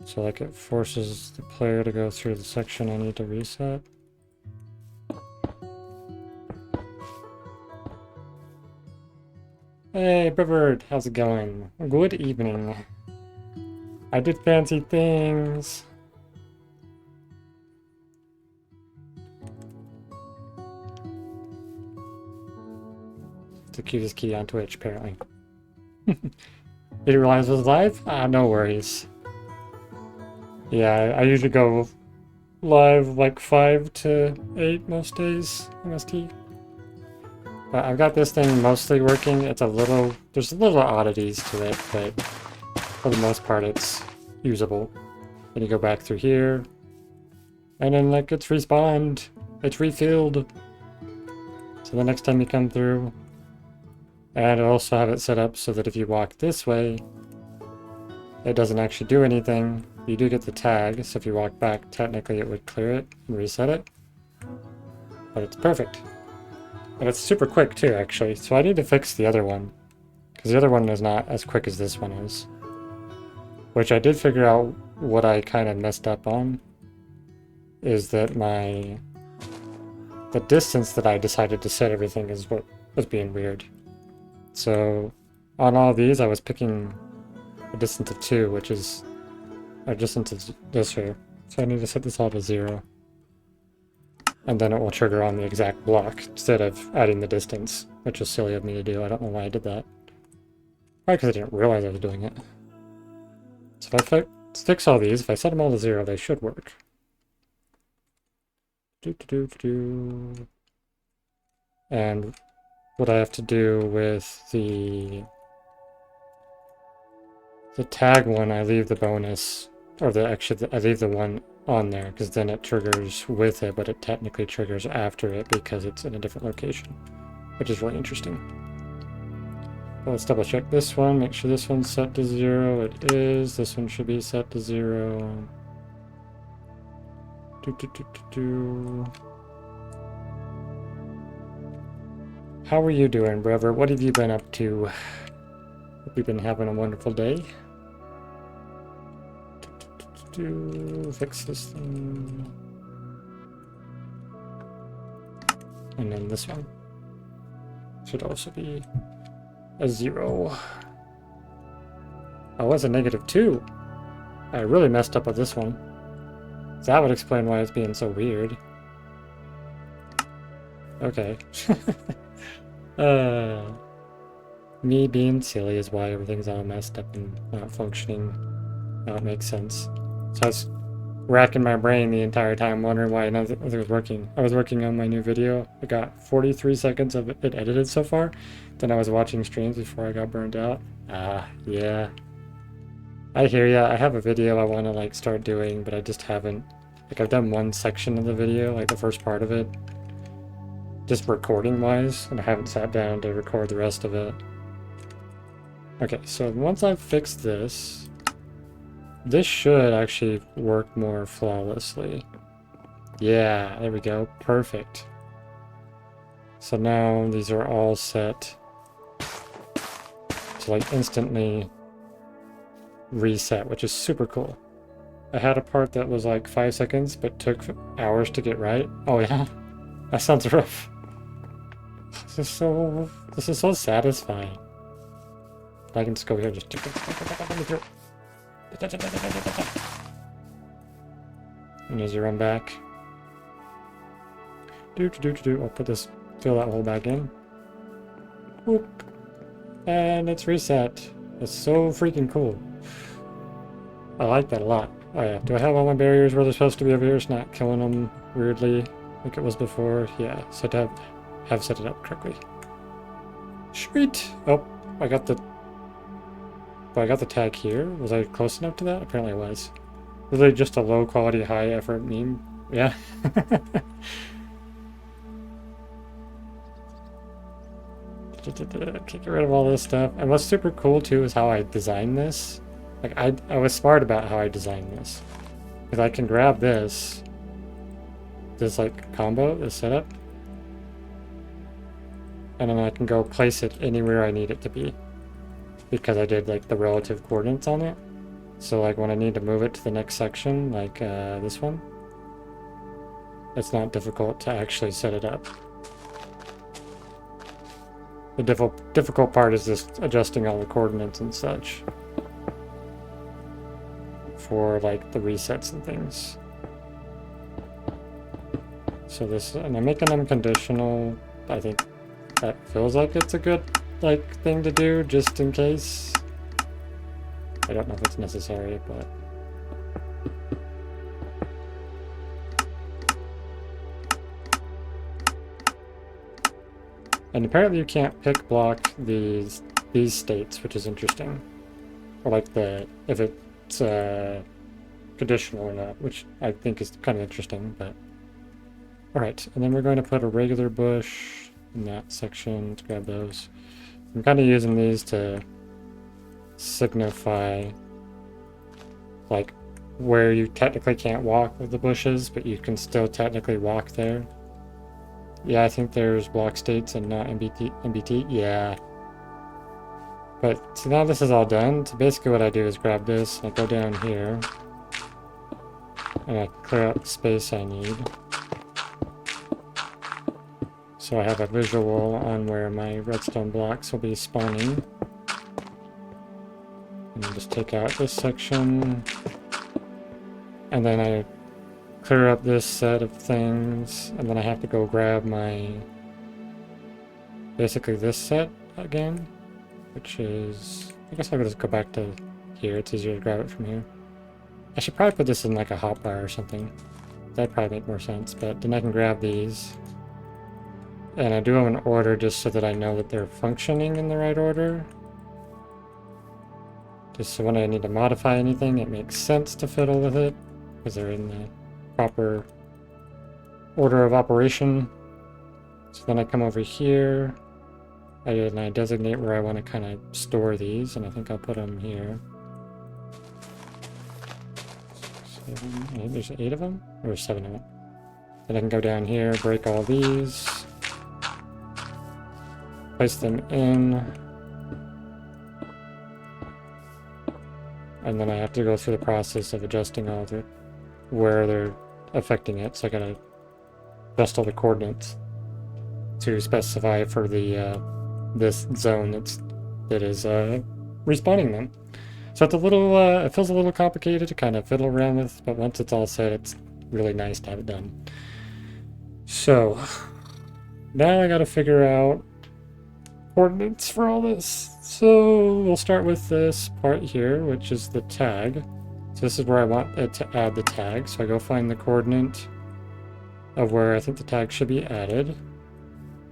Speaker 1: So like it forces the player to go through the section I need to reset. Hey, Bird, how's it going? Good evening. I did fancy things. The cutest kitty on Twitch, apparently. Did you realize it was live? Ah, no worries. Yeah, I usually go live like 5 to 8 most days, MST. But I've got this thing mostly working. It's a little, there's little oddities to it, but for the most part it's usable. Then you go back through here, and then like it's respawned, it's refilled. So the next time you come through, and I also have it set up so that if you walk this way, it doesn't actually do anything. You do get the tag, so if you walk back, technically it would clear it and reset it. But it's perfect. And it's super quick too, actually. So I need to fix the other one, because the other one is not as quick as this one is. Which I did figure out what I kind of messed up on, is that the distance that I decided to set everything is what was being weird. So on all these, I was picking a distance of 2, which is a distance of this here. So I need to set this all to 0. And then it will trigger on the exact block instead of adding the distance, which was silly of me to do. I don't know why I did that. Probably because I didn't realize I was doing it. So if I fix all these, if I set them all to 0, they should work. And what I have to do with the tag one, I leave the bonus, or I leave the one on there, because then it triggers with it, but it technically triggers after it because it's in a different location, which is really interesting. Well, let's double check this one, make sure this one's set to 0. It is. This one should be set to 0. How are you doing, brother? What have you been up to? Hope you've been having a wonderful day. Fix this thing. And then this one should also be a 0. Oh, it's a -2. I really messed up with this one. That would explain why it's being so weird. Okay. Me being silly is why everything's all messed up and not functioning. Now it makes sense. So I was racking my brain the entire time wondering why nothing was working. I was working on my new video. I got 43 seconds of it edited so far. Then I was watching streams before I got burned out. Yeah. I hear ya. I have a video I want to like start doing, but I just haven't. Like I've done one section of the video, like the first part of it, just recording wise, and I haven't sat down to record the rest of it. Okay, so once I've fixed this, this should actually work more flawlessly. Yeah, there we go. Perfect. So now these are all set to like instantly reset, which is super cool. I had a part that was like 5 seconds, but took hours to get right. Oh yeah? That sounds rough. This is so satisfying. I can just go here and just... And as you run back... I'll put this... Fill that hole back in. Whoop. And it's reset. It's so freaking cool. I like that a lot. Oh yeah, do I have all my barriers where they're supposed to be over here? It's not killing them weirdly like it was before. Yeah, so to have set it up correctly. Sweet! Oh, I got the tag here. Was I close enough to that? Apparently I was. Really just a low quality, high effort meme. Yeah. Get rid of all this stuff. And what's super cool too is how I designed this. Like I was smart about how I designed this. Because I can grab this, this like combo, this setup. And then I can go place it anywhere I need it to be, because I did like the relative coordinates on it. So like when I need to move it to the next section, like this one, it's not difficult to actually set it up. The difficult part is just adjusting all the coordinates and such for like the resets and things. So this, and I'm making them conditional. I think that feels like it's a good like thing to do just in case. I don't know if it's necessary, but and apparently you can't pick block these states, which is interesting. Or like if it's conditional or not, which I think is kind of interesting, but alright, and then we're going to put a regular bush in that section. Let's grab those. I'm kind of using these to signify like where you technically can't walk with the bushes, but you can still technically walk there. Yeah, I think there's block states and not MBT. Yeah. But so now this is all done. So basically what I do is grab this, I go down here, and I clear out the space I need. So I have a visual on where my redstone blocks will be spawning. And just take out this section. And then I clear up this set of things, and then I have to go grab my, basically this set again, which is, I guess I'll just go back to here, it's easier to grab it from here. I should probably put this in like a hotbar or something. That'd probably make more sense, but then I can grab these. And I do them in order just so that I know that they're functioning in the right order. Just so when I need to modify anything, it makes sense to fiddle with it, because they're in the proper order of operation. So then I come over here, and I designate where I want to kind of store these, and I think I'll put them here. 7, 8, there's 8 of them? Or 7 of them. Then I can go down here, break all these, place them in, and then I have to go through the process of adjusting all the where they're affecting it. So I gotta adjust all the coordinates to specify for the this zone that is respawning them. So it's a little it feels a little complicated to kind of fiddle around with, but once it's all set, it's really nice to have it done. So now I gotta figure out coordinates for all this. So we'll start with this part here, which is the tag. So this is where I want it to add the tag. So I go find the coordinate of where I think the tag should be added.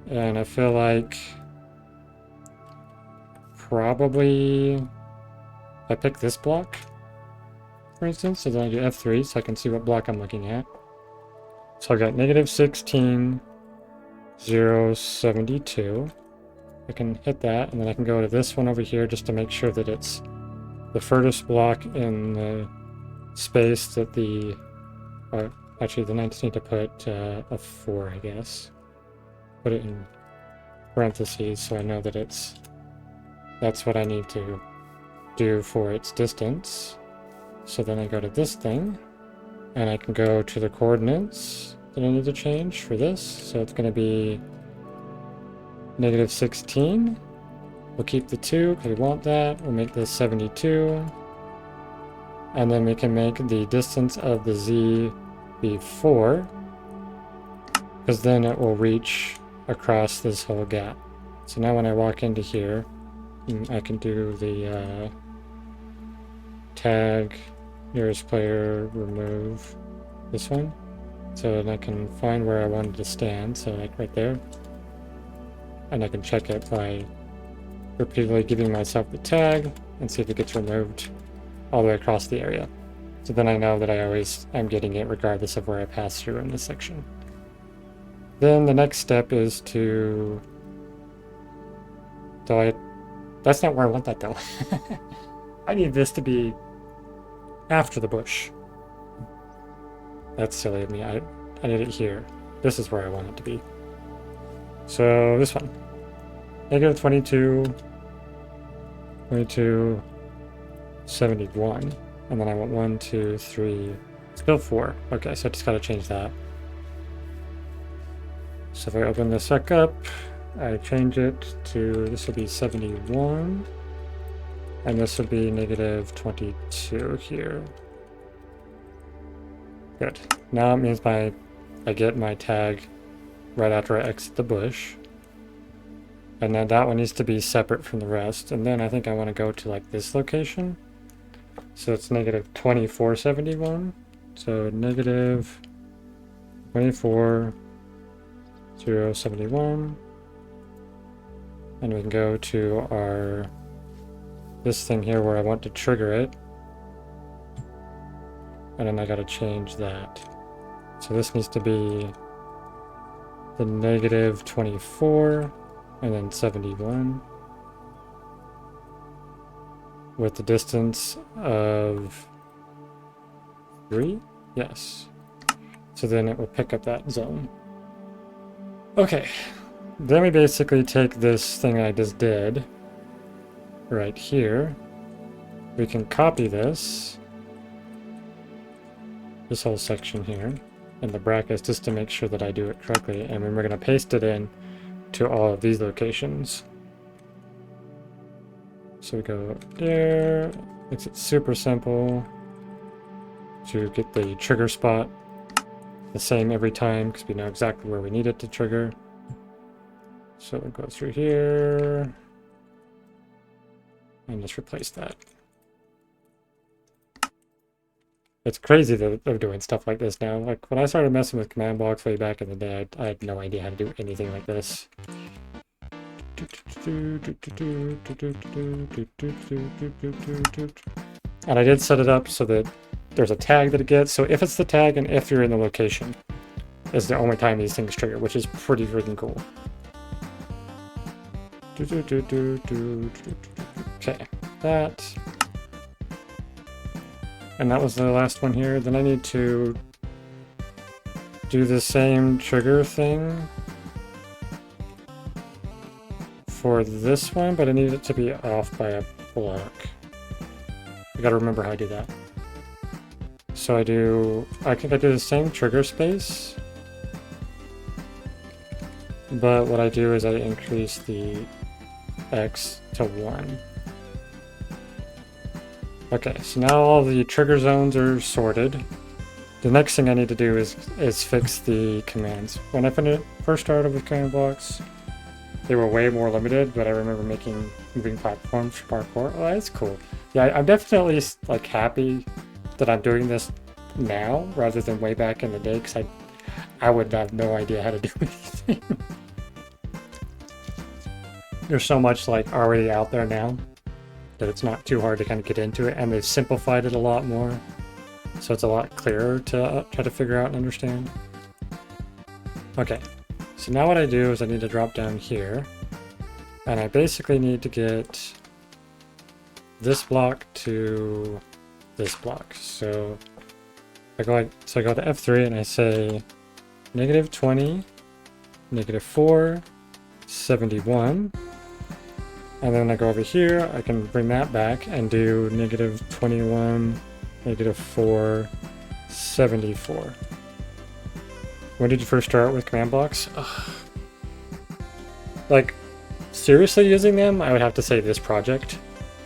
Speaker 1: And I feel like probably I pick this block, for instance, so then I do F3 so I can see what block I'm looking at. So I've got -16, 0, 72. I can hit that, and then I can go to this one over here just to make sure that it's the furthest block in the space that the, actually then I just need to put a 4, I guess. Put it in parentheses so I know that that's what I need to do for its distance. So then I go to this thing, and I can go to the coordinates that I need to change for this. So it's going to be -16. We'll keep the 2 because we want that. We'll make this 72. And then we can make the distance of the Z be 4, because then it will reach across this whole gap. So now when I walk into here, I can do the tag nearest player, remove this one. So then I can find where I wanted to stand, so like right there. And I can check it by repeatedly giving myself the tag and see if it gets removed all the way across the area. So then I know that I'm getting it regardless of where I pass through in this section. Then the next step is to... That's not where I want that though. I need this to be after the bush. That's silly of me. I I need it here. This is where I want it to be. So this one. Negative 22, 22, 71. And then I want 1, 2, 3, still 4. Okay, so I just gotta change that. So if I open this back up, I change it to, this will be 71. And this will be negative 22 here. Good. Now it means I get my tag right after I exit the bush. And then that one needs to be separate from the rest. And then I think I want to go to like this location. So it's negative 2471. So negative 24,071. And we can go to our this thing here where I want to trigger it. And then I gotta change that. So this needs to be the negative 24 and then 71 with the distance of 3? Yes. So then it will pick up that zone. Okay. Then we basically take this thing I just did right here. We can copy this whole section here in the brackets just to make sure that I do it correctly, and then we're going to paste it in to all of these locations. So we go there, makes it super simple to get the trigger spot the same every time because we know exactly where we need it to trigger. So it goes through here and just replace that. It's crazy that they're doing stuff like this now. Like when I started messing with command blocks way back in the day, I had no idea how to do anything like this. And I did set it up so that there's a tag that it gets. So if it's the tag and if you're in the location is the only time these things trigger, which is pretty freaking cool. Okay, that. And that was the last one here. Then I need to do the same trigger thing for this one, but I need it to be off by a block. I gotta remember how I do that. So I think I do the same trigger space, but what I do is I increase the X to 1. Okay, so now all the trigger zones are sorted. The next thing I need to do is fix the commands. When I first started with command blocks, they were way more limited, but I remember moving platforms for parkour. Oh, that's cool. Yeah, I'm definitely like happy that I'm doing this now rather than way back in the day, because I would have no idea how to do anything. There's so much like already out there now that it's not too hard to kind of get into it, and they've simplified it a lot more, so it's a lot clearer to try to figure out and understand. Okay, so now what I do is I need to drop down here, and I basically need to get this block to this block. So I go to F3 and I say negative 20, negative 4, 71. And then I go over here, I can bring that back and do negative 21, negative 4, 74. When did you first start with command blocks? Ugh. Like, seriously using them, I would have to say this project.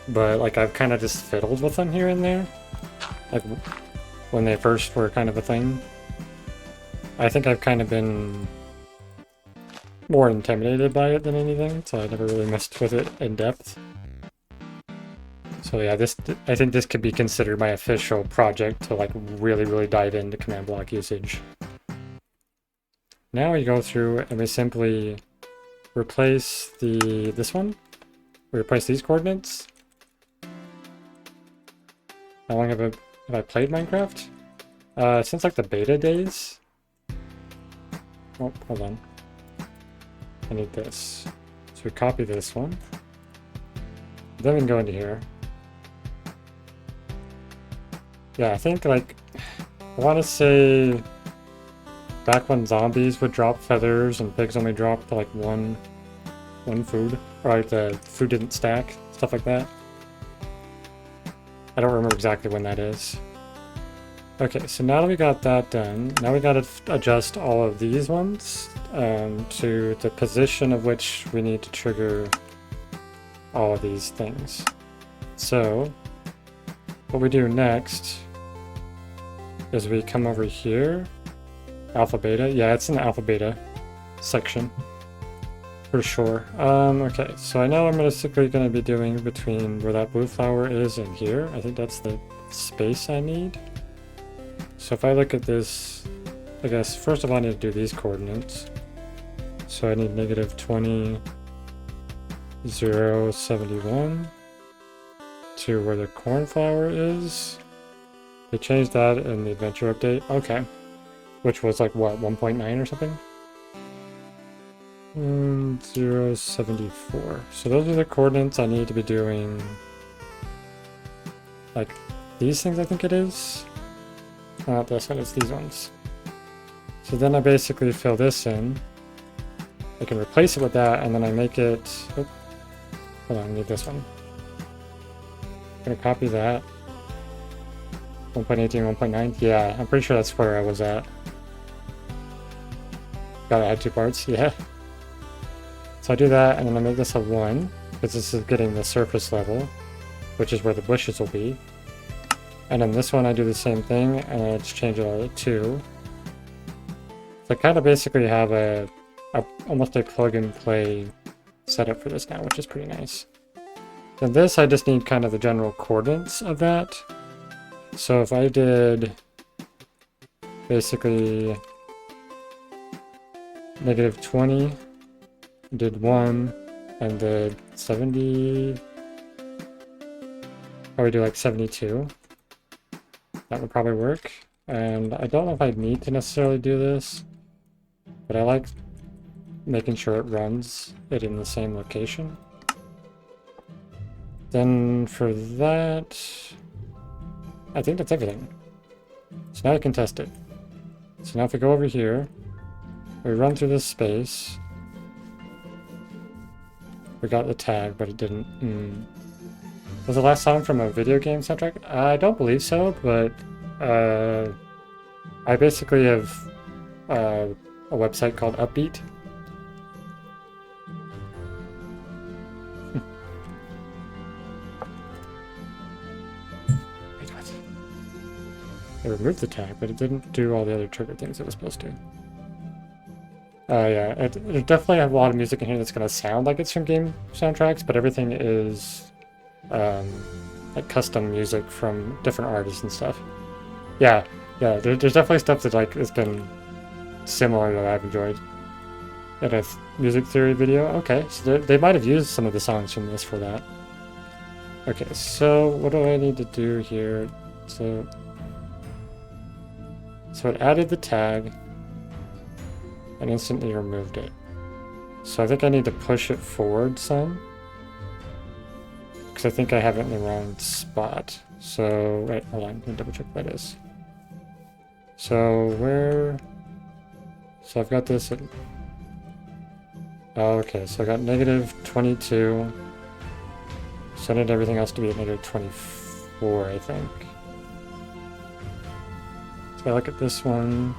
Speaker 1: But, like, I've kind of just fiddled with them here and there. Like, when they first were kind of a thing. I think I've kind of been more intimidated by it than anything, so I never really messed with it in depth. So yeah, I think this could be considered my official project to like really dive into command block usage. Now we go through and we simply replace this one. We replace these coordinates. How long have I played Minecraft? Since like the beta days. Oh, hold on. I need this. So we copy this one. Then we can go into here. Yeah, I think like, I want to say back when zombies would drop feathers and pigs only dropped like one food, or like the food didn't stack, stuff like that. I don't remember exactly when that is. Okay, so now that we got that done, now we gotta adjust all of these ones to the position of which we need to trigger all of these things. So, what we do next is we come over here, alpha beta. Yeah, it's in the alpha beta section for sure. Okay, so I know I'm basically going to be doing between where that blue flower is and here. I think that's the space I need. So if I look at this, I guess first of all I need to do these coordinates. So I need -20, 0, 71 to where the cornflower is. They changed that in the adventure update. Okay. Which was like what, 1.9 or something? 0, 74. So those are the coordinates I need to be doing. Like these things, I think it is. Not this one, it's these ones. So then I basically fill this in. I can replace it with that, and then I make it... Oh, hold on, I need this one. I'm gonna copy that. 1.18, 1.9? Yeah, I'm pretty sure that's where I was at. Gotta add 2 parts, yeah. So I do that, and then I make this a 1, because this is getting the surface level, which is where the bushes will be. And then this one I do the same thing, and I just change it all to 2. So I kind of basically have almost a plug-and-play setup for this now, which is pretty nice. Then this, I just need kind of the general coordinates of that. So if I did basically -20, did 1, and did 70, I would do like 72. That would probably work. And I don't know if I need to necessarily do this, but I like making sure it runs it in the same location. Then for that, I think that's everything. So now I can test it. So now if we go over here, we run through this space. We got the tag, but it didn't. Was the last song from a video game soundtrack? I don't believe so, but I basically have a website called Upbeat. Wait, what? I removed the tag, but it didn't do all the other trigger things it was supposed to. Yeah, it definitely have a lot of music in here that's going to sound like it's from game soundtracks, but everything is like custom music from different artists and stuff. Yeah, there's definitely stuff that like has been similar that I've enjoyed. In a music theory video, okay, so they might have used some of the songs from this for that. Okay, so what do I need to do here? So it added the tag and instantly removed it. So I think I need to push it forward some, because I think I have it in the wrong spot. So, wait, hold on, let me double check what that is. So so I've got this at, oh, okay, so I got -22. So I need everything else to be at -24, I think. So I look at this one.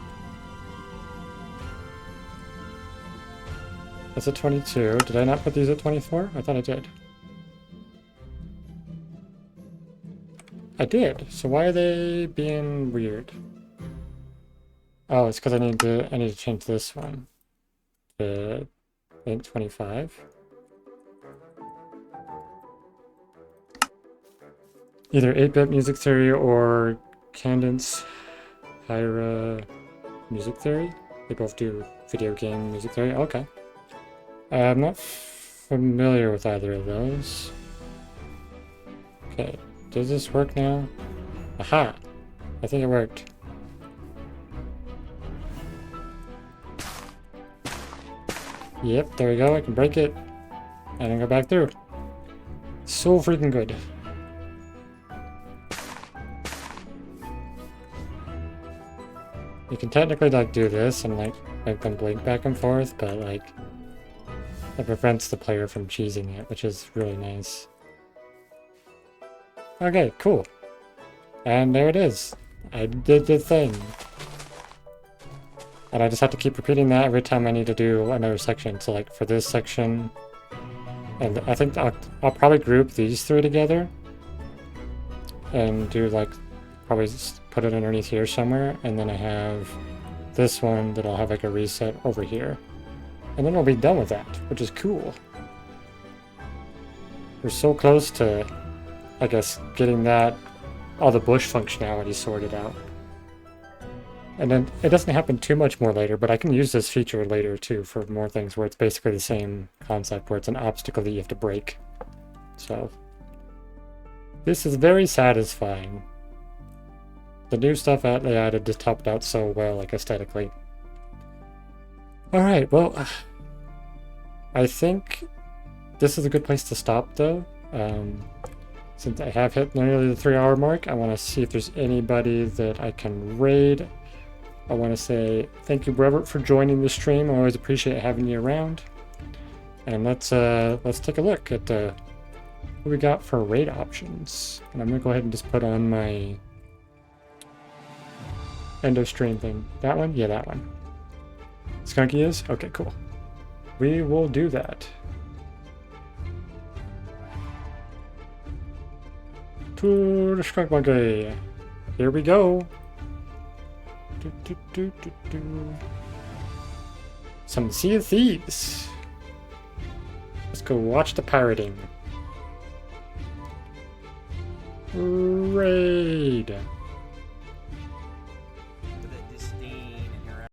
Speaker 1: That's at 22. Did I not put these at 24? I thought I did. I did. So why are they being weird? Oh, it's because I need to change this one to I think 25. Either 8-bit music theory or Cadence Hyra music theory. They both do video game music theory. Okay. I'm not familiar with either of those. Okay, does this work now? Aha! I think it worked. Yep, there we go. I can break it and then go back through. So freaking good. You can technically like do this and like make them blink back and forth, but like it prevents the player from cheesing it, which is really nice. Okay, cool. And there it is. I did the thing. And I just have to keep repeating that every time I need to do another section. So like for this section, and I think I'll probably group these three together and do like, probably just put it underneath here somewhere. And then I have this one that I'll have like a reset over here. And then we'll be done with that, which is cool. We're so close to, I guess, getting that, all the bush functionality sorted out. And then it doesn't happen too much more later, but I can use this feature later too for more things where it's basically the same concept, where it's an obstacle that you have to break. So this is very satisfying. The new stuff that they added just topped out so well, like aesthetically. Alright, well, I think this is a good place to stop though. Since I have hit nearly the 3-hour mark, I want to see if there's anybody that I can raid. I want to say thank you, Robert, for joining the stream. I always appreciate having you around. And let's take a look at what we got for raid options. And I'm gonna go ahead and just put on my end of stream thing. That one? Yeah, that one. Skunky is? Okay, cool. We will do that. To the skunk monkey. Here we go. Some Sea of Thieves. Let's go watch the pirating. Raid.